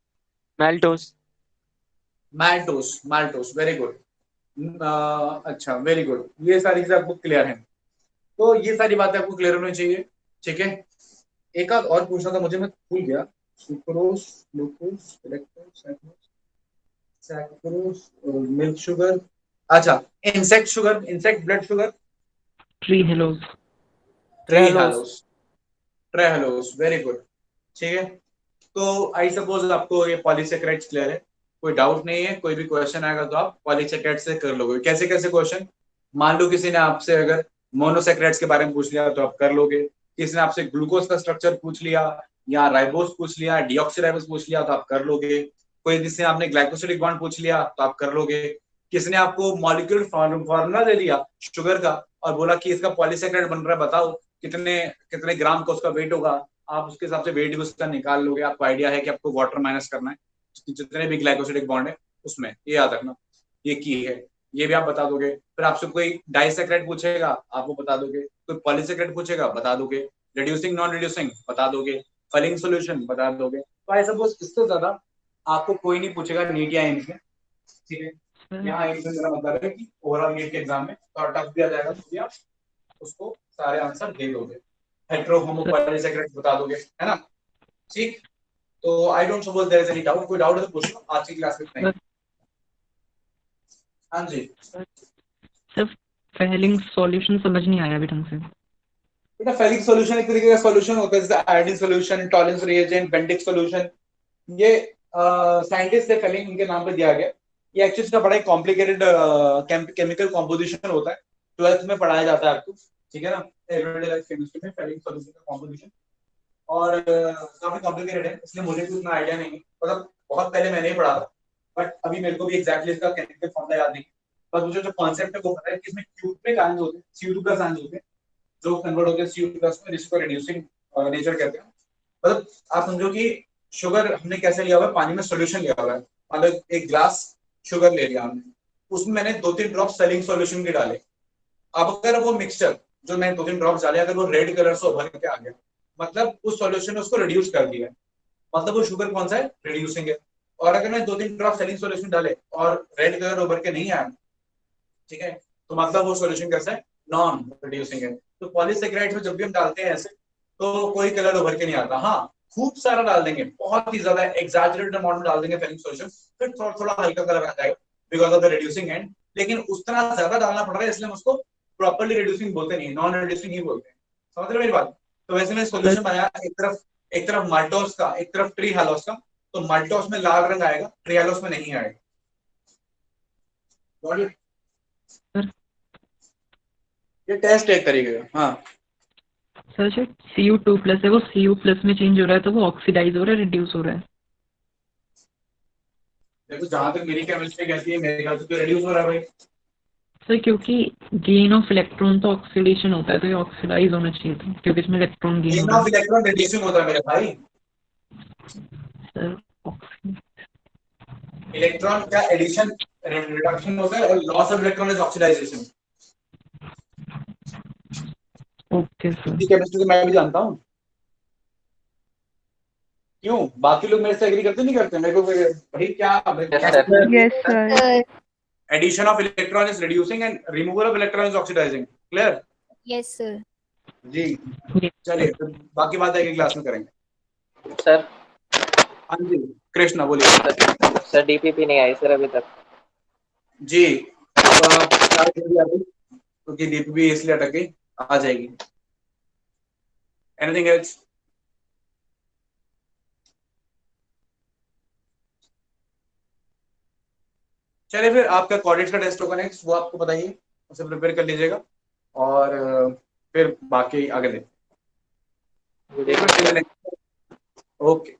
C: मैल्टोज।
A: Maltose, very good. अच्छा, वेरी गुड, ये सारी चीजें आपको क्लियर है। तो ये सारी बातें आपको क्लियर होनी चाहिए, ठीक है। एक आध और पूछना था मुझे, मैं भूल गया। सुक्रोज, ग्लूकोज, इलेक्ट्रोज, सैक्रोज, मिल्क शुगर, अच्छा insect sugar, insect blood sugar,
H: trehalose.
A: Trehalose, trehalose, very good, ठीक है। तो आई सपोज आपको ये पॉलीसेकेराइड्स क्लियर है, कोई डाउट नहीं है, कोई भी क्वेश्चन आएगा तो आप पॉलीसेकेराइड से कर लोगे। कैसे कैसे क्वेश्चन? मान लो किसी ने आपसे अगर मोनोसेकेराइड्स के बारे में पूछ लिया तो आप कर लोगे, किसी ने आपसे ग्लूकोज का स्ट्रक्चर पूछ लिया या राइबोस पूछ लिया, डीऑक्सीराइबोस पूछ लिया तो आप कर लोगे, कोई जिसने आपने ग्लाइकोसिडिक बॉन्ड पूछ लिया तो आप कर लोगे, किसी ने आपको मॉलिक्यूलर फार्मूला दे दिया शुगर का और बोला कि इसका पॉलीसेकेराइड बन रहा है, बताओ कितने कितने ग्राम का उसका वेट होगा, आप उसके हिसाब से वेट भी उसका निकाल लोगे, आपको आइडिया है कि आपको वाटर माइनस करना है जितने भी ग्लाइकोसिडिक बॉन्ड है उसमें, ये याद रखना, ये की है, ये भी आप बता दोगे। फिर आपसे कोई डाइसेक्राइड पूछेगा आप वो बता दोगे, कोई पॉलीसेक्राइड पूछेगा बता दोगे, रिड्यूसिंग नॉन रिड्यूसिंग बता दोगे, फलिंग सॉल्यूशन बता दोगे। तो आई सपोज इससे ज्यादा आपको कोई नहीं पूछेगा नीट या एम्स में, ठीक है। यहाँ एम्स में मेरा मतलब है कि ओवरऑल नीट के एग्जाम में थोड़ा टफ दिया जाएगा तो भी आप उसको सारे आंसर दे दोगे, हेटेरो होमो पॉलीसेक्राइड बता दोगे, है ना, ठीक। तो I don't suppose there is any doubt, कोई डाउट है तो पूछ लो, आज की क्लास में नहीं। हाँ जी
H: सिर्फ फेलिंग सॉल्यूशन समझ नहीं आया अभी ढंग से।
A: बेटा, फेलिक सॉल्यूशन एक तरीके का सॉल्यूशन होता है, जैसे iodine solution, Tollens reagent, Benedict solution, ये साइंटिस्ट से फेलिंग उनके नाम पे दिया गया। ये एक्चुअली का बड़ा कॉम्प्लिकेटेड केमिकल कॉम्पोजिशन होता है, 12th में पढ़ाया जाता है आपको, ठीक है ना, एवरीडे लाइफ केमिस्ट्री में फेलिक सॉल्यूशन का कॉम्पोजिशन, और काफी कॉम्प्लिकेटेड है, इसलिए मुझे भी उतना आइडिया नहीं है, मतलब बहुत पहले मैंने ही पढ़ा था, बट अभी मेरे को भी एग्जैक्टली इसका केमिकल फॉर्मूला याद नहीं, बस मुझे जो कॉन्सेप्ट है वो पता है कि इसमें क्यूब आयंस होते हैं, CO2 प्लस आयंस होते हैं जो कन्वर्ट होते हैं CO2 प्लस में, जिसको रिड्यूसिंग नेचर कहते हैं। मतलब आप समझो कि शुगर हमने कैसे लिया हुआ है, पानी में सोल्यूशन लिया हुआ है, मतलब एक ग्लास शुगर ले लिया हमने, उसमें मैंने 2-3 ड्रॉप सेलिंग सॉल्यूशन के डाले। अब अगर वो मिक्सचर जो मैंने 2-3 ड्रॉप डाले अगर वो रेड कलर से उभर के आ गया, मतलब उस सॉल्यूशन ने उसको रिड्यूस कर दिया है, मतलब वो शुगर कौन सा है, रिड्यूसिंग है। और अगर मैं 2-3 ड्रॉप सेलिंग सॉल्यूशन डाले और रेड कलर उभर के नहीं आया, ठीक है, तो मतलब वो सॉल्यूशन कैसा है, नॉन रिड्यूसिंग है। तो पॉलीसेकेराइड में जब भी हम डालते हैं ऐसे, तो कोई कलर उभर के नहीं आता। हाँ, खूब सारा डाल देंगे, बहुत ही ज्यादा एग्जैजरेटेड अमाउंट में डाल देंगे सेलिंग सॉल्यूशन, फिर थोड़ा थोड़ा हल्का कलर आ जाएगा because of the reducing and, लेकिन उस तरह ज्यादा डालना पड़ रहा है इसलिए हम उसको प्रॉपर्ली रिड्यूसिंग बोलते नहीं, नॉन रिड्यूसिंग ही बोलते हैं। समझ रहे हो मेरी बात? तो वैसे मैं सॉल्यूशन बनाया, एक तरफ माल्टोस का, एक तरफ ट्री हालोस का, तो माल्टोस में लाल रंग आएगा, ट्री हालोस में नहीं आएगा। Got it?
H: सर
A: ये टेस्ट एक तरीके का। हाँ
H: सर जो Cu2+ है वो Cu+ में चेंज हो रहा है, तो वो ऑक्सीडाइज हो रहा है, रिड्यूस हो रहा है।
A: देखो, जहां तक मेरी केमिस्ट्री कहती है मेरे ख्याल से तो रिड्यूस हो रहा है भाई।
H: सर क्योंकि गेन ऑफ इलेक्ट्रॉन तो ऑक्सीडेशन होता है, तो ये ऑक्सीडाइज होना चाहिए था क्योंकि इसमें इलेक्ट्रॉन गेन हो
A: गेन
H: रहा
A: ऑफ इलेक्ट्रॉन रिड्यूसिंग होता है मेरे भाई।
H: है। सर
A: इलेक्ट्रॉन का एडिशन रिडक्शन होता है और loss of electron is oxidisation.
H: Okay sir.
A: इतनी केमिस्ट्री तो मैं भी जानता हूँ। क्यों बाकी लोग मेरे से एग्री करते नहीं करते? मेरे को भाई क्या
F: Yes, sir.
B: Sir
A: addition of electron is reducing and removal of electron is oxidising. Clear?
B: Yes sir.
A: जी चलिए, तो बाकी बात अगली क्लास में करेंगे।
I: सर
A: हाँ जी कृष्णा बोलिए।
I: सर डीपीपी नहीं आई सर अभी तक।
A: जी अब क्योंकि डीपीपी इसलिए अटक गई, आ जाएगी। Anything else? चलिए फिर आपका कॉर्डिनेट्स का टेस्ट होगा नेक्स्ट, वो आपको बताइए, उसे प्रिपेयर कर लीजिएगा और फिर बाकी आगे देखते हैं। ओके।